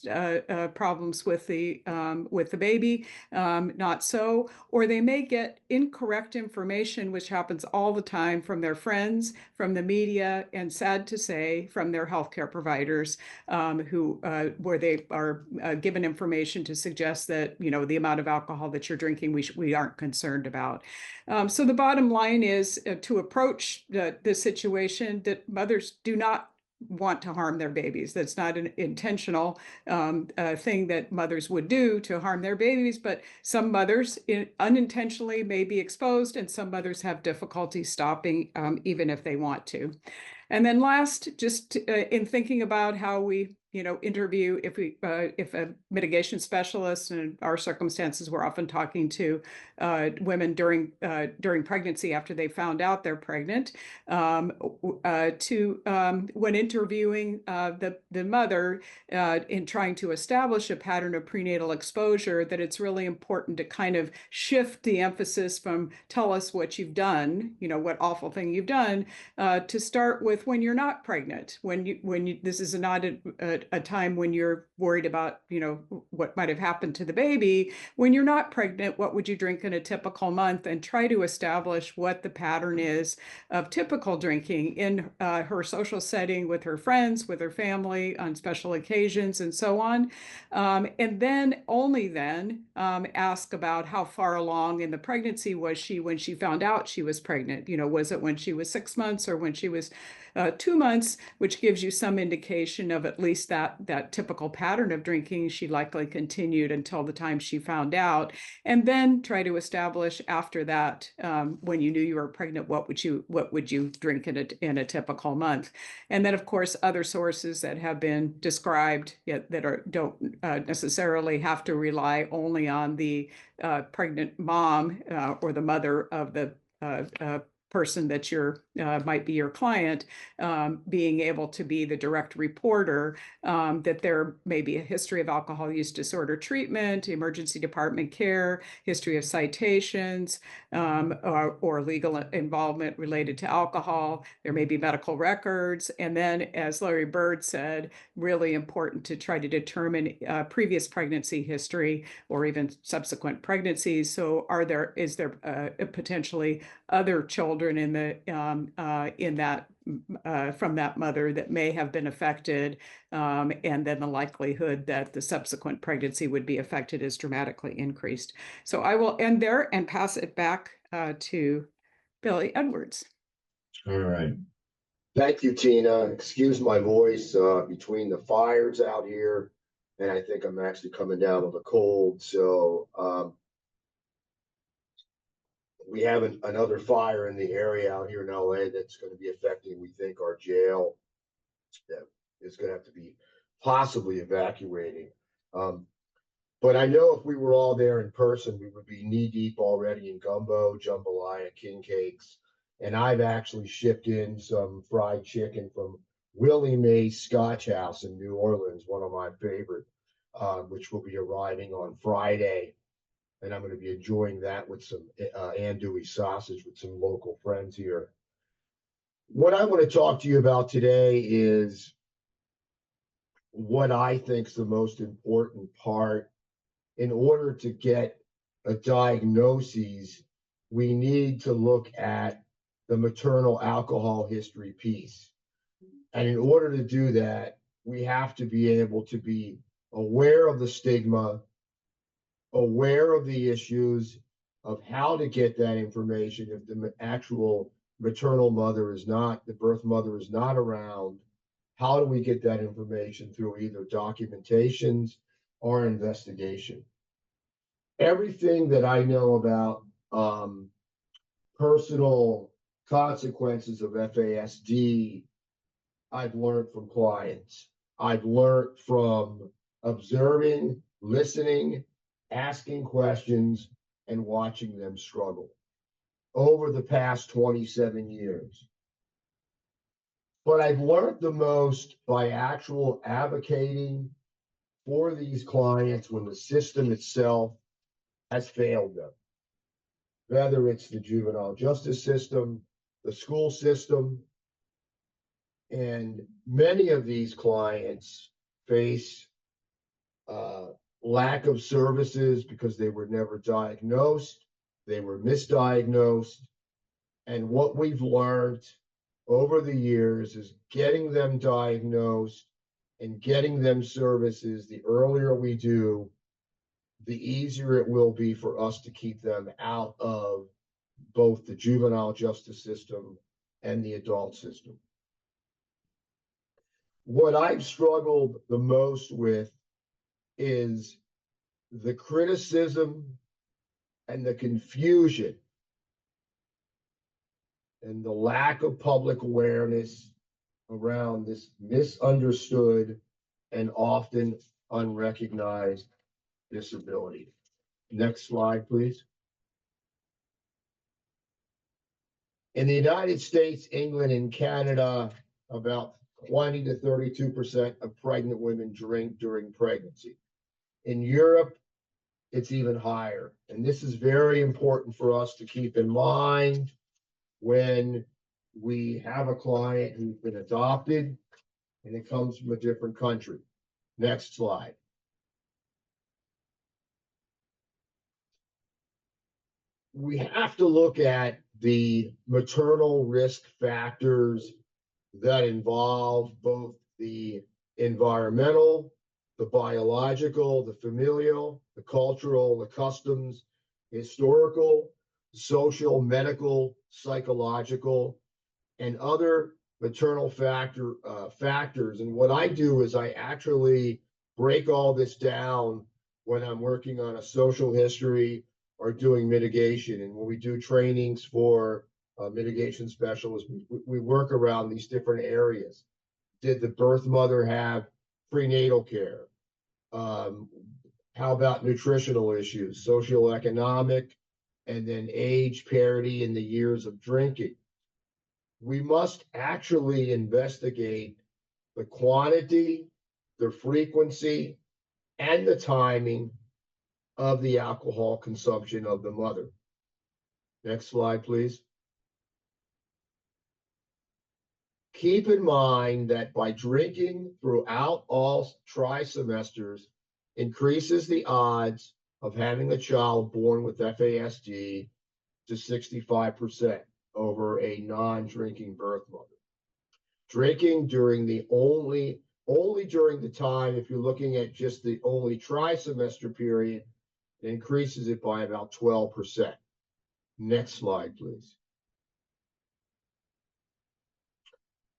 problems with the baby. Not so. Or they may get incorrect information, which happens all the time, from their friends, from the media, and sad to say, from their healthcare providers, where they are given information to suggest that the amount of alcohol that you're drinking we aren't concerned about. So the bottom line is to approach the situation that mothers do not want to harm their babies. That's not an intentional thing that mothers would do to harm their babies, but some mothers unintentionally may be exposed, and some mothers have difficulty stopping even if they want to. And then last, just in thinking about how we interview, if a mitigation specialist, and in our circumstances, we're often talking to women during pregnancy after they found out they're pregnant, when interviewing the mother in trying to establish a pattern of prenatal exposure, that it's really important to kind of shift the emphasis from tell us what you've done, what awful thing you've done, to start with when you're not pregnant, when you this is not a time when you're worried about what might have happened to the baby. When you're not pregnant, what would you drink in a typical month, and try to establish what the pattern is of typical drinking in her social setting, with her friends, with her family, on special occasions, and so on. And then only then ask about how far along in the pregnancy was she when she found out she was pregnant. Was it when she was 6 months, or when she was 2 months, which gives you some indication of at least that typical pattern of drinking she likely continued until the time she found out. And then try to establish after that, when you knew you were pregnant, what would you drink in a typical month. And then, of course, other sources that have been described that don't necessarily have to rely only on the pregnant mom or the mother of the person that might be your client, being able to be the direct reporter, that there may be a history of alcohol use disorder treatment, emergency department care, history of citations, or legal involvement related to alcohol. There may be medical records. And then, as Larry Bird said, really important to try to determine previous pregnancy history or even subsequent pregnancies. So is there potentially other children in that from that mother that may have been affected, and then the likelihood that the subsequent pregnancy would be affected is dramatically increased. So I will end there and pass it back to Billy Edwards. All right. Thank you, Tina. Excuse my voice between the fires out here, and I think I'm actually coming down with a cold. So we have another fire in the area out here in LA that's going to be affecting, we think, our jail. That is going to have to be possibly evacuating. But I know if we were all there in person, we would be knee deep already in gumbo, jambalaya, king cakes. And I've actually shipped in some fried chicken from Willie Mae's Scotch House in New Orleans, one of my favorite, which will be arriving on Friday. And I'm going to be enjoying that with some andouille sausage with some local friends here. What I want to talk to you about today is what I think is the most important part in order to get a diagnosis, we need to look at the maternal alcohol history piece. And in order to do that, we have to be able to be aware of the stigma, aware of the issues of how to get that information if the actual maternal mother is not, the birth mother is not around. How do we get that information through either documentations or investigation? Everything that I know about personal consequences of FASD, I've learned from clients. I've learned from observing, listening, asking questions, and watching them struggle over the past 27 years. But I've learned the most by actual advocating for these clients when the system itself has failed them. Whether it's the juvenile justice system, the school system, and many of these clients face lack of services because they were never diagnosed, they were misdiagnosed. And what we've learned over the years is getting them diagnosed and getting them services, the earlier we do, the easier it will be for us to keep them out of both the juvenile justice system and the adult system. What I've struggled the most with is the criticism and the confusion and the lack of public awareness around this misunderstood and often unrecognized disability. Next slide, please. In the United States, England, and Canada, about 20 to 32% of pregnant women drink during pregnancy. In Europe, it's even higher. And this is very important for us to keep in mind when we have a client who's been adopted and it comes from a different country. Next slide. We have to look at the maternal risk factors that involve both the environmental, the biological, the familial, the cultural, the customs, historical, social, medical, psychological, and other maternal factors. And what I do is I actually break all this down when I'm working on a social history or doing mitigation. And when we do trainings for mitigation specialists, we work around these different areas. Did the birth mother have prenatal care? How about nutritional issues, socioeconomic, and then age parity in the years of drinking? We must actually investigate the quantity, the frequency, and the timing of the alcohol consumption of the mother. Next slide, please. Keep in mind that by drinking throughout all trimesters increases the odds of having a child born with FASD to 65% over a non-drinking birth mother. Drinking during the only during the time, if you're looking at just the only trimester period, it increases it by about 12%. Next slide, please.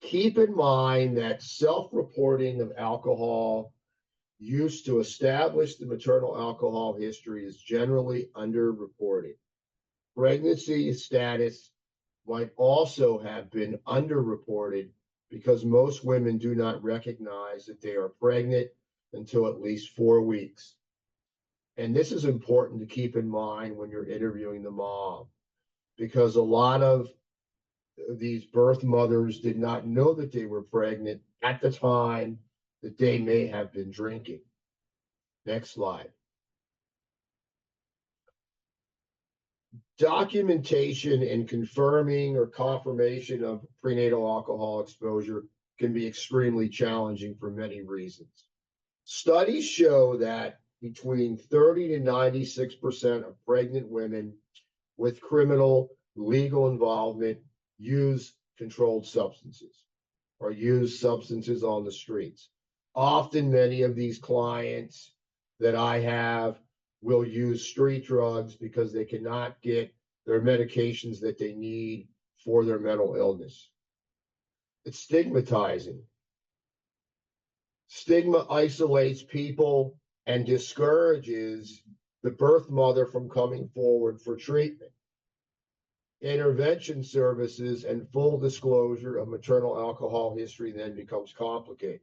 Keep in mind that self-reporting of alcohol use to establish the maternal alcohol history is generally underreported. Pregnancy status might also have been underreported because most women do not recognize that they are pregnant until at least 4 weeks. And this is important to keep in mind when you're interviewing the mom, because a lot of these birth mothers did not know that they were pregnant at the time that they may have been drinking. Next slide. Documentation and confirming or confirmation of prenatal alcohol exposure can be extremely challenging for many reasons. Studies show that between 30 to 96% of pregnant women with criminal legal involvement use controlled substances or use substances on the streets. Often, many of these clients that I have will use street drugs because they cannot get their medications that they need for their mental illness. It's stigmatizing. Stigma isolates people and discourages the birth mother from coming forward for treatment. Intervention services and full disclosure of maternal alcohol history then becomes complicated.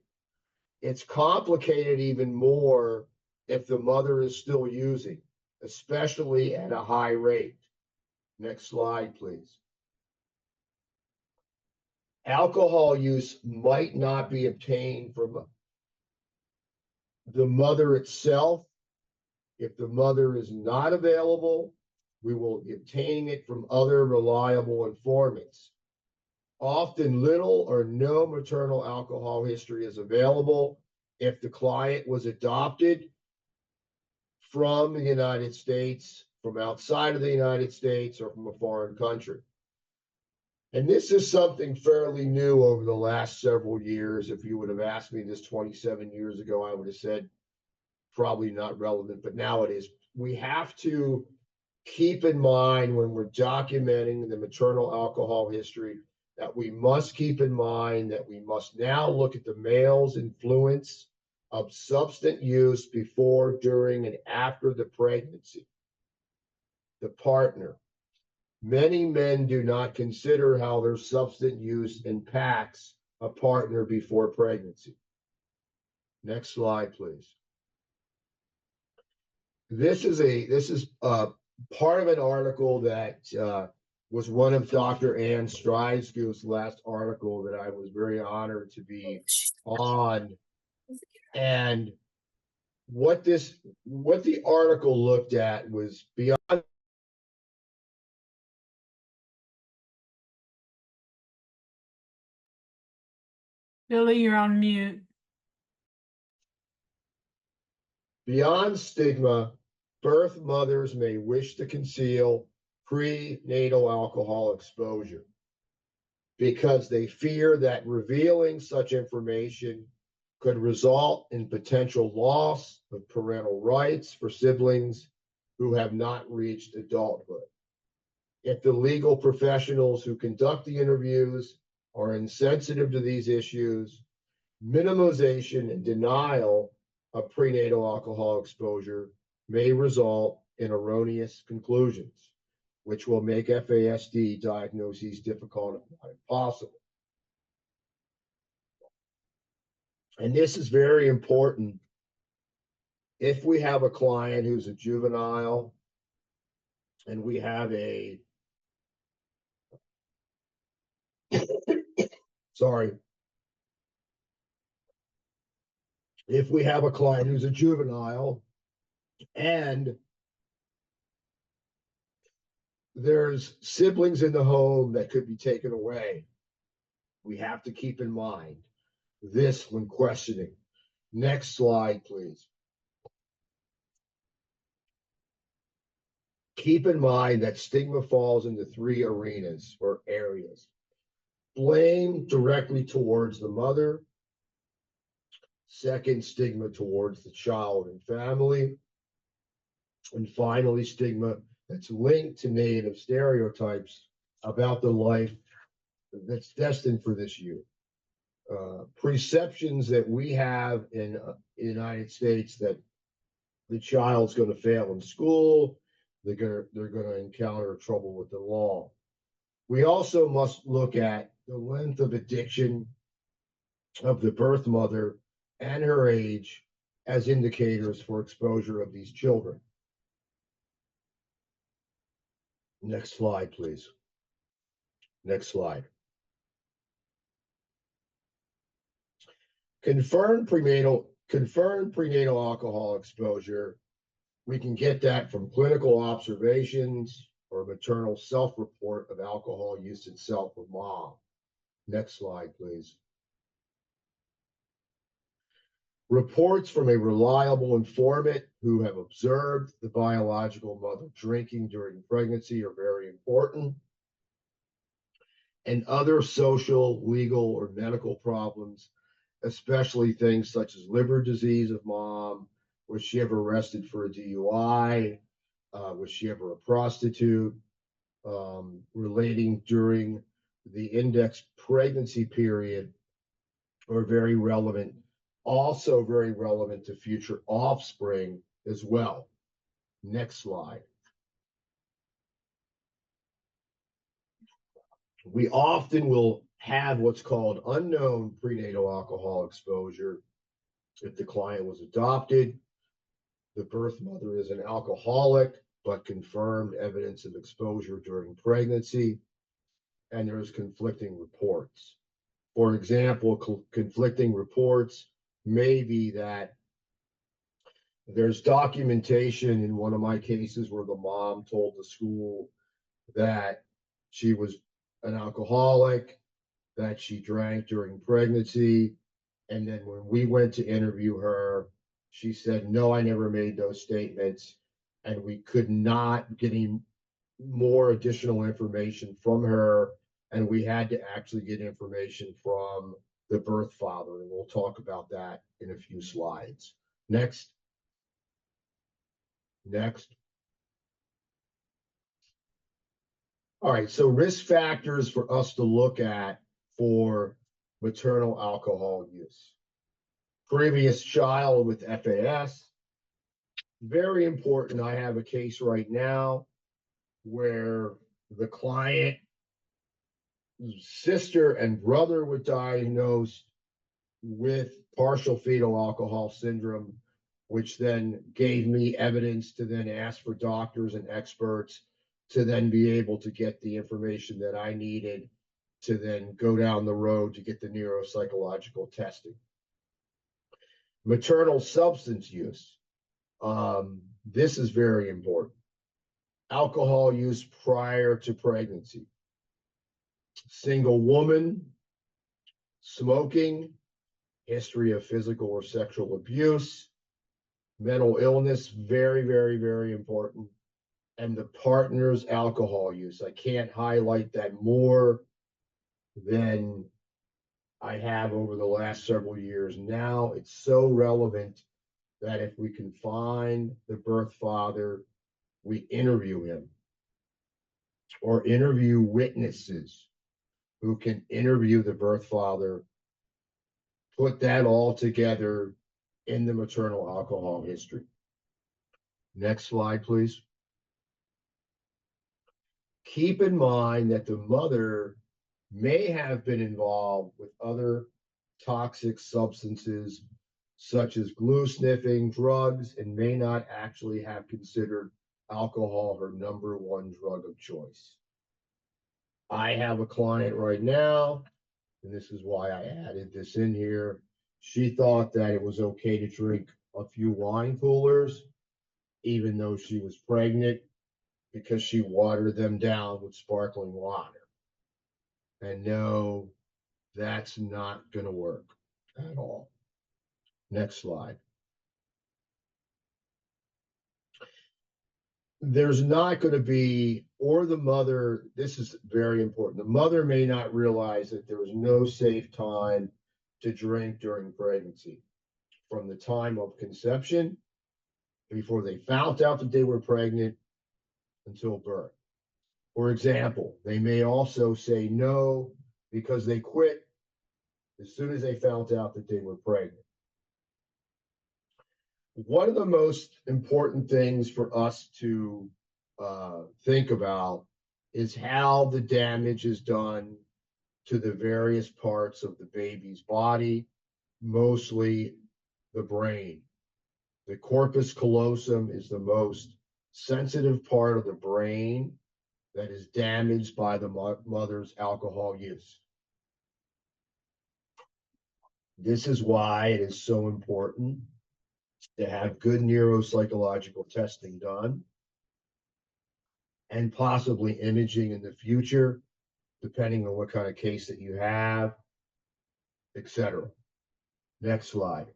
It's complicated even more if the mother is still using, especially at a high rate. Next slide, please. Alcohol use might not be obtained from the mother itself. If the mother is not available, we will be obtaining it from other reliable informants. Often little or no maternal alcohol history is available if the client was adopted from the United States, from outside of the United States, or from a foreign country. And this is something fairly new over the last several years. If you would have asked me this 27 years ago, I would have said probably not relevant, but now it is. We have to keep in mind when we're documenting the maternal alcohol history that we must keep in mind that we must now look at the male's influence of substance use before, during, and after the pregnancy. The partner. Many men do not consider how their substance use impacts a partner before pregnancy. Next slide, please. This is part of an article that was one of Dr. Ann Stride's last article that I was very honored to be on. And what the article looked at was beyond Billy, you're on mute. Beyond stigma, birth mothers may wish to conceal prenatal alcohol exposure because they fear that revealing such information could result in potential loss of parental rights for siblings who have not reached adulthood. If the legal professionals who conduct the interviews are insensitive to these issues, minimization and denial of prenatal alcohol exposure may result in erroneous conclusions, which will make FASD diagnoses difficult, if not impossible. And this is very important. If we have a client who's a juvenile and we have a, sorry, if we have a client who's a juvenile and there's siblings in the home that could be taken away, we have to keep in mind this when questioning. Next slide, please. Keep in mind that stigma falls into three arenas or areas. Blame directly towards the mother. Second, stigma towards the child and family. And finally, stigma that's linked to negative stereotypes about the life that's destined for this youth. Perceptions that we have in the United States that the child's going to fail in school, they're going to encounter trouble with the law. We also must look at the length of addiction of the birth mother and her age as indicators for exposure of these children. Next slide, please. Next slide. Confirmed prenatal alcohol exposure, we can get that from clinical observations or maternal self-report of alcohol use itself with mom. Next slide, please. Reports from a reliable informant who have observed the biological mother drinking during pregnancy are very important. And other social, legal, or medical problems, especially things such as liver disease of mom. Was she ever arrested for a DUI? Was she ever a prostitute? Relating during the index pregnancy period are very relevant, also very relevant to future offspring as well. Next slide. We often will have what's called unknown prenatal alcohol exposure if the client was adopted, the birth mother is an alcoholic, but confirmed evidence of exposure during pregnancy, and there's conflicting reports. For example, conflicting reports may be that there's documentation in one of my cases where the mom told the school that she was an alcoholic, that she drank during pregnancy, and then when we went to interview her, she said, no, I never made those statements. And we could not get any more additional information from her. And we had to actually get information from the birth father. And we'll talk about that in a few slides. Next. Next. All right, so risk factors for us to look at for maternal alcohol use. Previous child with FAS. Very important. I have a case right now where the client's sister and brother were diagnosed with partial fetal alcohol syndrome, which then gave me evidence to then ask for doctors and experts to then be able to get the information that I needed to then go down the road to get the neuropsychological testing. Maternal substance use. This is very important. Alcohol use prior to pregnancy. Single woman, smoking, history of physical or sexual abuse, mental illness, very, very, very important. And the partner's alcohol use. I can't highlight that more than I have over the last several years. Now it's so relevant that if we can find the birth father, we interview him or interview witnesses who can interview the birth father, put that all together in the maternal alcohol history. Next slide, please. Keep in mind that the mother may have been involved with other toxic substances such as glue sniffing, drugs, and may not actually have considered alcohol her number one drug of choice. I have a client right now, and this is why I added this in here. She thought that it was okay to drink a few wine coolers, even though she was pregnant, because she watered them down with sparkling water. And no, that's not going to work at all. Next slide. There's not going to be, or the mother, this is very important. The mother may not realize that there is no safe time to drink during pregnancy. From the time of conception, before they found out that they were pregnant, until birth. For example, they may also say no because they quit as soon as they found out that they were pregnant. One of the most important things for us to think about is how the damage is done to the various parts of the baby's body, mostly the brain. The corpus callosum is the most sensitive part of the brain that is damaged by the mother's alcohol use. This is why it is so important to have good neuropsychological testing done and possibly imaging in the future, depending on what kind of case that you have, etc. Next slide.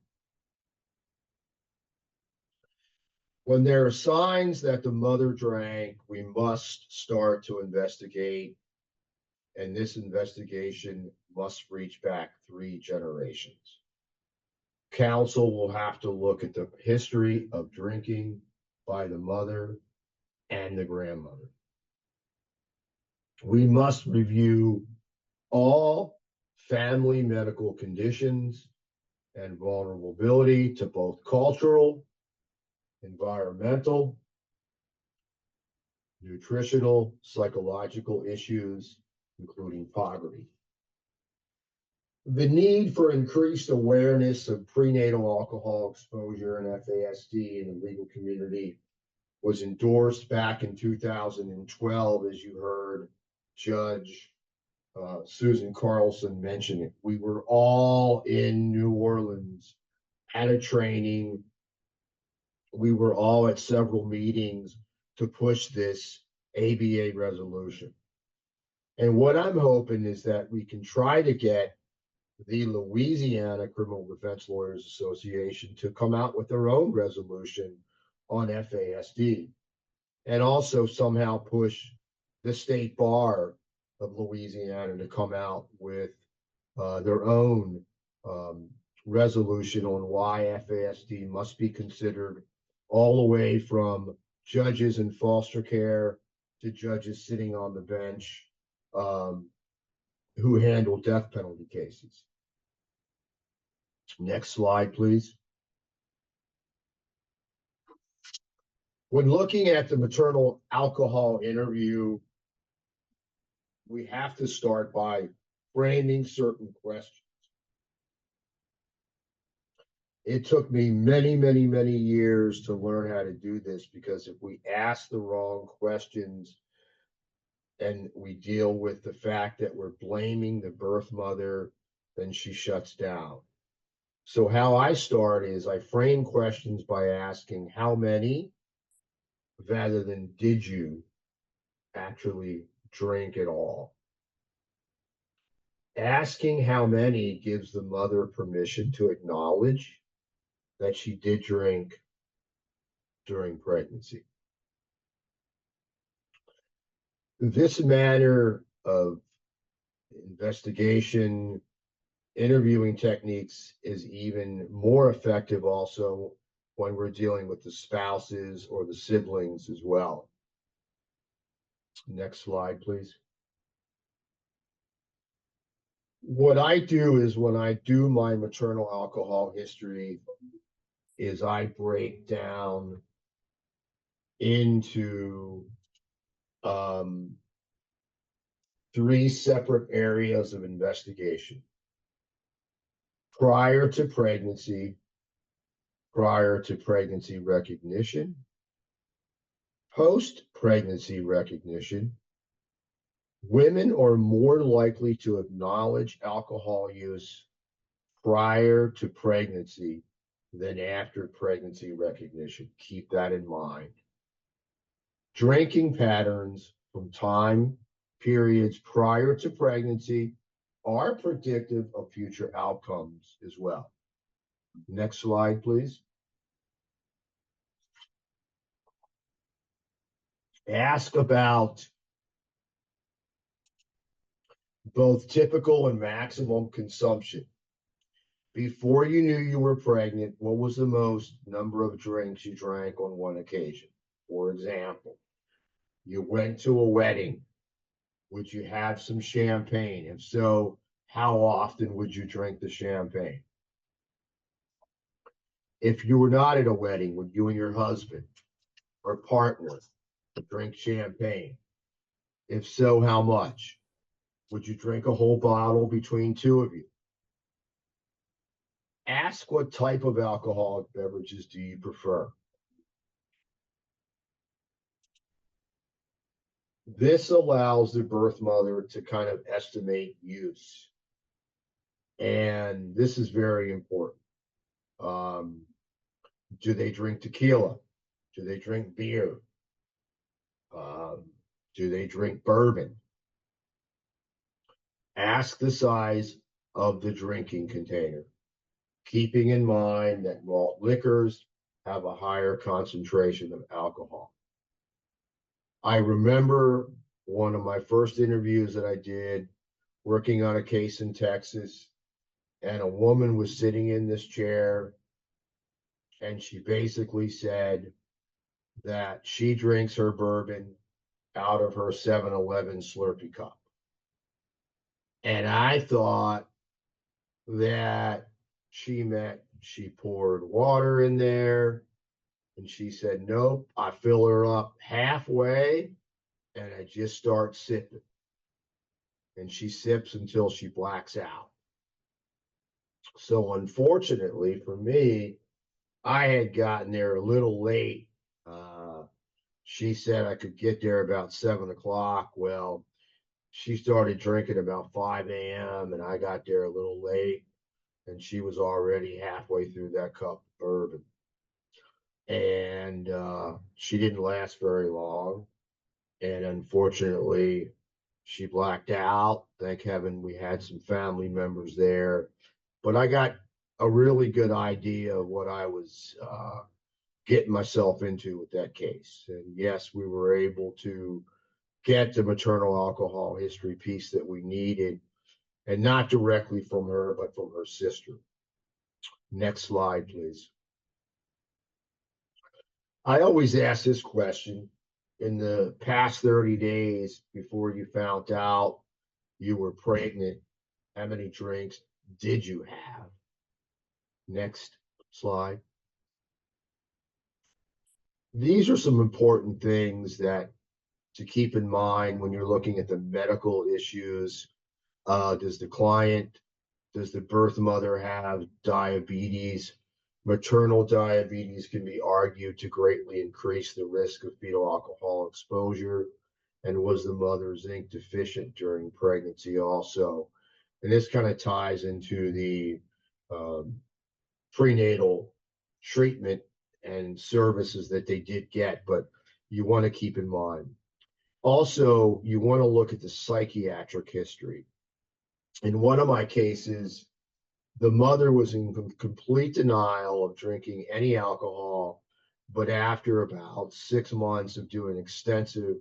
When there are signs that the mother drank, we must start to investigate, and this investigation must reach back 3 generations. Council will have to look at the history of drinking by the mother and the grandmother. We must review all family medical conditions and vulnerability to both cultural, environmental, nutritional, psychological issues, including poverty. The need for increased awareness of prenatal alcohol exposure and FASD in the legal community was endorsed back in 2012, as you heard Judge Susan Carlson mention it. We were all in New Orleans at a training. We were all at several meetings to push this ABA resolution. And what I'm hoping is that we can try to get the Louisiana Criminal Defense Lawyers Association to come out with their own resolution on FASD, and also somehow push the state bar of Louisiana to come out with their own resolution on why FASD must be considered, all the way from judges in foster care to judges sitting on the bench who handle death penalty cases. Next slide, please. When looking at the maternal alcohol interview, we have to start by framing certain questions. It took me many, many, many years to learn how to do this, because if we ask the wrong questions and we deal with the fact that we're blaming the birth mother, then she shuts down. So how I start is I frame questions by asking how many, rather than did you actually drink at all. Asking how many gives the mother permission to acknowledge that she did drink during pregnancy. This manner of investigation, interviewing techniques is even more effective also when we're dealing with the spouses or the siblings as well. Next slide, please. What I do is, when I do my maternal alcohol history, is I break down into 3 separate areas of investigation: prior to pregnancy recognition, post-pregnancy recognition. Women are more likely to acknowledge alcohol use prior to pregnancy than after pregnancy recognition. Keep that in mind. Drinking patterns from time periods prior to pregnancy are predictive of future outcomes as well. Next slide, please. Ask about both typical and maximum consumption. Before you knew you were pregnant, what was the most number of drinks you drank on one occasion? For example, you went to a wedding. Would you have some champagne? If so, how often would you drink the champagne? If you were not at a wedding, would you and your husband or partner drink champagne? If so, how much? Would you drink a whole bottle between 2 of you? Ask what type of alcoholic beverages do you prefer? This allows the birth mother to kind of estimate use. And this is very important. Do they drink tequila? Do they drink beer? Do they drink bourbon? Ask the size of the drinking container, keeping in mind that malt liquors have a higher concentration of alcohol. I remember one of my first interviews that I did working on a case in Texas, and a woman was sitting in this chair, and she basically said that she drinks her bourbon out of her 7-Eleven Slurpee cup. And I thought that she meant she poured water in there. And she said, nope, I fill her up halfway and I just start sipping. And she sips until she blacks out. So unfortunately for me, I had gotten there a little late. She said I could get there about 7 o'clock. Well, she started drinking about 5 a.m. and I got there a little late, and she was already halfway through that cup of bourbon. And she didn't last very long. And unfortunately, she blacked out. Thank heaven we had some family members there. But I got a really good idea of what I was getting myself into with that case. And yes, we were able to get the maternal alcohol history piece that we needed, and not directly from her, but from her sister. Next slide, please. I always ask this question: in the past 30 days before you found out you were pregnant, how many drinks did you have? Next slide. These are some important things that to keep in mind when you're looking at the medical issues. Does the birth mother have diabetes? Maternal diabetes can be argued to greatly increase the risk of fetal alcohol exposure. And was the mother zinc deficient during pregnancy also? And this kind of ties into the prenatal treatment and services that they did get, but you want to keep in mind. Also, you want to look at the psychiatric history. In one of my cases, the mother was in complete denial of drinking any alcohol, but after about 6 months of doing extensive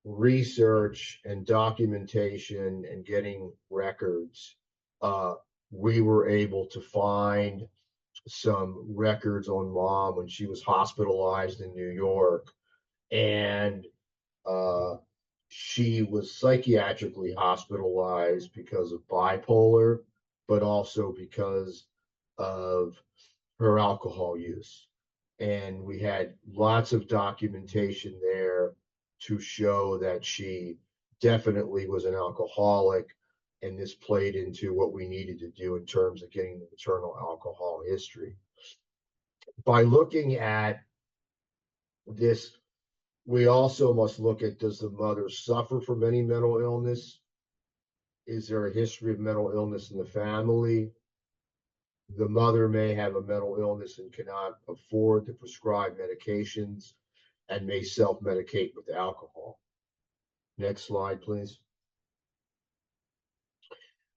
research and documentation and getting records, we were able to find some records on mom when she was hospitalized in New York. And she was psychiatrically hospitalized because of bipolar, but also because of her alcohol use. And we had lots of documentation there to show that she definitely was an alcoholic, and this played into what we needed to do in terms of getting the maternal alcohol history. By looking at this, we also must look at, does the mother suffer from any mental illness? Is there a history of mental illness in the family? The mother may have a mental illness and cannot afford to prescribe medications and may self-medicate with alcohol. Next slide, please.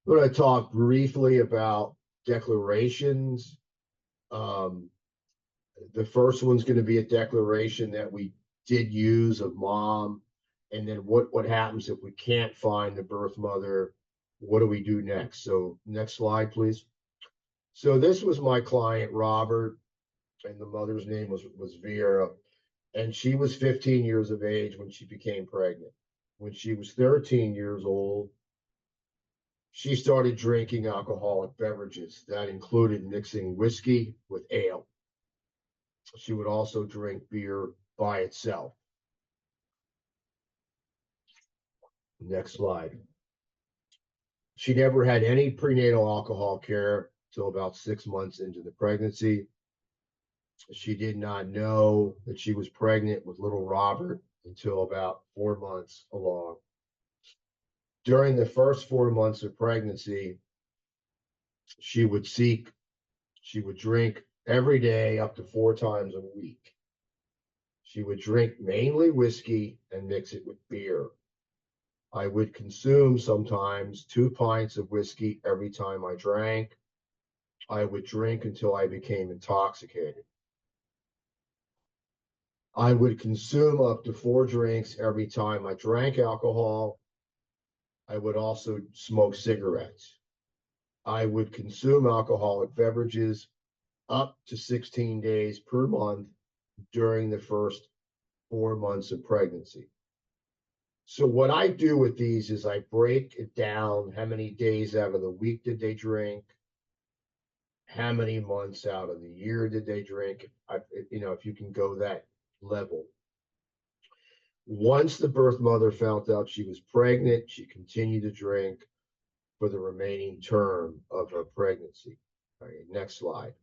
I'm going to talk briefly about declarations. The first one's going to be a declaration that we did use of mom, and then what happens if we can't find the birth mother? What do we do next? So next slide, please. So this was my client, Robert, and the mother's name was Vera, and she was 15 years of age when she became pregnant. When she was 13 years old, she started drinking alcoholic beverages. That included mixing whiskey with ale. She would also drink beer by itself. Next slide. She never had any prenatal alcohol care till about 6 months into the pregnancy. She did not know that she was pregnant with little Robert until about 4 months along. During the first 4 months of pregnancy, she would drink every day up to 4 times a week. She would drink mainly whiskey and mix it with beer. I would consume sometimes 2 pints of whiskey every time I drank. I would drink until I became intoxicated. I would consume up to 4 drinks every time I drank alcohol. I would also smoke cigarettes. I would consume alcoholic beverages up to 16 days per month during the first 4 months of pregnancy. So what I do with these is I break it down. How many days out of the week did they drink? How many months out of the year did they drink? If you can go that level. Once the birth mother found out she was pregnant, she continued to drink for the remaining term of her pregnancy. All right, next slide.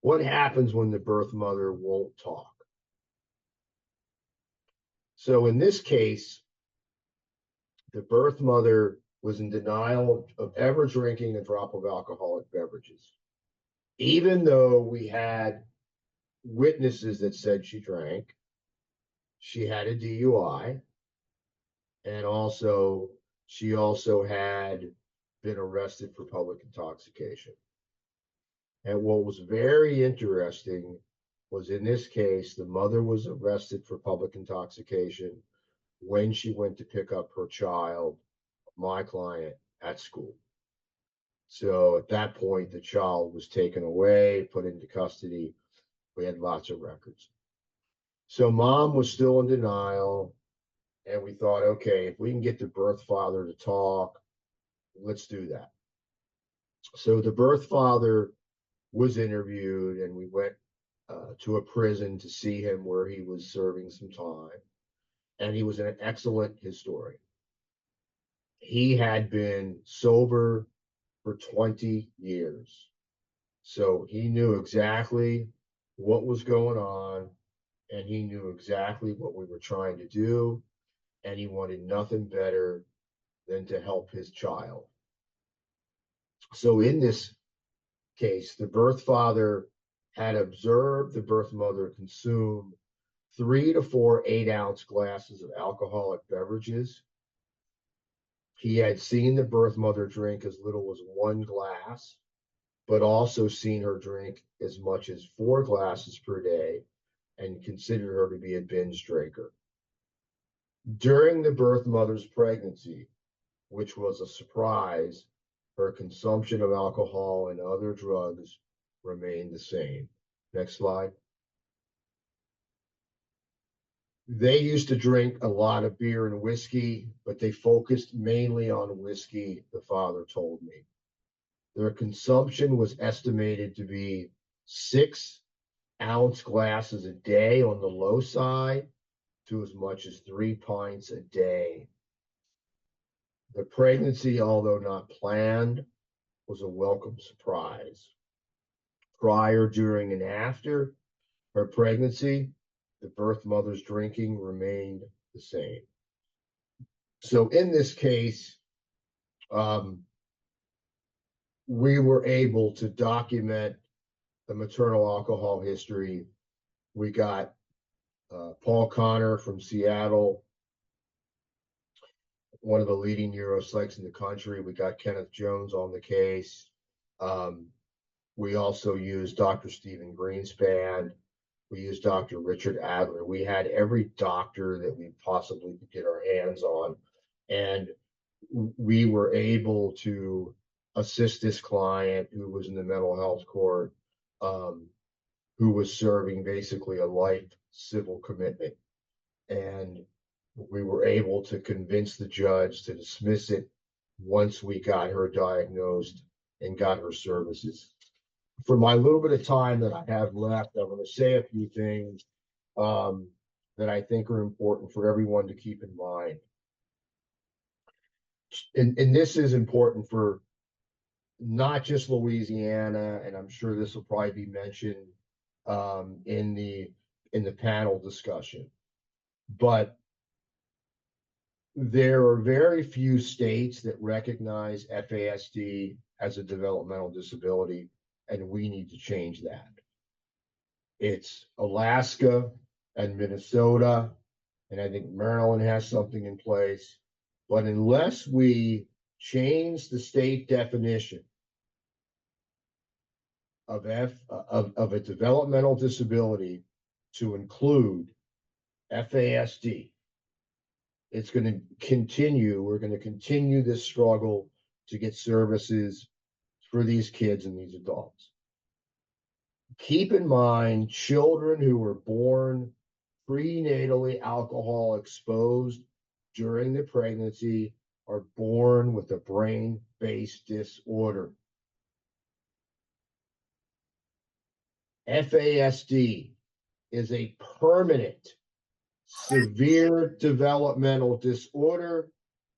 What happens when the birth mother won't talk? So in this case, the birth mother was in denial of ever drinking a drop of alcoholic beverages, even though we had witnesses that said she drank. She had a DUI, and she also had been arrested for public intoxication. And what was very interesting was, in this case, the mother was arrested for public intoxication when she went to pick up her child, my client, at school. So at that point, the child was taken away, put into custody. We had lots of records. So mom was still in denial, and we thought, okay, if we can get the birth father to talk, let's do that. So the birth father was interviewed, and we went to a prison to see him where he was serving some time. And he was an excellent historian. He had been sober for 20 years. So he knew exactly what was going on, and he knew exactly what we were trying to do, and he wanted nothing better than to help his child. So in this case, the birth father had observed the birth mother consume 3 to 4 8-ounce glasses of alcoholic beverages. He had seen the birth mother drink as little as 1 glass, but also seen her drink as much as 4 glasses per day, and considered her to be a binge drinker. During the birth mother's pregnancy, which was a surprise, her consumption of alcohol and other drugs remained the same. Next slide. They used to drink a lot of beer and whiskey, but they focused mainly on whiskey, the father told me. Their consumption was estimated to be 6-ounce glasses a day on the low side to as much as 3 pints a day. The pregnancy, although not planned, was a welcome surprise. Prior, during, and after her pregnancy, the birth mother's drinking remained the same. So in this case, we were able to document the maternal alcohol history. We got Paul Connor from Seattle, one of the leading neuropsychs in the country. We got Kenneth Jones on the case. We also used Dr. Stephen Greenspan. We used Dr. Richard Adler. We had every doctor that we possibly could get our hands on. And we were able to assist this client who was in the mental health court, who was serving basically a life civil commitment. And we were able to convince the judge to dismiss it once we got her diagnosed and got her services. For my little bit of time that I have left, I'm going to say a few things that I think are important for everyone to keep in mind. And this is important for not just Louisiana, and I'm sure this will probably be mentioned in the panel discussion, but there are very few states that recognize FASD as a developmental disability, and we need to change that. It's Alaska and Minnesota, and I think Maryland has something in place. But unless we change the state definition of a developmental disability to include FASD. It's going to continue. We're going to continue this struggle to get services for these kids and these adults. Keep in mind, children who were born prenatally alcohol exposed during the pregnancy are born with a brain-based disorder. FASD is a permanent, severe developmental disorder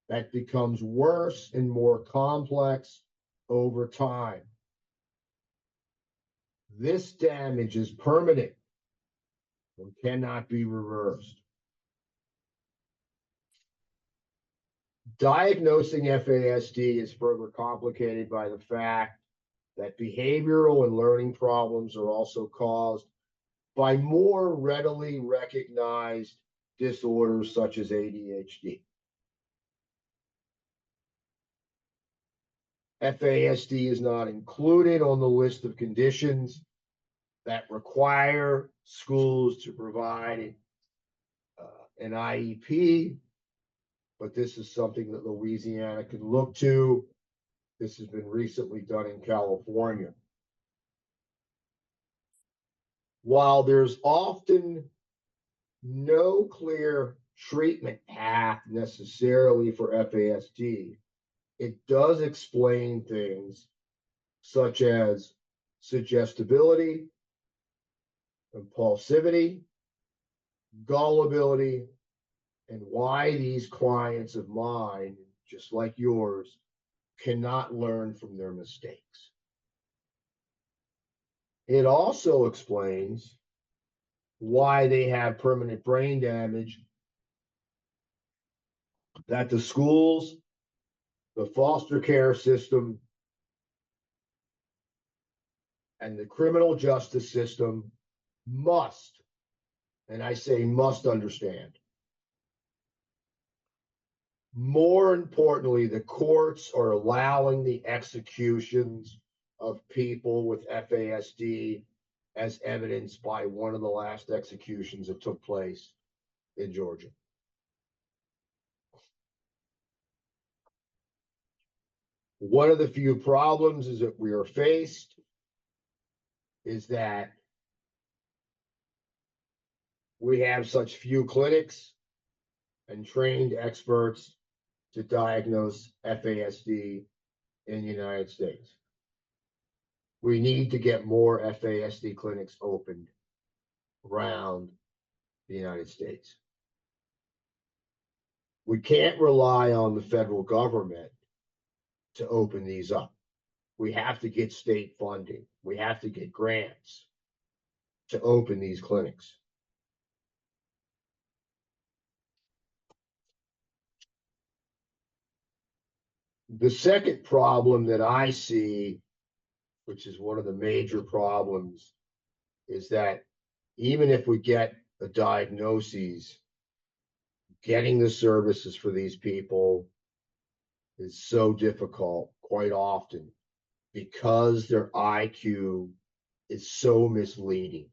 that becomes worse and more complex over time. This damage is permanent and cannot be reversed. Diagnosing FASD is further complicated by the fact that behavioral and learning problems are also caused by more readily recognized disorders such as ADHD. FASD is not included on the list of conditions that require schools to provide an IEP, but this is something that Louisiana can look to. This has been recently done in California. While there's often no clear treatment path necessarily for FASD, it does explain things such as suggestibility, impulsivity, gullibility, and why these clients of mine, just like yours, cannot learn from their mistakes. It also explains why they have permanent brain damage that the schools, the foster care system, and the criminal justice system must, and I say must, understand. More importantly, the courts are allowing the executions of people with FASD, as evidenced by one of the last executions that took place in Georgia. One of the few problems is that we are faced is that we have such few clinics and trained experts to diagnose FASD in the United States. We need to get more FASD clinics opened around the United States. We can't rely on the federal government to open these up. We have to get state funding. We have to get grants to open these clinics. The second problem that I see, which is one of the major problems, is that even if we get a diagnosis, getting the services for these people is so difficult quite often because their IQ is so misleading.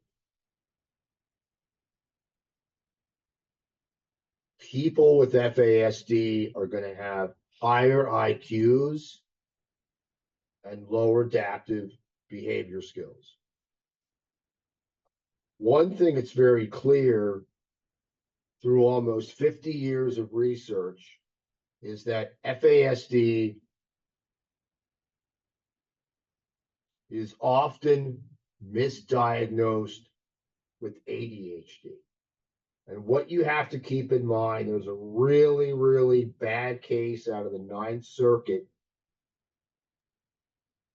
People with FASD are going to have higher IQs and lower adaptive behavior skills. One thing that's very clear through almost 50 years of research is that FASD is often misdiagnosed with ADHD. And what you have to keep in mind, there's a really, really bad case out of the Ninth Circuit.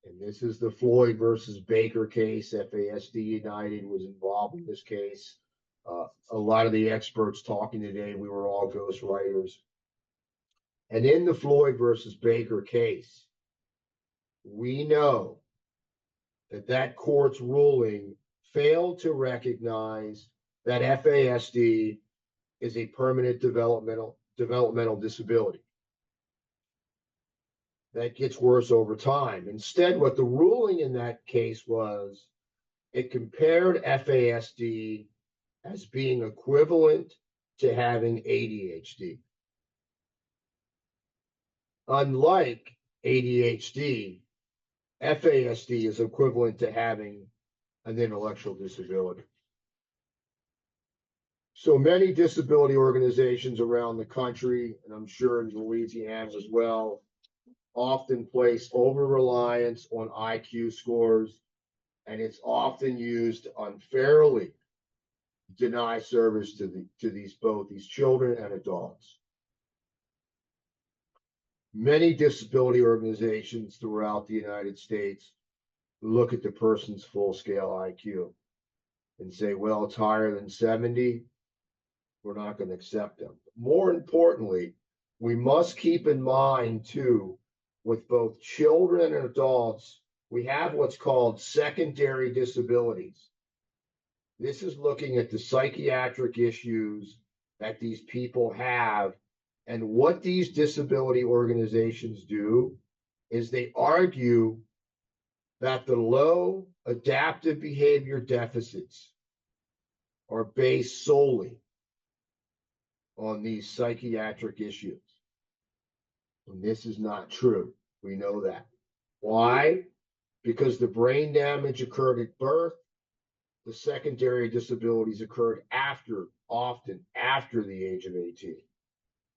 And this is the Floyd versus Baker case. FASD United was involved in this case. A lot of the experts talking today, we were all ghostwriters. And in the Floyd versus Baker case, we know that that court's ruling failed to recognize that FASD is a permanent developmental disability that gets worse over time. Instead, what the ruling in that case was, it compared FASD as being equivalent to having ADHD. Unlike ADHD, FASD is equivalent to having an intellectual disability. So many disability organizations around the country, and I'm sure in Louisiana as well, often place over-reliance on IQ scores, and it's often used unfairly to deny service to both these children and adults. Many disability organizations throughout the United States look at the person's full-scale IQ and say, well, it's higher than 70. We're not going to accept them. More importantly, we must keep in mind too, with both children and adults, we have what's called secondary disabilities. This is looking at the psychiatric issues that these people have. And what these disability organizations do is they argue that the low adaptive behavior deficits are based solely on these psychiatric issues. And this is not true. We know that. Why? Because the brain damage occurred at birth. The secondary disabilities occurred often after the age of 18.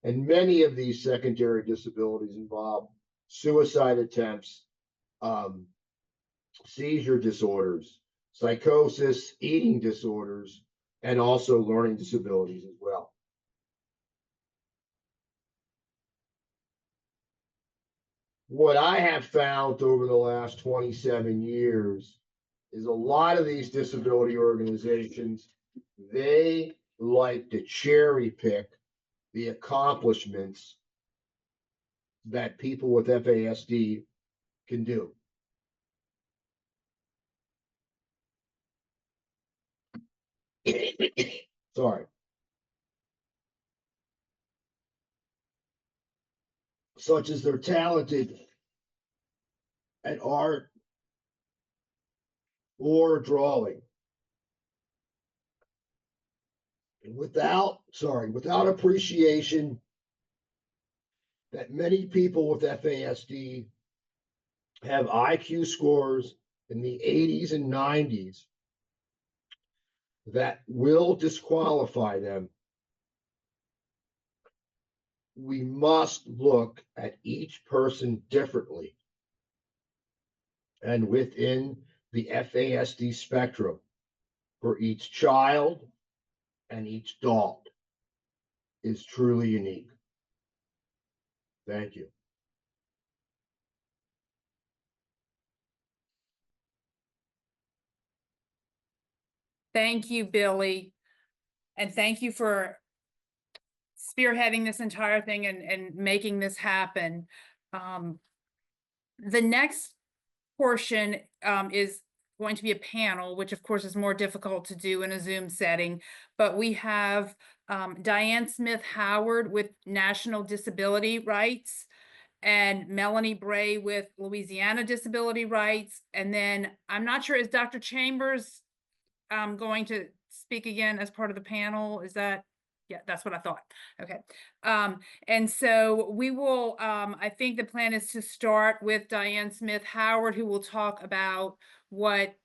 And many of these secondary disabilities involve suicide attempts, seizure disorders, psychosis, eating disorders, and also learning disabilities as well. What I have found over the last 27 years is a lot of these disability organizations, they like to cherry pick the accomplishments that people with FASD can do. Sorry. Such as they're talented at art or drawing. And without appreciation that many people with FASD have IQ scores in the 80s and 90s that will disqualify them, we must look at each person differently. And within the FASD spectrum, for each child and each adult is truly unique. Thank you. Thank you, Billy. And thank you for spearheading this entire thing and making this happen. The next portion is going to be a panel, which of course is more difficult to do in a Zoom setting, but we have Diane Smith Howard with National Disability Rights and Melanie Bray with Louisiana Disability Rights. And then I'm not sure, is Dr. Chambers going to speak again as part of the panel? Is that? Yeah, that's what I thought. Okay. And so we will, I think the plan is to start with Diane Smith Howard, who will talk about what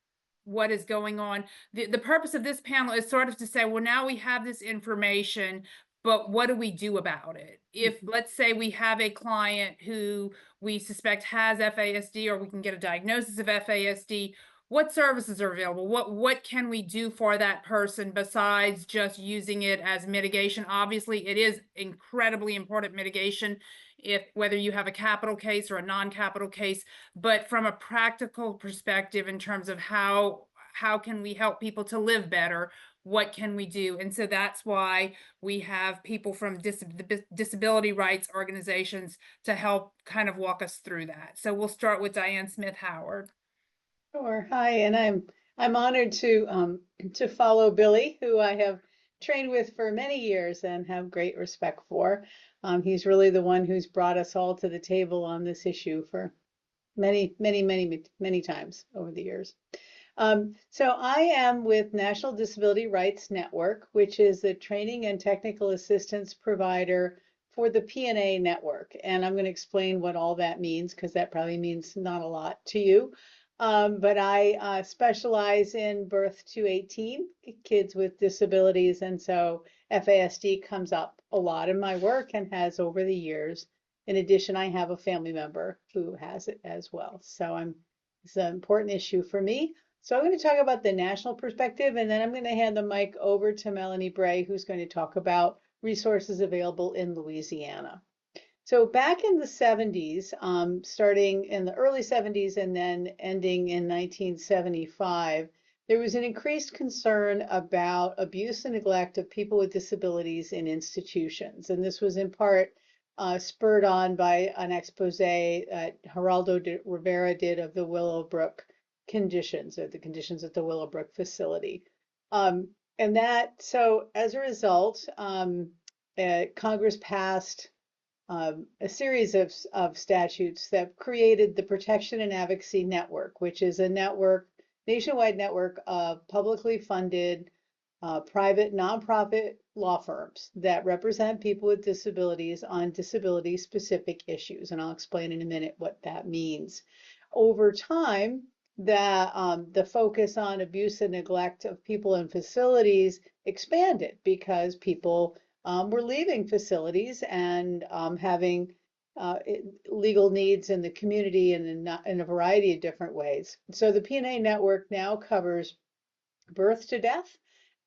is going on. The purpose of this panel is sort of to say, well, now we have this information, but what do we do about it? If, let's say, we have a client who we suspect has FASD, or we can get a diagnosis of FASD, what services are available? What can we do for that person besides just using it as mitigation? Obviously, it is incredibly important mitigation, whether you have a capital case or a non-capital case, but from a practical perspective in terms of how can we help people to live better, what can we do? And so that's why we have people from disability rights organizations to help kind of walk us through that. So we'll start with Diane Smith Howard. Sure. Hi, and I'm honored to follow Billy, who I have trained with for many years and have great respect for. He's really the one who's brought us all to the table on this issue for many times over the years. So I am with National Disability Rights Network, which is the training and technical assistance provider for the P&A network. And I'm going to explain what all that means because that probably means not a lot to you. But I specialize in birth to 18 kids with disabilities. And so FASD comes up a lot in my work and has over the years. In addition, I have a family member who has it as well. So it's an important issue for me. So I'm going to talk about the national perspective, and then I'm going to hand the mic over to Melanie Bray, who's going to talk about resources available in Louisiana. So back in the 70s, starting in the early 70s and then ending in 1975, there was an increased concern about abuse and neglect of people with disabilities in institutions. And this was in part spurred on by an expose that Geraldo de Rivera did of the Willowbrook conditions, or the conditions at the Willowbrook facility. So as a result, Congress passed a series of statutes that created the Protection and Advocacy Network, which is a nationwide network of publicly funded private nonprofit law firms that represent people with disabilities on disability-specific issues. And I'll explain in a minute what that means. Over time, the focus on abuse and neglect of people in facilities expanded because people were leaving facilities and having legal needs in the community and in a variety of different ways. So the P&A network now covers birth to death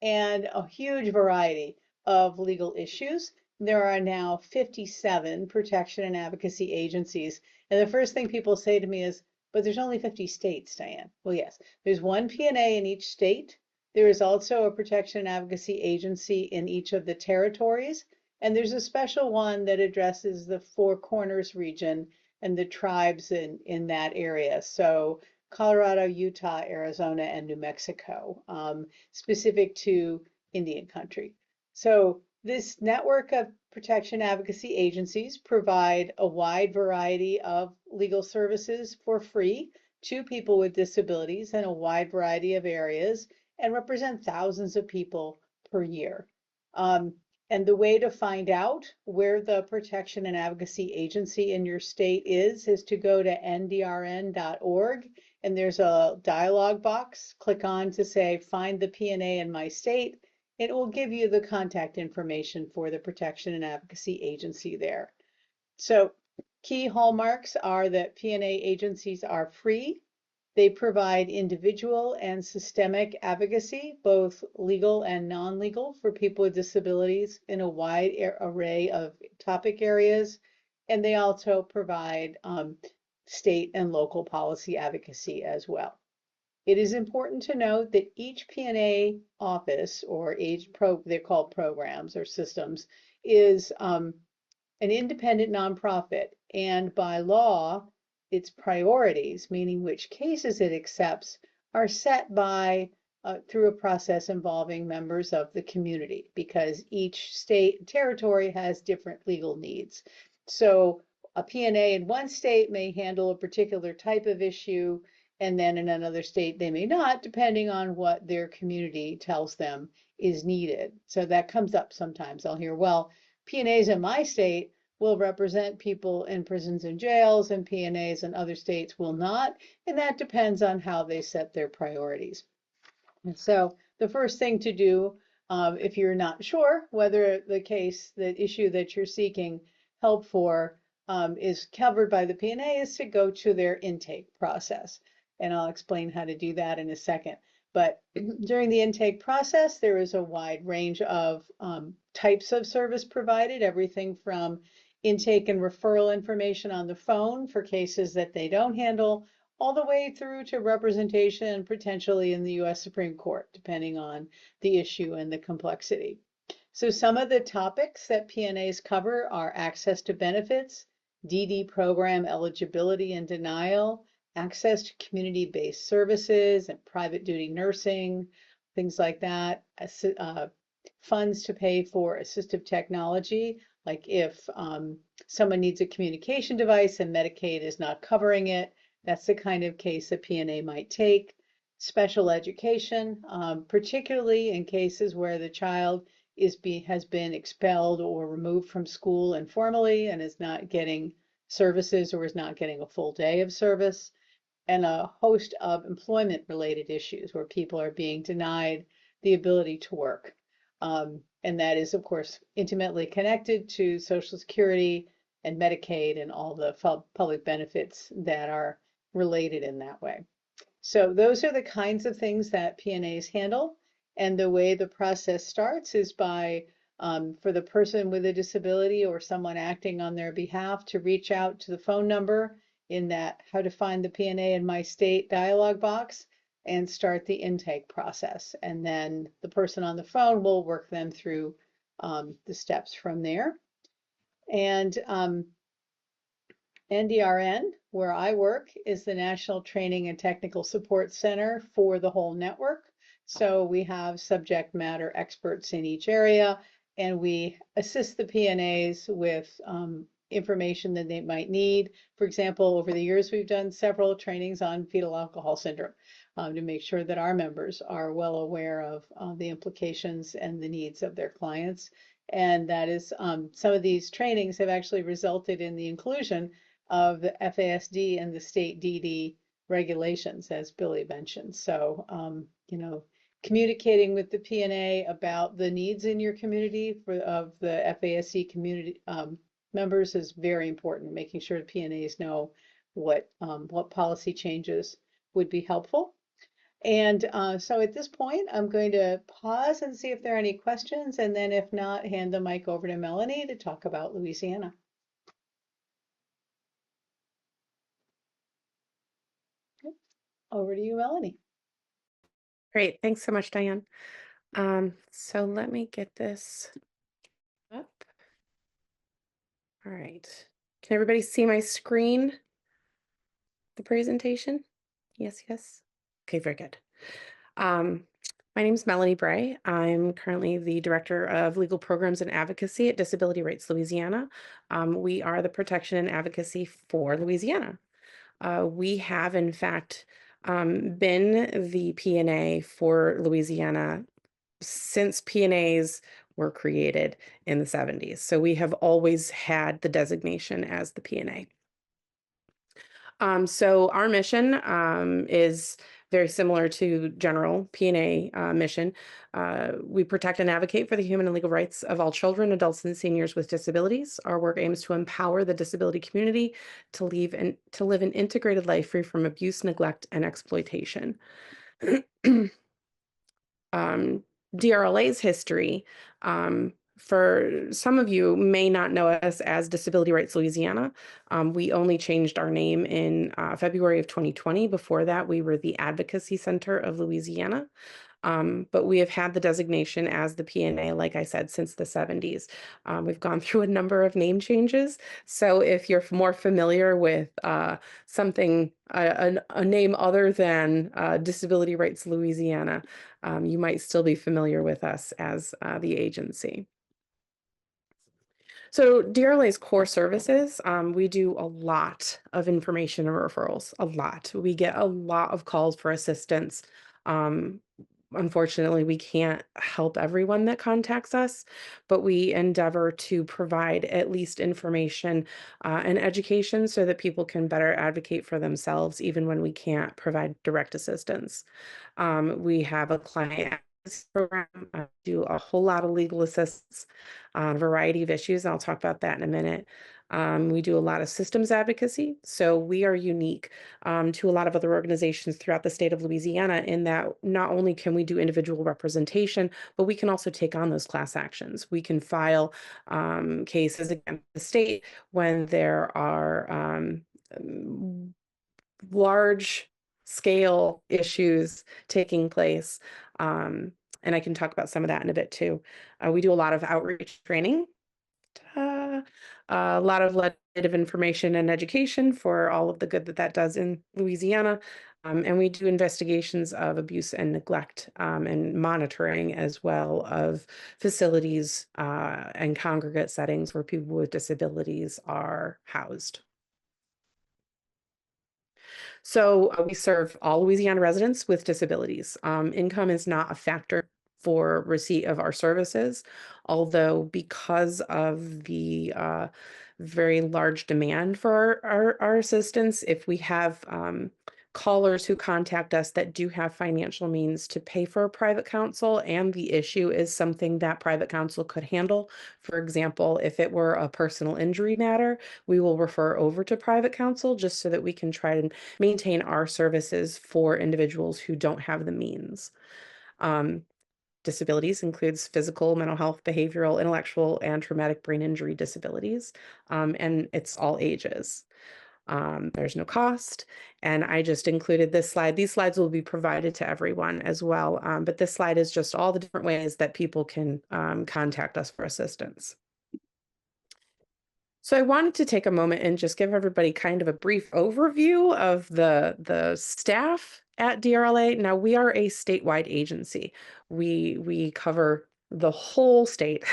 and a huge variety of legal issues. There are now 57 protection and advocacy agencies. And the first thing people say to me is, but there's only 50 states, Diane. Well, yes, there's one P&A in each state. There is also a protection and advocacy agency in each of the territories. And there's a special one that addresses the Four Corners region and the tribes in that area. So Colorado, Utah, Arizona, and New Mexico, specific to Indian country. So this network of protection advocacy agencies provide a wide variety of legal services for free to people with disabilities in a wide variety of areas and represent thousands of people per year. And the way to find out where the protection and advocacy agency in your state is to go to ndrn.org, and there's a dialog box. Click on to say, find the P&A in my state. It will give you the contact information for the protection and advocacy agency there. So key hallmarks are that P&A agencies are free. They provide individual and systemic advocacy, both legal and non-legal, for people with disabilities in a wide array of topic areas. And they also provide state and local policy advocacy as well. It is important to note that each P&A office, or they're called programs or systems, is an independent nonprofit, and by law, its priorities, meaning which cases it accepts, are set by through a process involving members of the community, because each state and territory has different legal needs. So a P&A in one state may handle a particular type of issue, and then in another state they may not, depending on what their community tells them is needed. So that comes up sometimes. I'll hear, well, P&As in my state will represent people in prisons and jails, and P&As in other states will not, and that depends on how they set their priorities. And so the first thing to do, if you're not sure whether the issue that you're seeking help for is covered by the P&A, is to go to their intake process. And I'll explain how to do that in a second. But during the intake process, there is a wide range of types of service provided, everything from intake and referral information on the phone for cases that they don't handle, all the way through to representation potentially in the U.S. Supreme Court, depending on the issue and the complexity. So some of the topics that P&As cover are access to benefits, DD program eligibility and denial, access to community-based services and private duty nursing, things like that, funds to pay for assistive technology, like if someone needs a communication device and Medicaid is not covering it, that's the kind of case a P&A might take. special education, particularly in cases where the child has been expelled or removed from school informally and is not getting services or is not getting a full day of service, and a host of employment related issues where people are being denied the ability to work. And that is, of course, intimately connected to Social Security and Medicaid and all the public benefits that are related in that way. So those are the kinds of things that PNAs handle. And the way the process starts is by, for the person with a disability or someone acting on their behalf to reach out to the phone number in that How to Find the PNA in My State dialog box and start the intake process. And then the person on the phone will work them through the steps from there. And NDRN, where I work, is the National Training and Technical Support Center for the whole network. So we have subject matter experts in each area, and we assist the PNAs with information that they might need. For example, over the years, we've done several trainings on fetal alcohol syndrome to make sure that our members are well aware of the implications and the needs of their clients. And that is, some of these trainings have actually resulted in the inclusion of the FASD and the state DD regulations, as Billy mentioned. So, you know, communicating with the PNA about the needs in your community of the FASD community members is very important. Making sure the PNAs know what policy changes would be helpful. And so at this point, I'm going to pause and see if there are any questions, and then if not, hand the mic over to Melanie to talk about Louisiana. Over to you, Melanie. Great. Thanks so much, Diane. So let me get this up. All right. Can everybody see my screen? The presentation? Yes, yes. Okay, very good. My name is Melanie Bray. I'm currently the Director of Legal Programs and Advocacy at Disability Rights Louisiana. We are the protection and advocacy for Louisiana. We have, in fact, been the PNA for Louisiana since PNAs were created in the 70s. So we have always had the designation as the PNA. So our mission is very similar to general PNA mission. We protect and advocate for the human and legal rights of all children, adults, and seniors with disabilities. Our work aims to empower the disability community to live an integrated life free from abuse, neglect, and exploitation. DRLA's history, for some of you may not know us as Disability Rights Louisiana. We only changed our name in February of 2020. Before that, we were the Advocacy Center of Louisiana. But we have had the designation as the PNA, like I said, since the 70s. We've gone through a number of name changes. So if you're more familiar with something, a name other than Disability Rights Louisiana, you might still be familiar with us as the agency. So DRLA's core services, we do a lot of information and referrals, a lot. We get a lot of calls for assistance. Unfortunately, we can't help everyone that contacts us, but we endeavor to provide at least information and education so that people can better advocate for themselves, even when we can't provide direct assistance. We have a client program, do a whole lot of legal assistance on a variety of issues, and I'll talk about that in a minute. We do a lot of systems advocacy. So we are unique to a lot of other organizations throughout the state of Louisiana in that not only can we do individual representation, but we can also take on those class actions. We can file cases against the state when there are large scale issues taking place. And I can talk about some of that in a bit too. We do a lot of outreach training, a lot of legislative information and education for all of the good that that does in Louisiana. And we do investigations of abuse and neglect and monitoring as well of facilities and congregate settings where people with disabilities are housed. So we serve all Louisiana residents with disabilities. Income is not a factor for receipt of our services, although because of the very large demand for our assistance, if we have callers who contact us that do have financial means to pay for a private counsel, and the issue is something that private counsel could handle. For example, if it were a personal injury matter, we will refer over to private counsel just so that we can try and maintain our services for individuals who don't have the means. Disabilities includes physical, mental health, behavioral, intellectual, and traumatic brain injury disabilities, and it's all ages. There's no cost, and I just included this slide. These slides will be provided to everyone as well, but this slide is just all the different ways that people can contact us for assistance. So I wanted to take a moment and just give everybody kind of a brief overview of the staff at DRLA. Now, we are a statewide agency. We cover the whole state,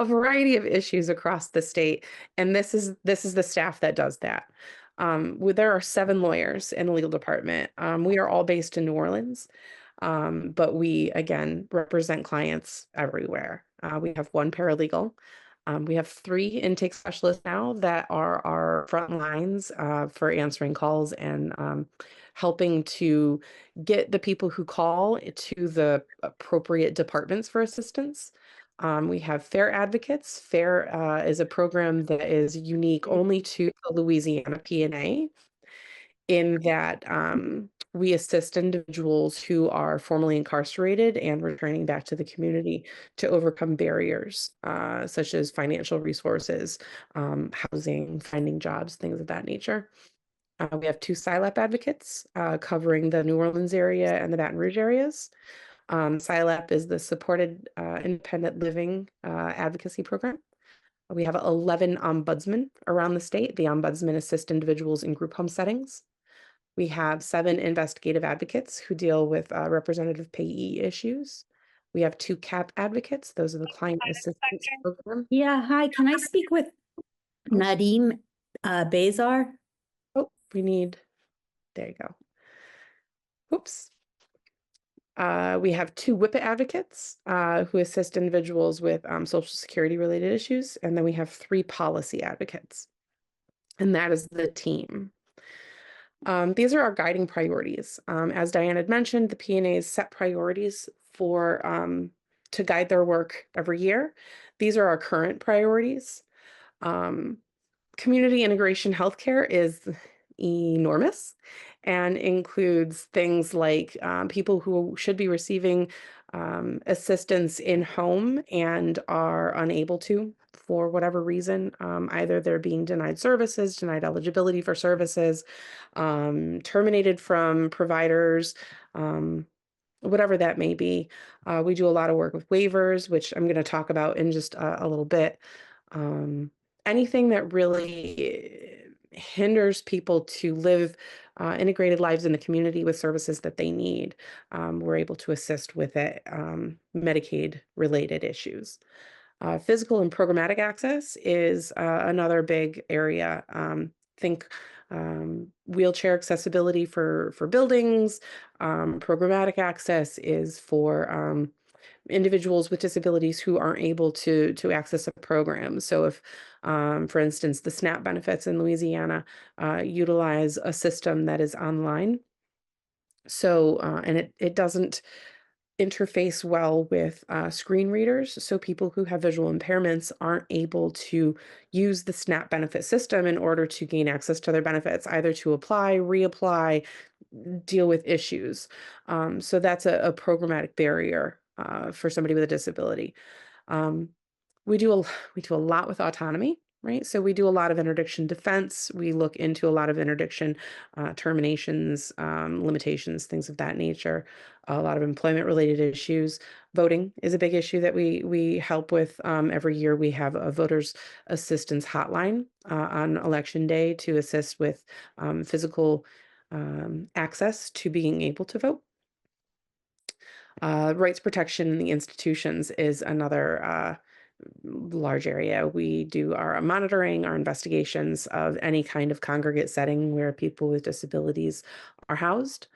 a variety of issues across the state, and this is the staff that does that. There are 7 lawyers in the legal department. We are all based in New Orleans, but we again represent clients everywhere. We have 1 paralegal. We have 3 intake specialists now that are our front lines for answering calls and helping to get the people who call to the appropriate departments for assistance. We have FAIR Advocates. FAIR is a program that is unique only to the Louisiana P&A, in that we assist individuals who are formerly incarcerated and returning back to the community to overcome barriers such as financial resources, housing, finding jobs, things of that nature. We have 2 SILAP advocates covering the New Orleans area and the Baton Rouge areas. SILAP is the Supported Independent Living Advocacy Program. We have 11 ombudsmen around the state. The ombudsmen assist individuals in group home settings. We have 7 investigative advocates who deal with representative payee issues. We have 2 CAP advocates. Those are the client assistance program. Yeah, hi, can I speak with Nadim Bazar? Oh, there you go. Oops. We have 2 WIPA advocates who assist individuals with Social Security related issues. And then we have 3 policy advocates. And that is the team. These are our guiding priorities. As Diane had mentioned, the P&A's set priorities for to guide their work every year. These are our current priorities. Community integration healthcare is enormous and includes things like people who should be receiving assistance in home and are unable to for whatever reason. Either they're being denied services, denied eligibility for services, terminated from providers, whatever that may be. We do a lot of work with waivers, which I'm going to talk about in just a little bit. Anything that really hinders people to live integrated lives in the community with services that they need, we're able to assist with it, Medicaid related issues. Physical and programmatic access is another big area. Think wheelchair accessibility for buildings. Programmatic access is for individuals with disabilities who aren't able to access a program. So if, for instance, the SNAP benefits in Louisiana utilize a system that is online. So, and it doesn't interface well with screen readers. So people who have visual impairments aren't able to use the SNAP benefit system in order to gain access to their benefits, either to apply, reapply, deal with issues. So that's a programmatic barrier for somebody with a disability. We do a lot with autonomy, right? So we do a lot of interdiction defense. We look into a lot of interdiction terminations, limitations, things of that nature. A lot of employment related issues. Voting is a big issue that we help with. Every year we have a voters assistance hotline on election day to assist with physical access to being able to vote. Rights protection in the institutions is another large area. We do our monitoring, our investigations of any kind of congregate setting where people with disabilities are housed.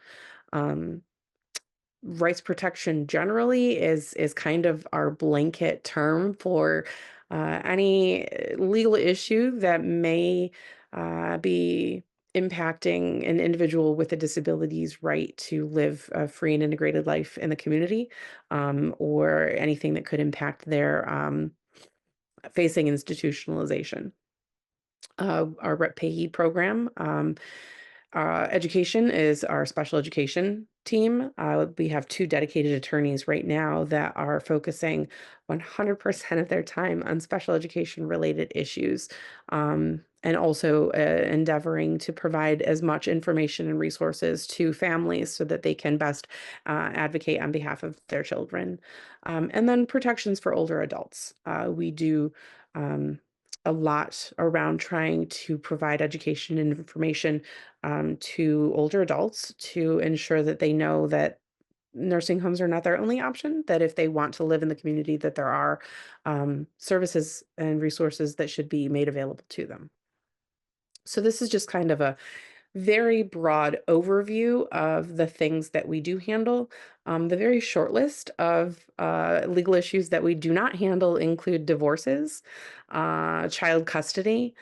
Rights protection generally is kind of our blanket term for any legal issue that may be impacting an individual with a disability's right to live a free and integrated life in the community, or anything that could impact their facing institutionalization. Our REP payee program, education is our special education team. We have 2 dedicated attorneys right now that are focusing 100% of their time on special education related issues, and also endeavoring to provide as much information and resources to families so that they can best advocate on behalf of their children. And then protections for older adults. We do a lot around trying to provide education and information to older adults to ensure that they know that nursing homes are not their only option, that if they want to live in the community, that there are services and resources that should be made available to them. So this is just kind of a very broad overview of the things that we do handle. The very short list of legal issues that we do not handle include divorces, child custody,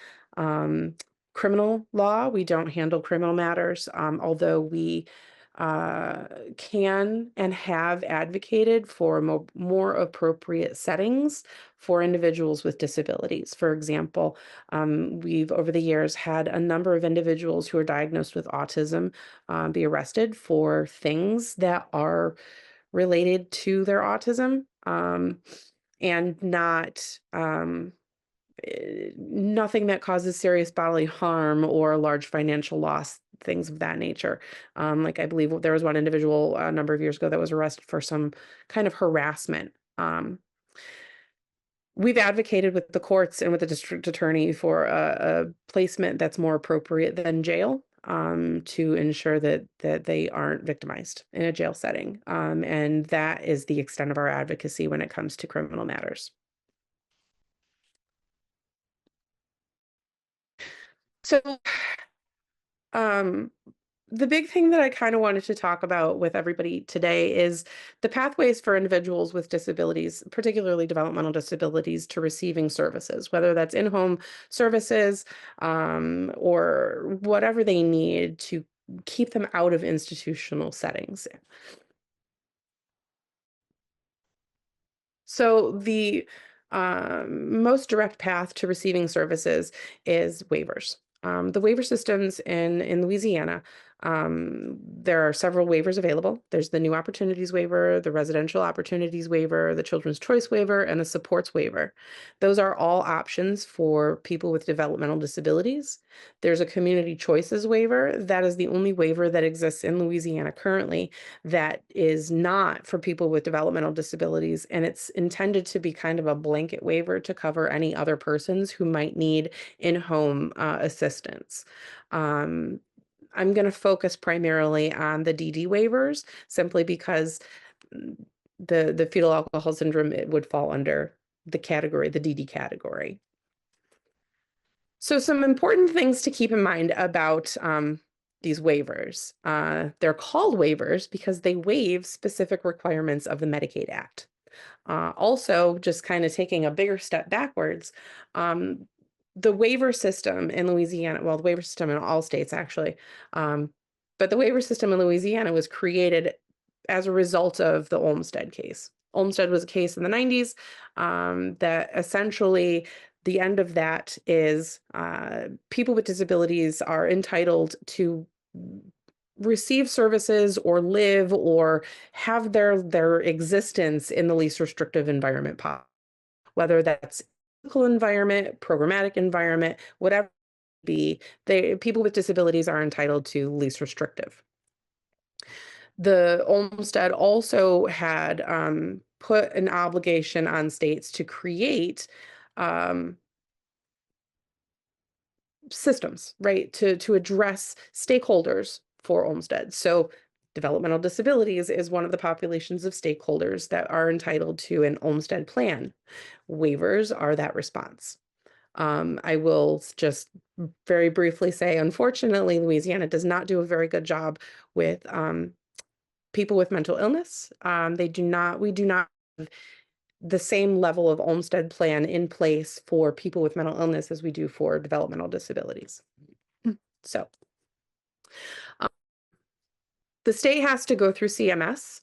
criminal law. We don't handle criminal matters, although we can and have advocated for more appropriate settings for individuals with disabilities. For example, we've over the years had a number of individuals who are diagnosed with autism be arrested for things that are related to their autism, and nothing that causes serious bodily harm or large financial loss, things of that nature. Like I believe there was one individual a number of years ago that was arrested for some kind of harassment. We've advocated with the courts and with the district attorney for a placement that's more appropriate than jail, to ensure that they aren't victimized in a jail setting. And that is the extent of our advocacy when it comes to criminal matters. So, the big thing that I kind of wanted to talk about with everybody today is the pathways for individuals with disabilities, particularly developmental disabilities, to receiving services, whether that's in-home services, or whatever they need to keep them out of institutional settings. So the most direct path to receiving services is waivers. The waiver systems in Louisiana, there are several waivers available. There's the New Opportunities Waiver, the Residential Opportunities Waiver, the Children's Choice Waiver, and the Supports Waiver. Those are all options for people with developmental disabilities. There's a Community Choices Waiver. That is the only waiver that exists in Louisiana currently that is not for people with developmental disabilities, and it's intended to be kind of a blanket waiver to cover any other persons who might need in-home assistance. I'm going to focus primarily on the DD waivers simply because the fetal alcohol syndrome, it would fall under the category, the DD category. So some important things to keep in mind about these waivers. They're called waivers because they waive specific requirements of the Medicaid Act. Also, just kind of taking a bigger step backwards, the waiver system in Louisiana, well, the waiver system in all states actually, but the waiver system in Louisiana was created as a result of the Olmstead case. Olmstead was a case in the 90s that essentially the end of that is people with disabilities are entitled to receive services or live or have their existence in the least restrictive environment possible, whether that's physical environment, programmatic environment, whatever it be, people with disabilities are entitled to least restrictive. The Olmstead also had put an obligation on states to create systems, right, to address stakeholders for Olmstead. So Developmental disabilities is one of the populations of stakeholders that are entitled to an Olmsted plan. Waivers are that response. I will just very briefly say, unfortunately, Louisiana does not do a very good job with people with mental illness. We do not have the same level of Olmsted plan in place for people with mental illness as we do for developmental disabilities. So the state has to go through CMS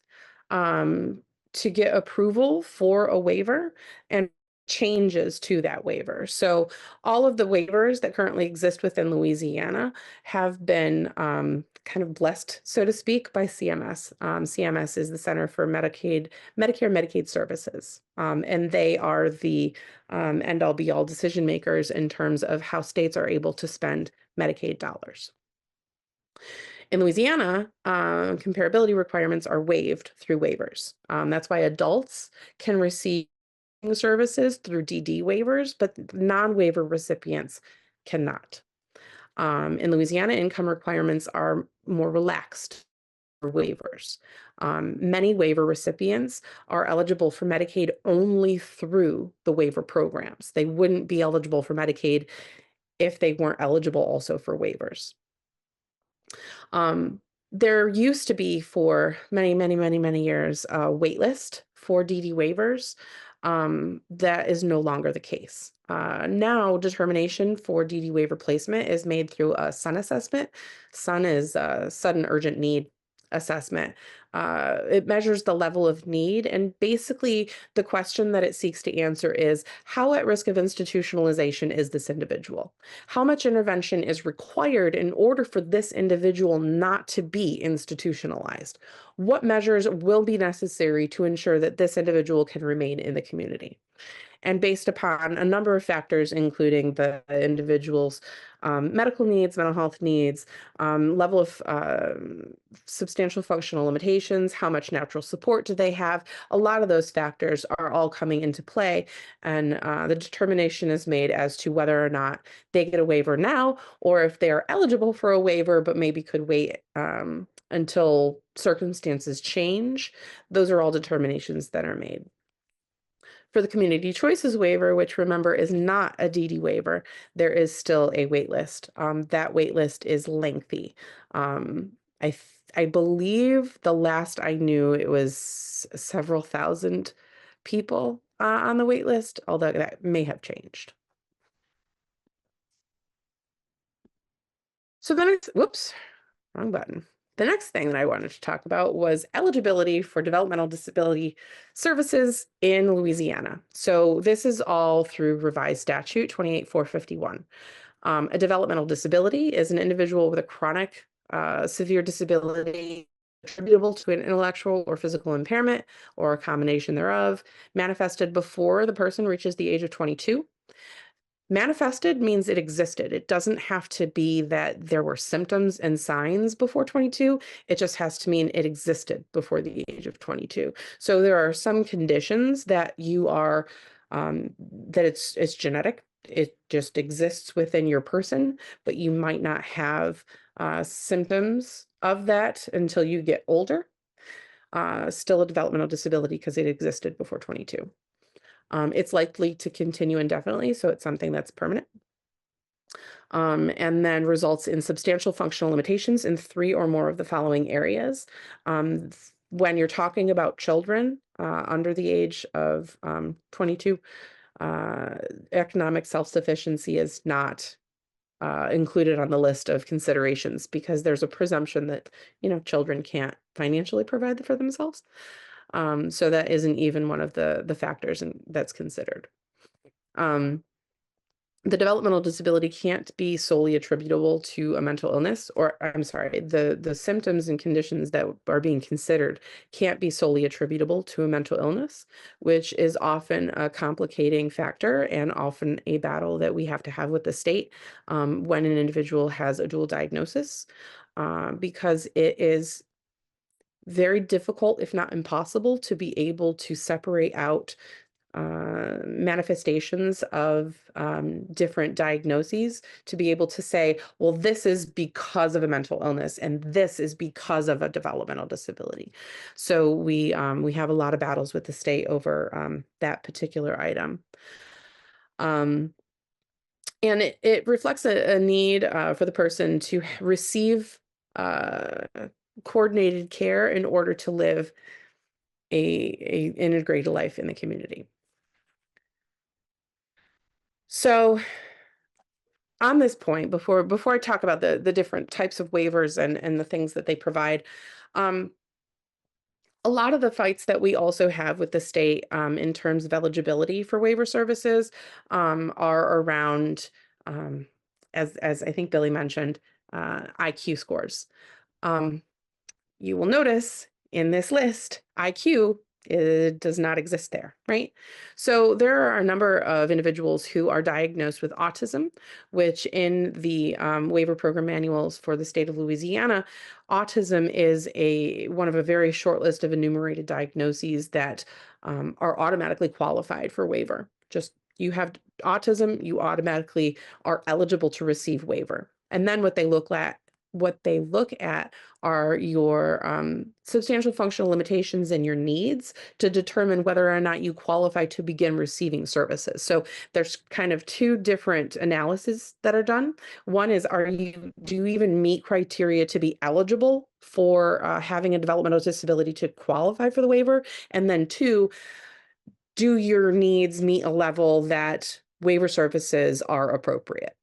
to get approval for a waiver and changes to that waiver. So all of the waivers that currently exist within Louisiana have been kind of blessed, so to speak, by CMS. CMS is the Center for Medicare, Medicaid Services, and they are the end-all be-all decision makers in terms of how states are able to spend Medicaid dollars. In Louisiana, comparability requirements are waived through waivers. That's why adults can receive services through DD waivers, but non-waiver recipients cannot. In Louisiana, income requirements are more relaxed for waivers. Many waiver recipients are eligible for Medicaid only through the waiver programs. They wouldn't be eligible for Medicaid if they weren't eligible also for waivers. There used to be for many years a wait list for DD waivers. That is no longer the case. Now determination for DD waiver placement is made through a SUN assessment. SUN is a sudden urgent need assessment. It measures the level of need, and basically the question that it seeks to answer is, how at risk of institutionalization is this individual? How much intervention is required in order for this individual not to be institutionalized? What measures will be necessary to ensure that this individual can remain in the community? And based upon a number of factors, including the individual's medical needs, mental health needs, level of substantial functional limitations, how much natural support do they have, a lot of those factors are all coming into play. And the determination is made as to whether or not they get a waiver now, or if they are eligible for a waiver, but maybe could wait until circumstances change. Those are all determinations that are made. For the community choices waiver, which remember is not a DD waiver, there is still a wait list. That wait list is lengthy. I believe the last I knew it was several thousand people on the wait list, although that may have changed. So then whoops, wrong button. The next thing that I wanted to talk about was eligibility for developmental disability services in Louisiana. So this is all through revised statute 28451. A developmental disability is an individual with a chronic severe disability attributable to an intellectual or physical impairment or a combination thereof, manifested before the person reaches the age of 22. Manifested means it existed. It doesn't have to be that there were symptoms and signs before 22. It just has to mean it existed before the age of 22. So there are some conditions that you are, that it's genetic. It just exists within your person, but you might not have symptoms of that until you get older. Still a developmental disability because it existed before 22. It's likely to continue indefinitely, so it's something that's permanent. And then results in substantial functional limitations in 3 or more of the following areas. When you're talking about children under the age of 22, economic self-sufficiency is not included on the list of considerations because there's a presumption that, children can't financially provide for themselves. So that isn't even one of the factors that's considered. The developmental disability can't be solely attributable to a mental illness, or I'm sorry, the symptoms and conditions that are being considered can't be solely attributable to a mental illness, which is often a complicating factor and often a battle that we have to have with the state when an individual has a dual diagnosis, because it is very difficult, if not impossible, to be able to separate out manifestations of different diagnoses to be able to say, well, this is because of a mental illness and this is because of a developmental disability. So we have a lot of battles with the state over that particular item. And it reflects a need for the person to receive coordinated care in order to live a integrated life in the community. So on this point, before I talk about the different types of waivers and the things that they provide, a lot of the fights that we also have with the state in terms of eligibility for waiver services are around, as I think Billy mentioned, IQ scores. You will notice in this list, IQ does not exist there, right? So there are a number of individuals who are diagnosed with autism, which in the waiver program manuals for the state of Louisiana, autism is one of a very short list of enumerated diagnoses that are automatically qualified for waiver. Just you have autism, you automatically are eligible to receive waiver. And then what they look at are your substantial functional limitations and your needs to determine whether or not you qualify to begin receiving services. So there's kind of two different analyses that are done. One is, do you even meet criteria to be eligible for having a developmental disability to qualify for the waiver? And then two, do your needs meet a level that waiver services are appropriate?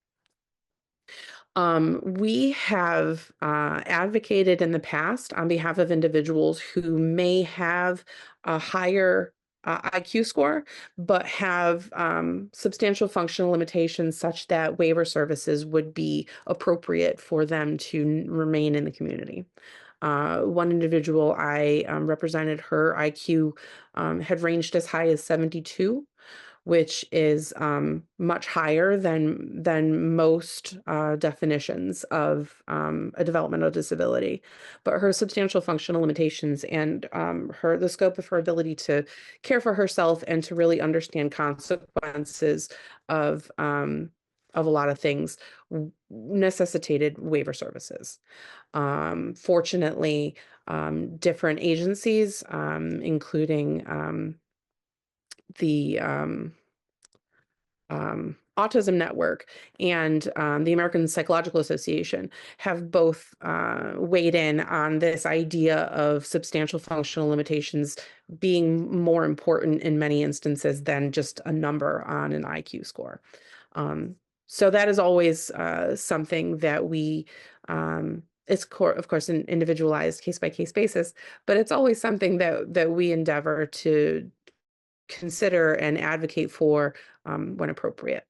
We have advocated in the past on behalf of individuals who may have a higher IQ score, but have substantial functional limitations such that waiver services would be appropriate for them to remain in the community. One individual I represented, her IQ had ranged as high as 72, which is much higher than most definitions of a developmental disability. But her substantial functional limitations and the scope of her ability to care for herself and to really understand consequences of a lot of things necessitated waiver services. Fortunately, different agencies, including the Autism Network and the American Psychological Association have both weighed in on this idea of substantial functional limitations being more important in many instances than just a number on an IQ score. So that is always something that we, it's of course an individualized case-by-case basis, but it's always something that we endeavor to consider and advocate for when appropriate.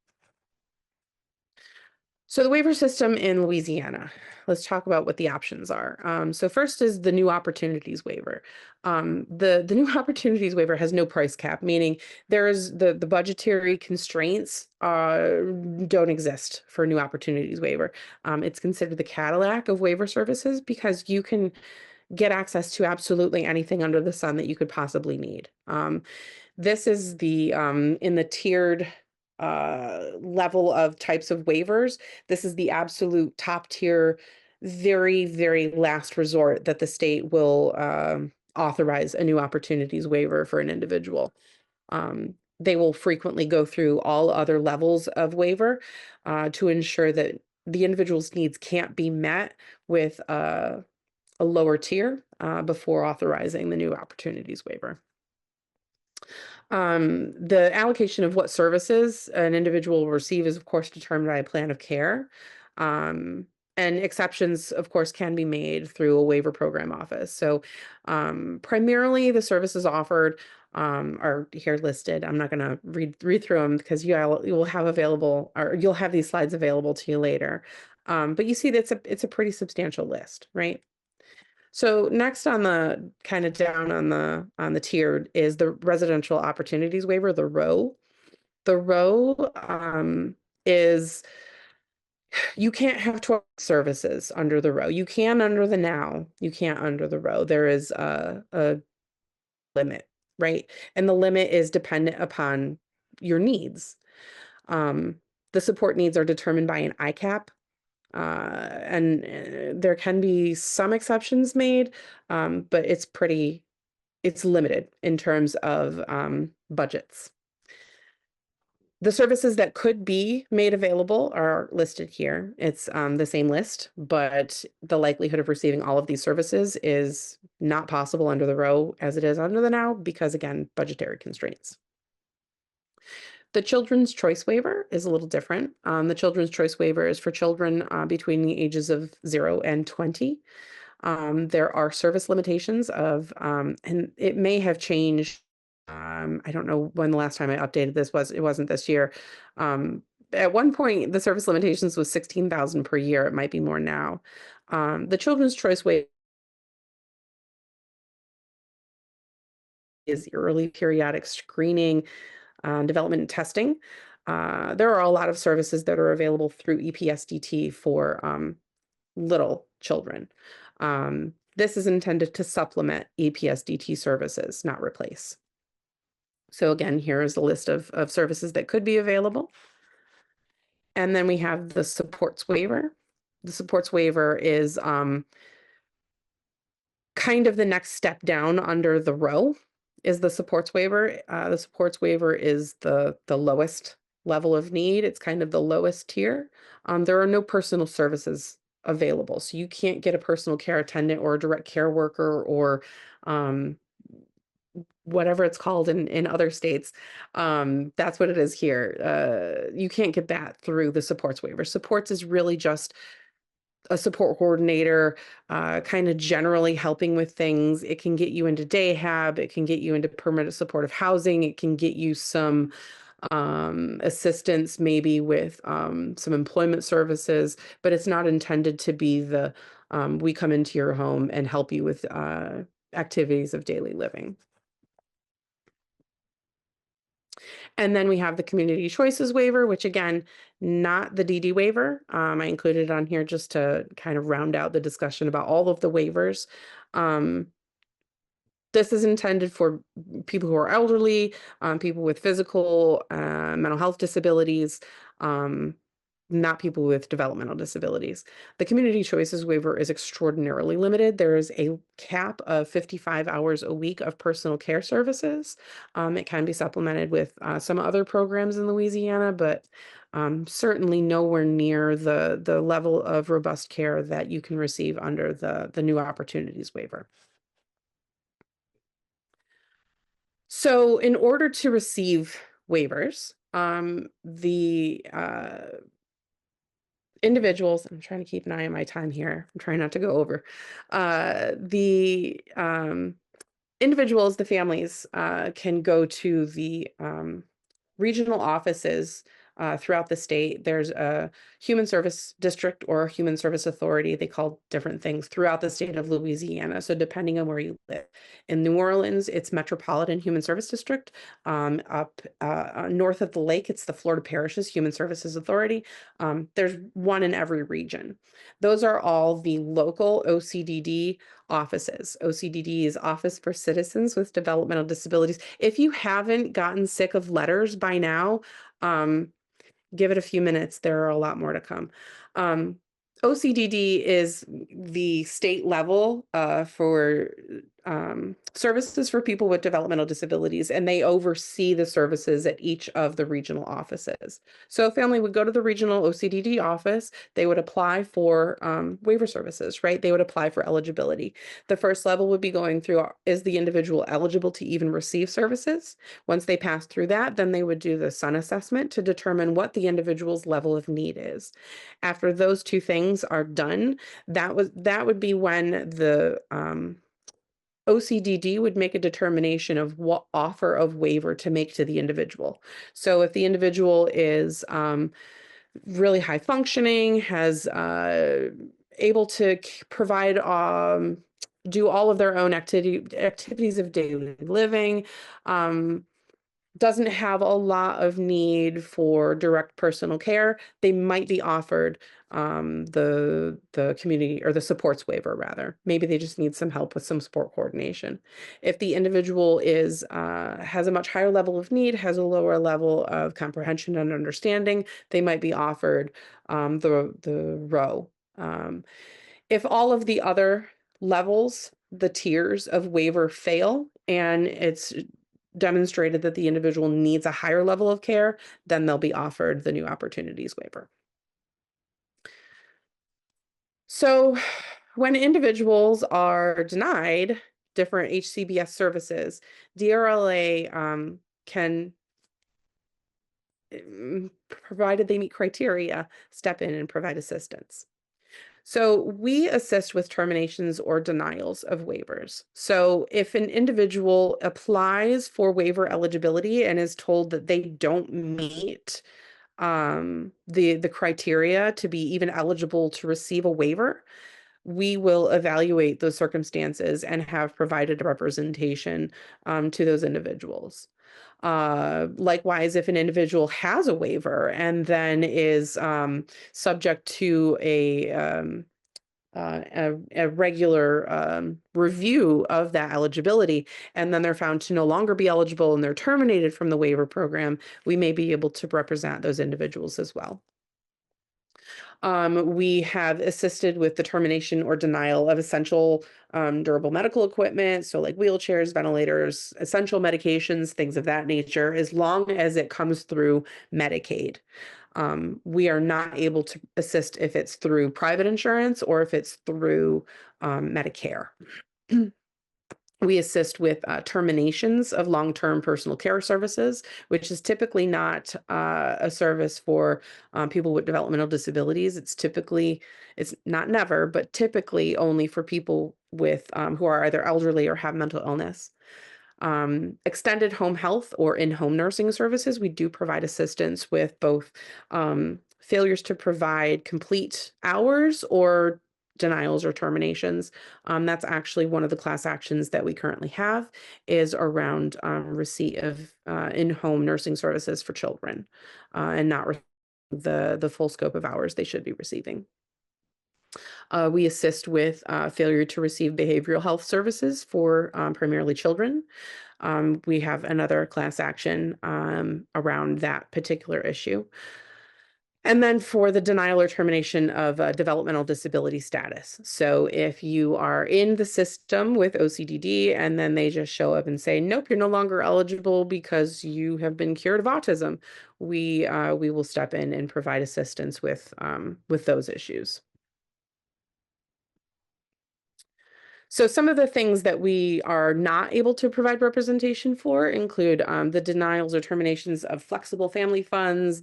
So the waiver system in Louisiana, let's talk about what the options are. So first is the new opportunities waiver. The new opportunities waiver has no price cap, meaning there's the budgetary constraints don't exist for new opportunities waiver. It's considered the Cadillac of waiver services because you can get access to absolutely anything under the sun that you could possibly need. This is the in the tiered level of types of waivers. This is the absolute top tier, very, very last resort that the state will authorize a new opportunities waiver for an individual. They will frequently go through all other levels of waiver to ensure that the individual's needs can't be met with a lower tier before authorizing the new opportunities waiver. The allocation of what services an individual will receive is, of course, determined by a plan of care. And exceptions, of course, can be made through a waiver program office. So primarily the services offered are here listed. I'm not going to read through them because you will have available, or you'll have these slides available to you later. But you see that it's a pretty substantial list, right? So next on the kind of down on the tiered is the residential opportunities waiver, the ROW. The ROW is, you can't have 12 services under the ROW. You can under the now, you can't under the ROW. There is a limit right? And the limit is dependent upon your needs. The support needs are determined by an ICAP, and there can be some exceptions made, but it's limited in terms of budgets. The services that could be made available are listed here. It's the same list, but the likelihood of receiving all of these services is not possible under the row as it is under the now because, again, budgetary constraints. The Children's Choice Waiver is a little different. The Children's Choice Waiver is for children between the ages of 0 and 20. There are service limitations of, and it may have changed. I don't know when the last time I updated this was. It wasn't this year. At one point, the service limitations was 16,000 per year. It might be more now. The Children's Choice Waiver is early periodic screening, development and testing. There are a lot of services that are available through EPSDT for little children. This is intended to supplement EPSDT services, not replace. So again, here is a list of services that could be available. And then we have the supports waiver. The supports waiver is kind of the next step down under the row is the supports waiver. The supports waiver is the lowest level of need. It's kind of the lowest tier. There are no personal services available. So you can't get a personal care attendant or a direct care worker or whatever it's called in other states. That's what it is here. You can't get that through the supports waiver. Supports is really just a support coordinator, kind of generally helping with things. It can get you into day hab. It can get you into permanent supportive housing. It can get you some assistance maybe with some employment services, but it's not intended to be the we come into your home and help you with activities of daily living. And then we have the community choices waiver, which again, not the DD waiver. I included it on here just to kind of round out the discussion about all of the waivers. This is intended for people who are elderly, people with physical, mental health disabilities, not people with developmental disabilities. The community choices waiver is extraordinarily limited. There is a cap of 55 hours a week of personal care services. It can be supplemented with some other programs in Louisiana, but certainly nowhere near the level of robust care that you can receive under the new opportunities waiver. So in order to receive waivers, the individuals, I'm trying to keep an eye on my time here. I'm trying not to go over. The individuals, the families can go to the regional offices throughout the state. There's a human service district or a human service authority. They call different things throughout the state of Louisiana. So depending on where you live. In New Orleans, it's Metropolitan Human Service District. Up north of the lake, it's the Florida Parishes Human Services Authority. There's one in every region. Those are all the local OCDD offices. OCDD is Office for Citizens with Developmental Disabilities. If you haven't gotten sick of letters by now, give it a few minutes. There are a lot more to come. OCDD is the state level for services for people with developmental disabilities, and they oversee the services at each of the regional offices. So a family would go to the regional OCDD office, they would apply for waiver services, right? They would apply for eligibility. The first level would be going through, is the individual eligible to even receive services? Once they pass through that, then they would do the SUN assessment to determine what the individual's level of need is. After those two things are done, that would be when the OCDD would make a determination of what offer of waiver to make to the individual. So if the individual is really high functioning, has able to provide do all of their own activities of daily living, doesn't have a lot of need for direct personal care, they might be offered the community or the supports waiver rather. Maybe they just need some help with some support coordination. If the individual is has a much higher level of need, has a lower level of comprehension and understanding, they might be offered the row. If all of the other levels, the tiers of waiver fail, and it's demonstrated that the individual needs a higher level of care, then they'll be offered the new opportunities waiver. So when individuals are denied different HCBS services, DRLA can, provided they meet criteria, step in and provide assistance. So we assist with terminations or denials of waivers. So if an individual applies for waiver eligibility and is told that they don't meet the criteria to be even eligible to receive a waiver, we will evaluate those circumstances and have provided a representation to those individuals. Likewise, if an individual has a waiver and then is subject to a regular review of that eligibility, and then they're found to no longer be eligible and they're terminated from the waiver program, we may be able to represent those individuals as well. We have assisted with the termination or denial of essential durable medical equipment, so like wheelchairs, ventilators, essential medications, things of that nature, as long as it comes through Medicaid. We are not able to assist if it's through private insurance or if it's through Medicare. We assist with terminations of long-term personal care services, which is typically not a service for people with developmental disabilities. It's not never, but typically only for people with who are either elderly or have mental illness. Extended home health or in-home nursing services, we do provide assistance with both failures to provide complete hours or denials or terminations. That's actually one of the class actions that we currently have is around receipt of in-home nursing services for children and not the full scope of hours they should be receiving. We assist with failure to receive behavioral health services for primarily children. We have another class action around that particular issue. And then for the denial or termination of developmental disability status. So if you are in the system with OCDD and then they just show up and say, nope, you're no longer eligible because you have been cured of autism, we will step in and provide assistance with those issues. So some of the things that we are not able to provide representation for include the denials or terminations of flexible family funds,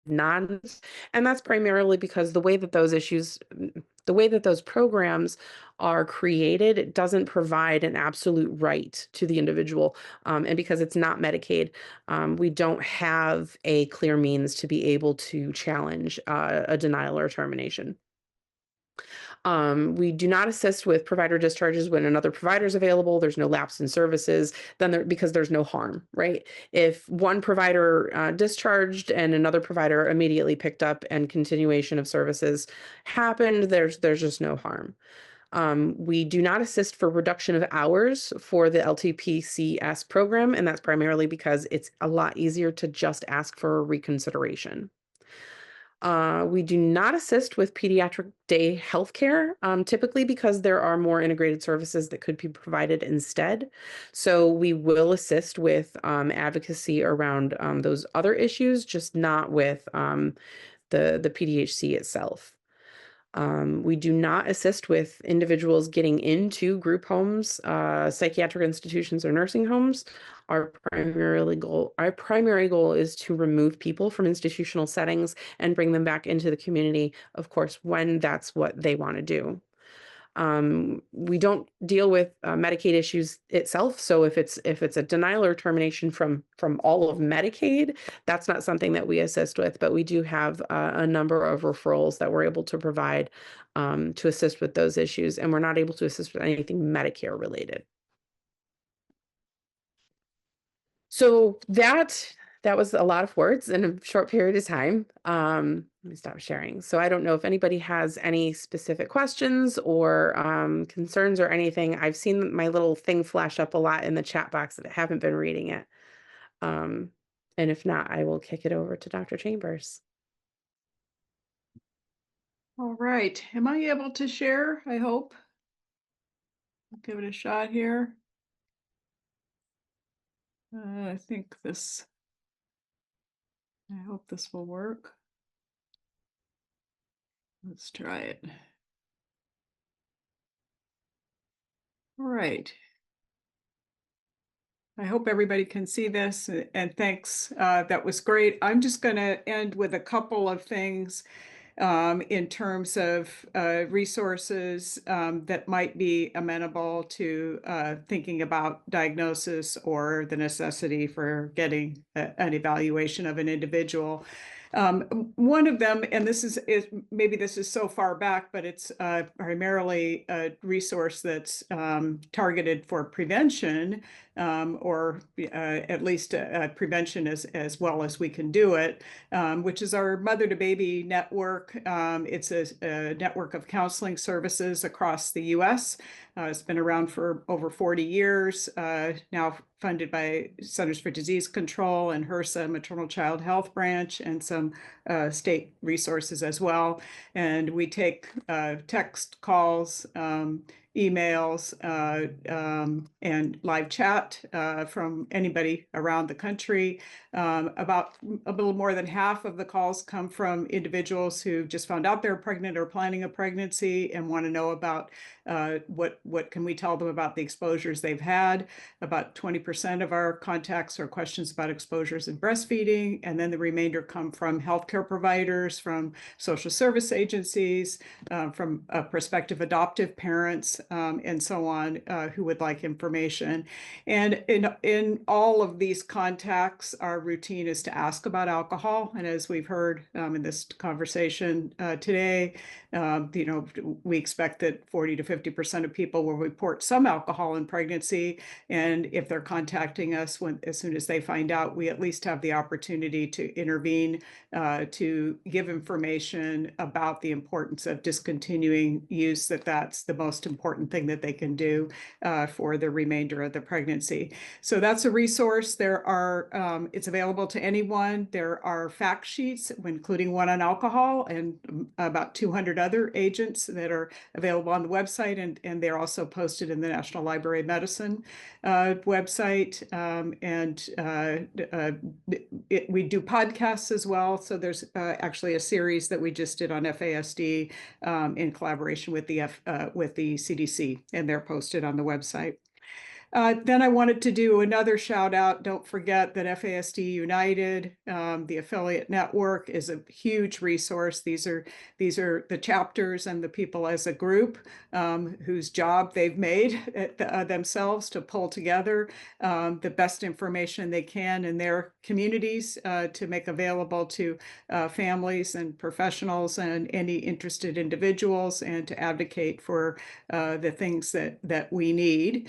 and that's primarily because the way that those programs are created, it doesn't provide an absolute right to the individual. And because it's not Medicaid, we don't have a clear means to be able to challenge a denial or termination. We do not assist with provider discharges when another provider is available. There's no lapse in services, because there's no harm, right? If one provider discharged and another provider immediately picked up and continuation of services happened, there's just no harm. We do not assist for reduction of hours for the LTPCS program, and that's primarily because it's a lot easier to just ask for a reconsideration. We do not assist with pediatric day healthcare, typically because there are more integrated services that could be provided instead. So we will assist with advocacy around those other issues, just not with the PDHC itself. We do not assist with individuals getting into group homes, psychiatric institutions, or nursing homes. Our primary goal is to remove people from institutional settings and bring them back into the community, of course, when that's what they want to do. We don't deal with Medicaid issues itself. So if it's a denial or termination from all of Medicaid, that's not something that we assist with, but we do have a number of referrals that we're able to provide to assist with those issues. And we're not able to assist with anything Medicare related. So that was a lot of words in a short period of time. Let me stop sharing. So I don't know if anybody has any specific questions or concerns or anything. I've seen my little thing flash up a lot in the chat box that I haven't been reading it. And if not, I will kick it over to Dr. Chambers. All right. Am I able to share? I hope. I'll give it a shot here. I think this, I hope this will work. Let's try it. All right. I hope everybody can see this, and thanks. That was great. I'm just going to end with a couple of things in terms of resources that might be amenable to thinking about diagnosis or the necessity for getting an evaluation of an individual. One of them, and this is maybe this is so far back, but it's primarily a resource that's targeted for prevention, or at least prevention as well as we can do it, which is our Mother to Baby network. It's a network of counseling services across the U.S. It's been around for over 40 years, now funded by Centers for Disease Control and HRSA, Maternal Child Health Branch, and some state resources as well. And we take text calls, emails, and live chat from anybody around the country. About a little more than half of the calls come from individuals who just found out they're pregnant or planning a pregnancy and want to know about what can we tell them about the exposures they've had. About 20% of our contacts are questions about exposures in breastfeeding, and then the remainder come from healthcare providers, from social service agencies, from prospective adoptive parents, and so on, who would like information. And in all of these contacts, our routine is to ask about alcohol. And as we've heard in this conversation today, we expect that 40 to 50% of people will report some alcohol in pregnancy. And if they're contacting us as soon as they find out, we at least have the opportunity to intervene, to give information about the importance of discontinuing use, that's the most important thing that they can do for the remainder of the pregnancy. So that's a resource. It's available to anyone. There are fact sheets, including one on alcohol, and about 200 other agents that are available on the website, and they're also posted in the National Library of Medicine website. We do podcasts as well. So there's actually a series that we just did on FASD in collaboration with the CDC, and they're posted on the website. Then I wanted to do another shout out. Don't forget that FASD United, the affiliate network, is a huge resource. These are the chapters and the people as a group whose job they've made themselves to pull together the best information they can in their communities to make available to families and professionals and any interested individuals, and to advocate for the things that we need.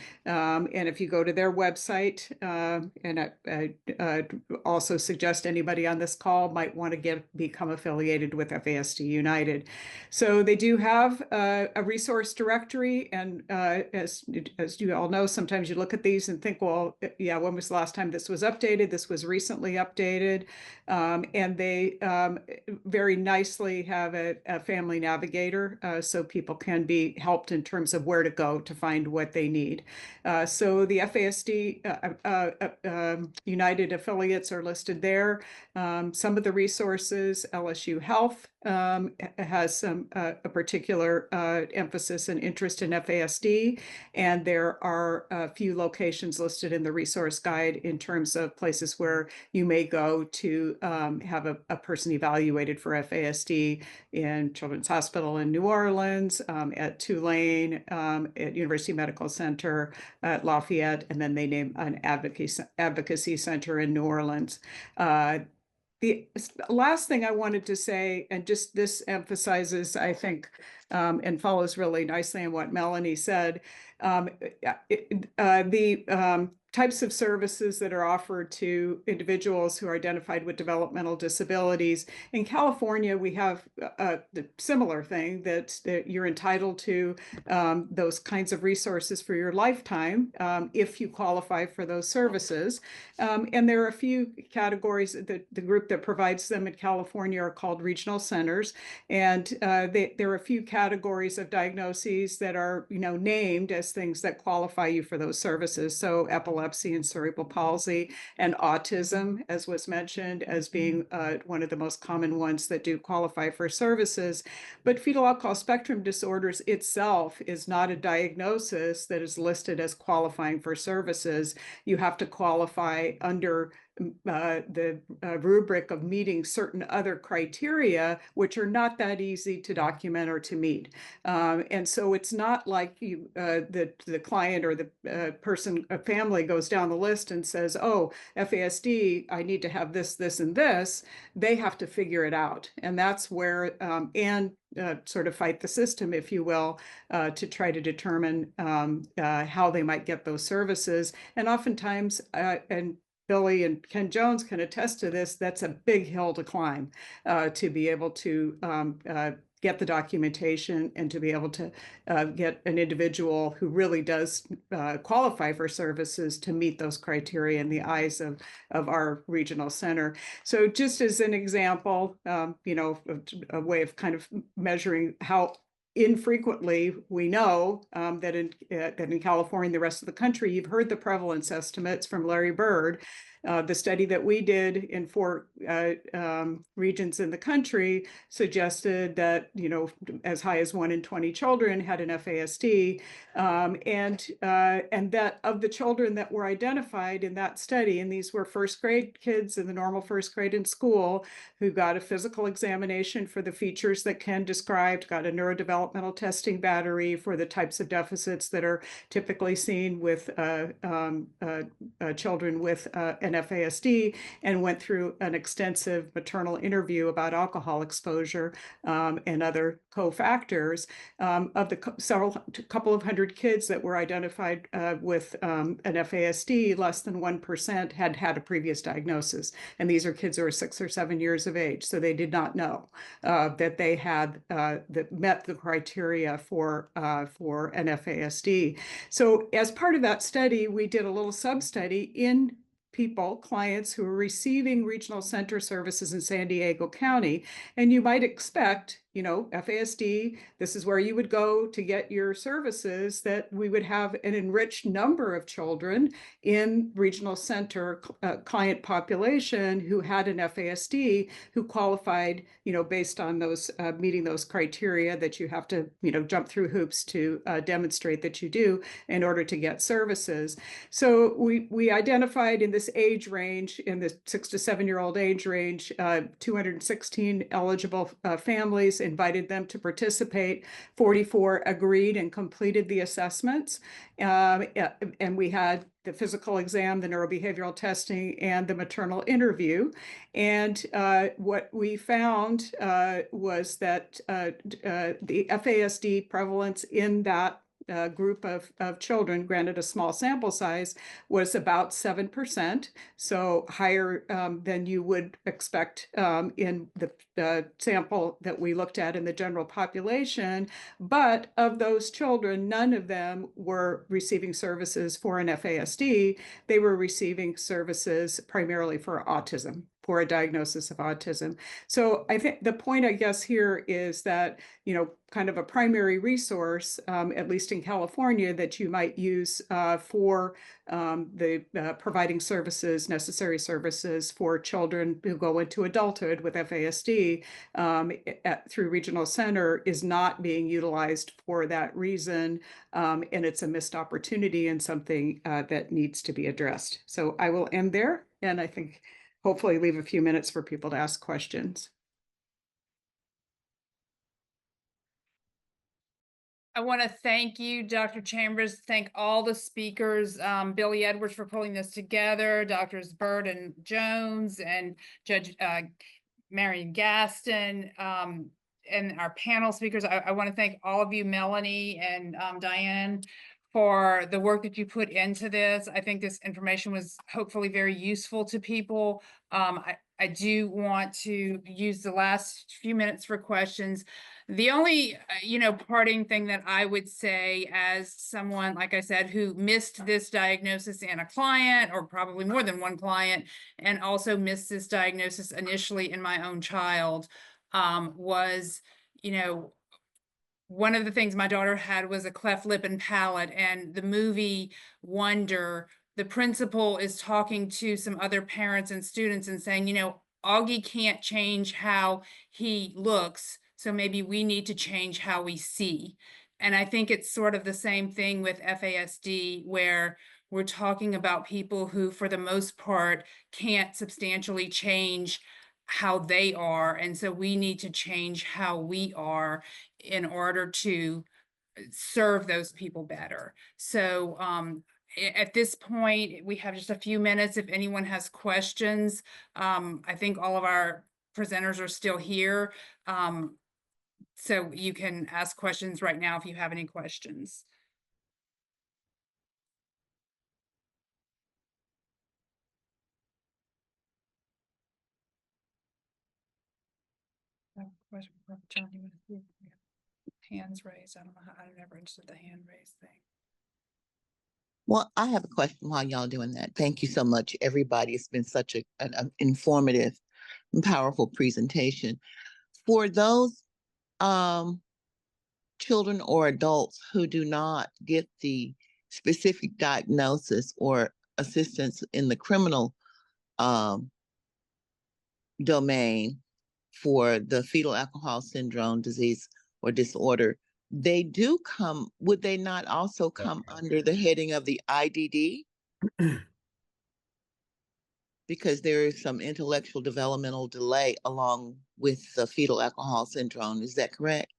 And if you go to their website, and I also suggest anybody on this call might want to become affiliated with FASD United. So they do have a resource directory, and as you all know, sometimes you look at these and think, well, yeah, when was the last time this was updated? This was recently updated. And they very nicely have a family navigator, so people can be helped in terms of where to go to find what they need. So the FASD United affiliates are listed there. Some of the resources, LSU Health has a particular emphasis and interest in FASD, and there are a few locations listed in the resource guide in terms of places where you may go to have a person evaluated for FASD in Children's Hospital in New Orleans, at Tulane, at University Medical Center, at Lafayette, and then they name an advocacy center in New Orleans. The last thing I wanted to say, and just this emphasizes, I think, and follows really nicely on what Melanie said, types of services that are offered to individuals who are identified with developmental disabilities. In California, we have the similar thing that you're entitled to those kinds of resources for your lifetime if you qualify for those services. And there are a few categories. The group that provides them in California are called regional centers. And there are a few categories of diagnoses that are, named as things that qualify you for those services. So epilepsy and cerebral palsy and autism, as was mentioned, as being one of the most common ones that do qualify for services. But fetal alcohol spectrum disorders itself is not a diagnosis that is listed as qualifying for services. You have to qualify under the rubric of meeting certain other criteria, which are not that easy to document or to meet. And so it's not like the client or the person, a family goes down the list and says, oh, FASD, I need to have this, this, and this. They have to figure it out. And that's where, sort of fight the system, if you will, to try to determine how they might get those services. And oftentimes, and Billy and Ken Jones can attest to this, that's a big hill to climb to be able to get the documentation and to be able to get an individual who really does qualify for services to meet those criteria in the eyes of our regional center. So just as an example, a way of kind of measuring how infrequently we know that in California and the rest of the country, you've heard the prevalence estimates from Larry Bird. The study that we did in 4 regions in the country suggested that, as high as 1 in 20 children had an FASD, and that of the children that were identified in that study, and these were first grade kids in the normal first grade in school who got a physical examination for the features that Ken described, got a neurodevelopmental testing battery for the types of deficits that are typically seen with children with an FASD, and went through an extensive maternal interview about alcohol exposure and other cofactors. Of the couple of hundred kids that were identified with an FASD, less than 1% had had a previous diagnosis. And these are kids who are 6 or 7 years of age. So they did not know that they had that met the criteria for an FASD. So as part of that study, we did a little sub-study in clients who are receiving regional center services in San Diego County. And you might expect, FASD, this is where you would go to get your services, that we would have an enriched number of children in regional center client population who had an FASD, who qualified, based on those meeting those criteria that you have to, jump through hoops to demonstrate that you do in order to get services. So we identified in this age range, in the 6 to 7 year old age range, 216 eligible families, invited them to participate. 44 agreed and completed the assessments. And we had the physical exam, the neurobehavioral testing, and the maternal interview. And what we found was that the FASD prevalence in that group of children, granted a small sample size, was about 7%, so higher than you would expect in the sample that we looked at in the general population. But of those children, none of them were receiving services for an FASD. They were receiving services primarily for autism, for a diagnosis of autism. So I think the point, I guess, here is that, kind of a primary resource, at least in California, that you might use for providing services, necessary services for children who go into adulthood with FASD through regional center, is not being utilized for that reason. And it's a missed opportunity and something that needs to be addressed. So I will end there, and I think hopefully leave a few minutes for people to ask questions. I want to thank you, Dr. Chambers, thank all the speakers, Billy Edwards for pulling this together, Drs. Bird and Jones, and Judge Marion Gaston, and our panel speakers. I want to thank all of you, Melanie and Diane, for the work that you put into this. I think this information was hopefully very useful to people. I do want to use the last few minutes for questions. The only, parting thing that I would say as someone, like I said, who missed this diagnosis in a client, or probably more than one client, and also missed this diagnosis initially in my own child, was, one of the things my daughter had was a cleft lip and palate, and the movie Wonder, the principal is talking to some other parents and students and saying, Augie can't change how he looks, so maybe we need to change how we see. And I think it's sort of the same thing with FASD, where we're talking about people who, for the most part, can't substantially change how they are. And so we need to change how we are in order to serve those people better. So at this point, we have just a few minutes. If anyone has questions, I think all of our presenters are still here. So you can ask questions right now if you have any questions. I have a question for John. You want to see if we have hands raised? I don't know how, I never understood the hand raised thing. Well, I have a question while y'all doing that. Thank you so much, everybody. It's been such an informative and powerful presentation. For those children or adults who do not get the specific diagnosis or assistance in the criminal domain for the fetal alcohol syndrome disease or disorder, would they not also come under the heading of the IDD? Because there is some intellectual developmental delay along with the fetal alcohol syndrome. Is that correct?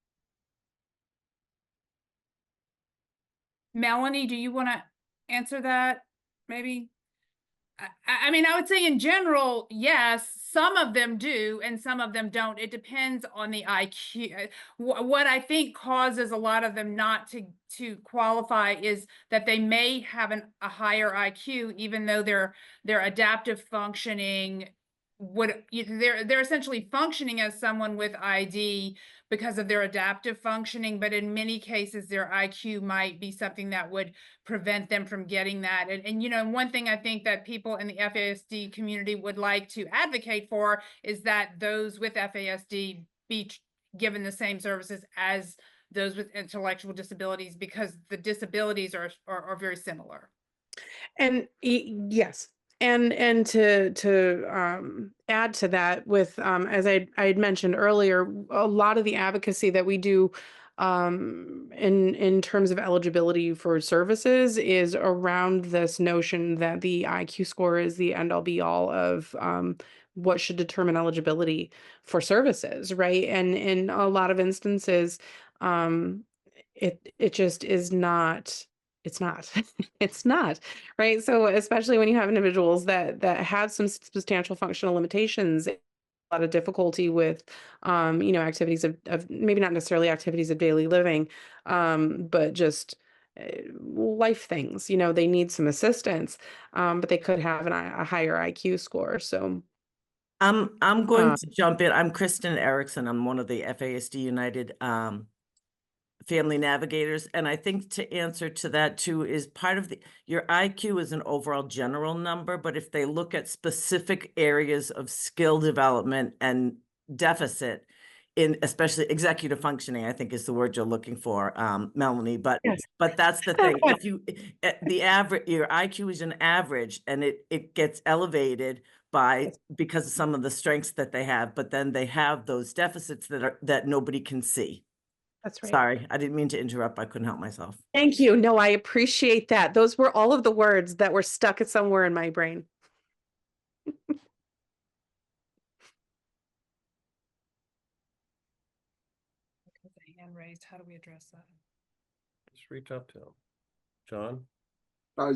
Melanie, do you want to answer that? Maybe? I mean, I would say in general, yes, some of them do and some of them don't. It depends on the IQ. What I think causes a lot of them not to qualify is that they may have a higher IQ, even though their adaptive functioning they're essentially functioning as someone with ID because of their adaptive functioning, but in many cases their IQ might be something that would prevent them from getting that. And one thing I think that people in the FASD community would like to advocate for is that those with FASD be given the same services as those with intellectual disabilities, because the disabilities are very similar. And yes. And to add to that, with as I had mentioned earlier, a lot of the advocacy that we do in terms of eligibility for services is around this notion that the IQ score is the end all be all of what should determine eligibility for services, right? And in a lot of instances, it just is not. It's not. It's not, right? So especially when you have individuals that have some substantial functional limitations, a lot of difficulty with activities of maybe not necessarily activities of daily living, but just life things. They need some assistance, but they could have a higher IQ score. So I'm going to jump in. I'm Kristen Erickson. I'm one of the FASD United family navigators. And I think to answer to that too is part of your IQ is an overall general number, but if they look at specific areas of skill development and deficit in especially executive functioning, I think is the word you're looking for, Melanie, but yes. But that's the thing. If you the average, your IQ is an average and it gets elevated because of some of the strengths that they have, but then they have those deficits that nobody can see. That's right. Sorry, I didn't mean to interrupt. I couldn't help myself. Thank you. No, I appreciate that. Those were all of the words that were stuck somewhere in my brain. Hand raised. How do we address that? Just reach out to him. John?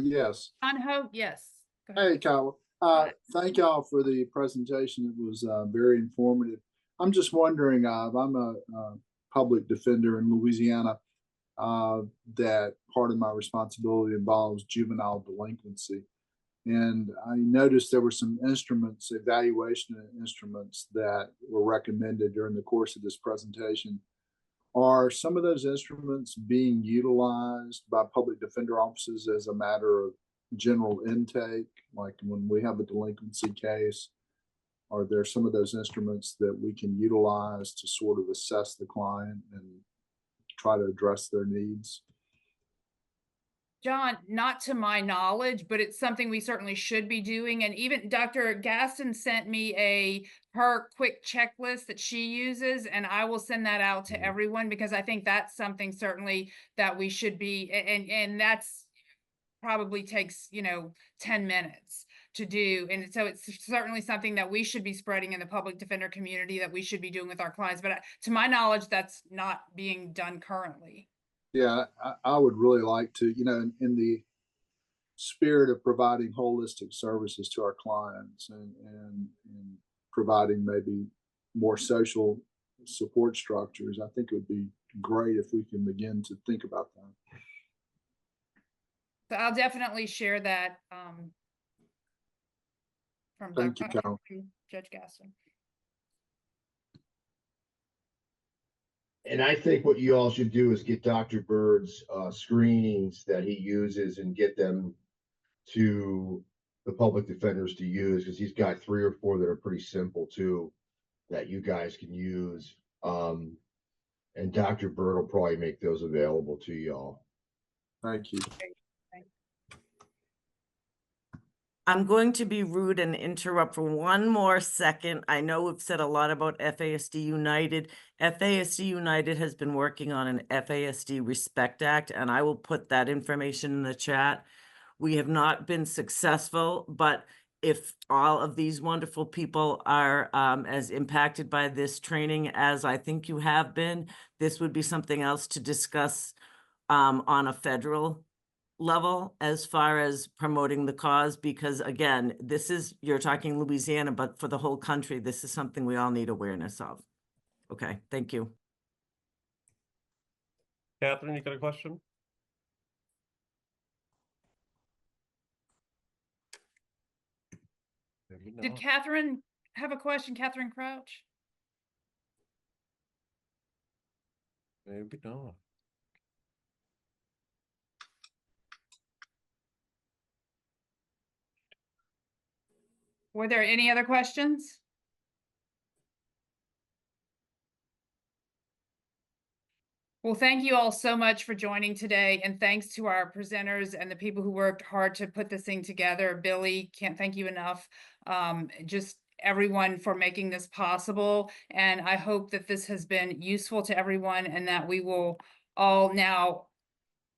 Yes. John Hope, yes. Hey, Kyle. Thank y'all for the presentation. It was very informative. I'm just wondering, I'm a public defender in Louisiana. that part of my responsibility involves juvenile delinquency. And I noticed there were some instruments, evaluation instruments that were recommended during the course of this presentation. Are some of those instruments being utilized by public defender offices as a matter of general intake? Like when we have a delinquency case, are there some of those instruments that we can utilize to sort of assess the client and try to address their needs? John, not to my knowledge, but it's something we certainly should be doing. And even Dr. Gaston sent me her quick checklist that she uses, and I will send that out to everyone because I think that's something certainly that we should be, and that's probably takes, 10 minutes to do. And so it's certainly something that we should be spreading in the public defender community, that we should be doing with our clients. But to my knowledge, that's not being done currently. Yeah, I would really like to, in the spirit of providing holistic services to our clients and providing maybe more social support structures, I think it would be great if we can begin to think about that. So I'll definitely share that from Judge Gaston. And I think what you all should do is get Dr. Bird's screenings that he uses and get them to the public defenders to use, because he's got 3 or 4 that are pretty simple too, that you guys can use. And Dr. Bird will probably make those available to y'all. Thank you. I'm going to be rude and interrupt for one more second. I know we've said a lot about FASD United. FASD United has been working on an FASD Respect Act, and I will put that information in the chat. We have not been successful, but if all of these wonderful people are as impacted by this training as I think you have been, this would be something else to discuss on a federal level as far as promoting the cause, because again, you're talking Louisiana, but for the whole country, this is something we all need awareness of. Okay, thank you. Catherine, you got a question? Did Catherine have a question? Catherine Crouch? Maybe not. Were there any other questions? Well, thank you all so much for joining today, and thanks to our presenters and the people who worked hard to put this thing together. Billy, can't thank you enough. Just everyone for making this possible, and I hope that this has been useful to everyone and that we will all now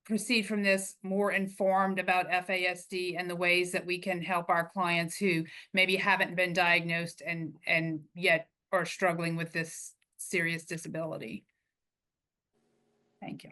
proceed from this more informed about FASD and the ways that we can help our clients who maybe haven't been diagnosed and yet are struggling with this serious disability. Thank you.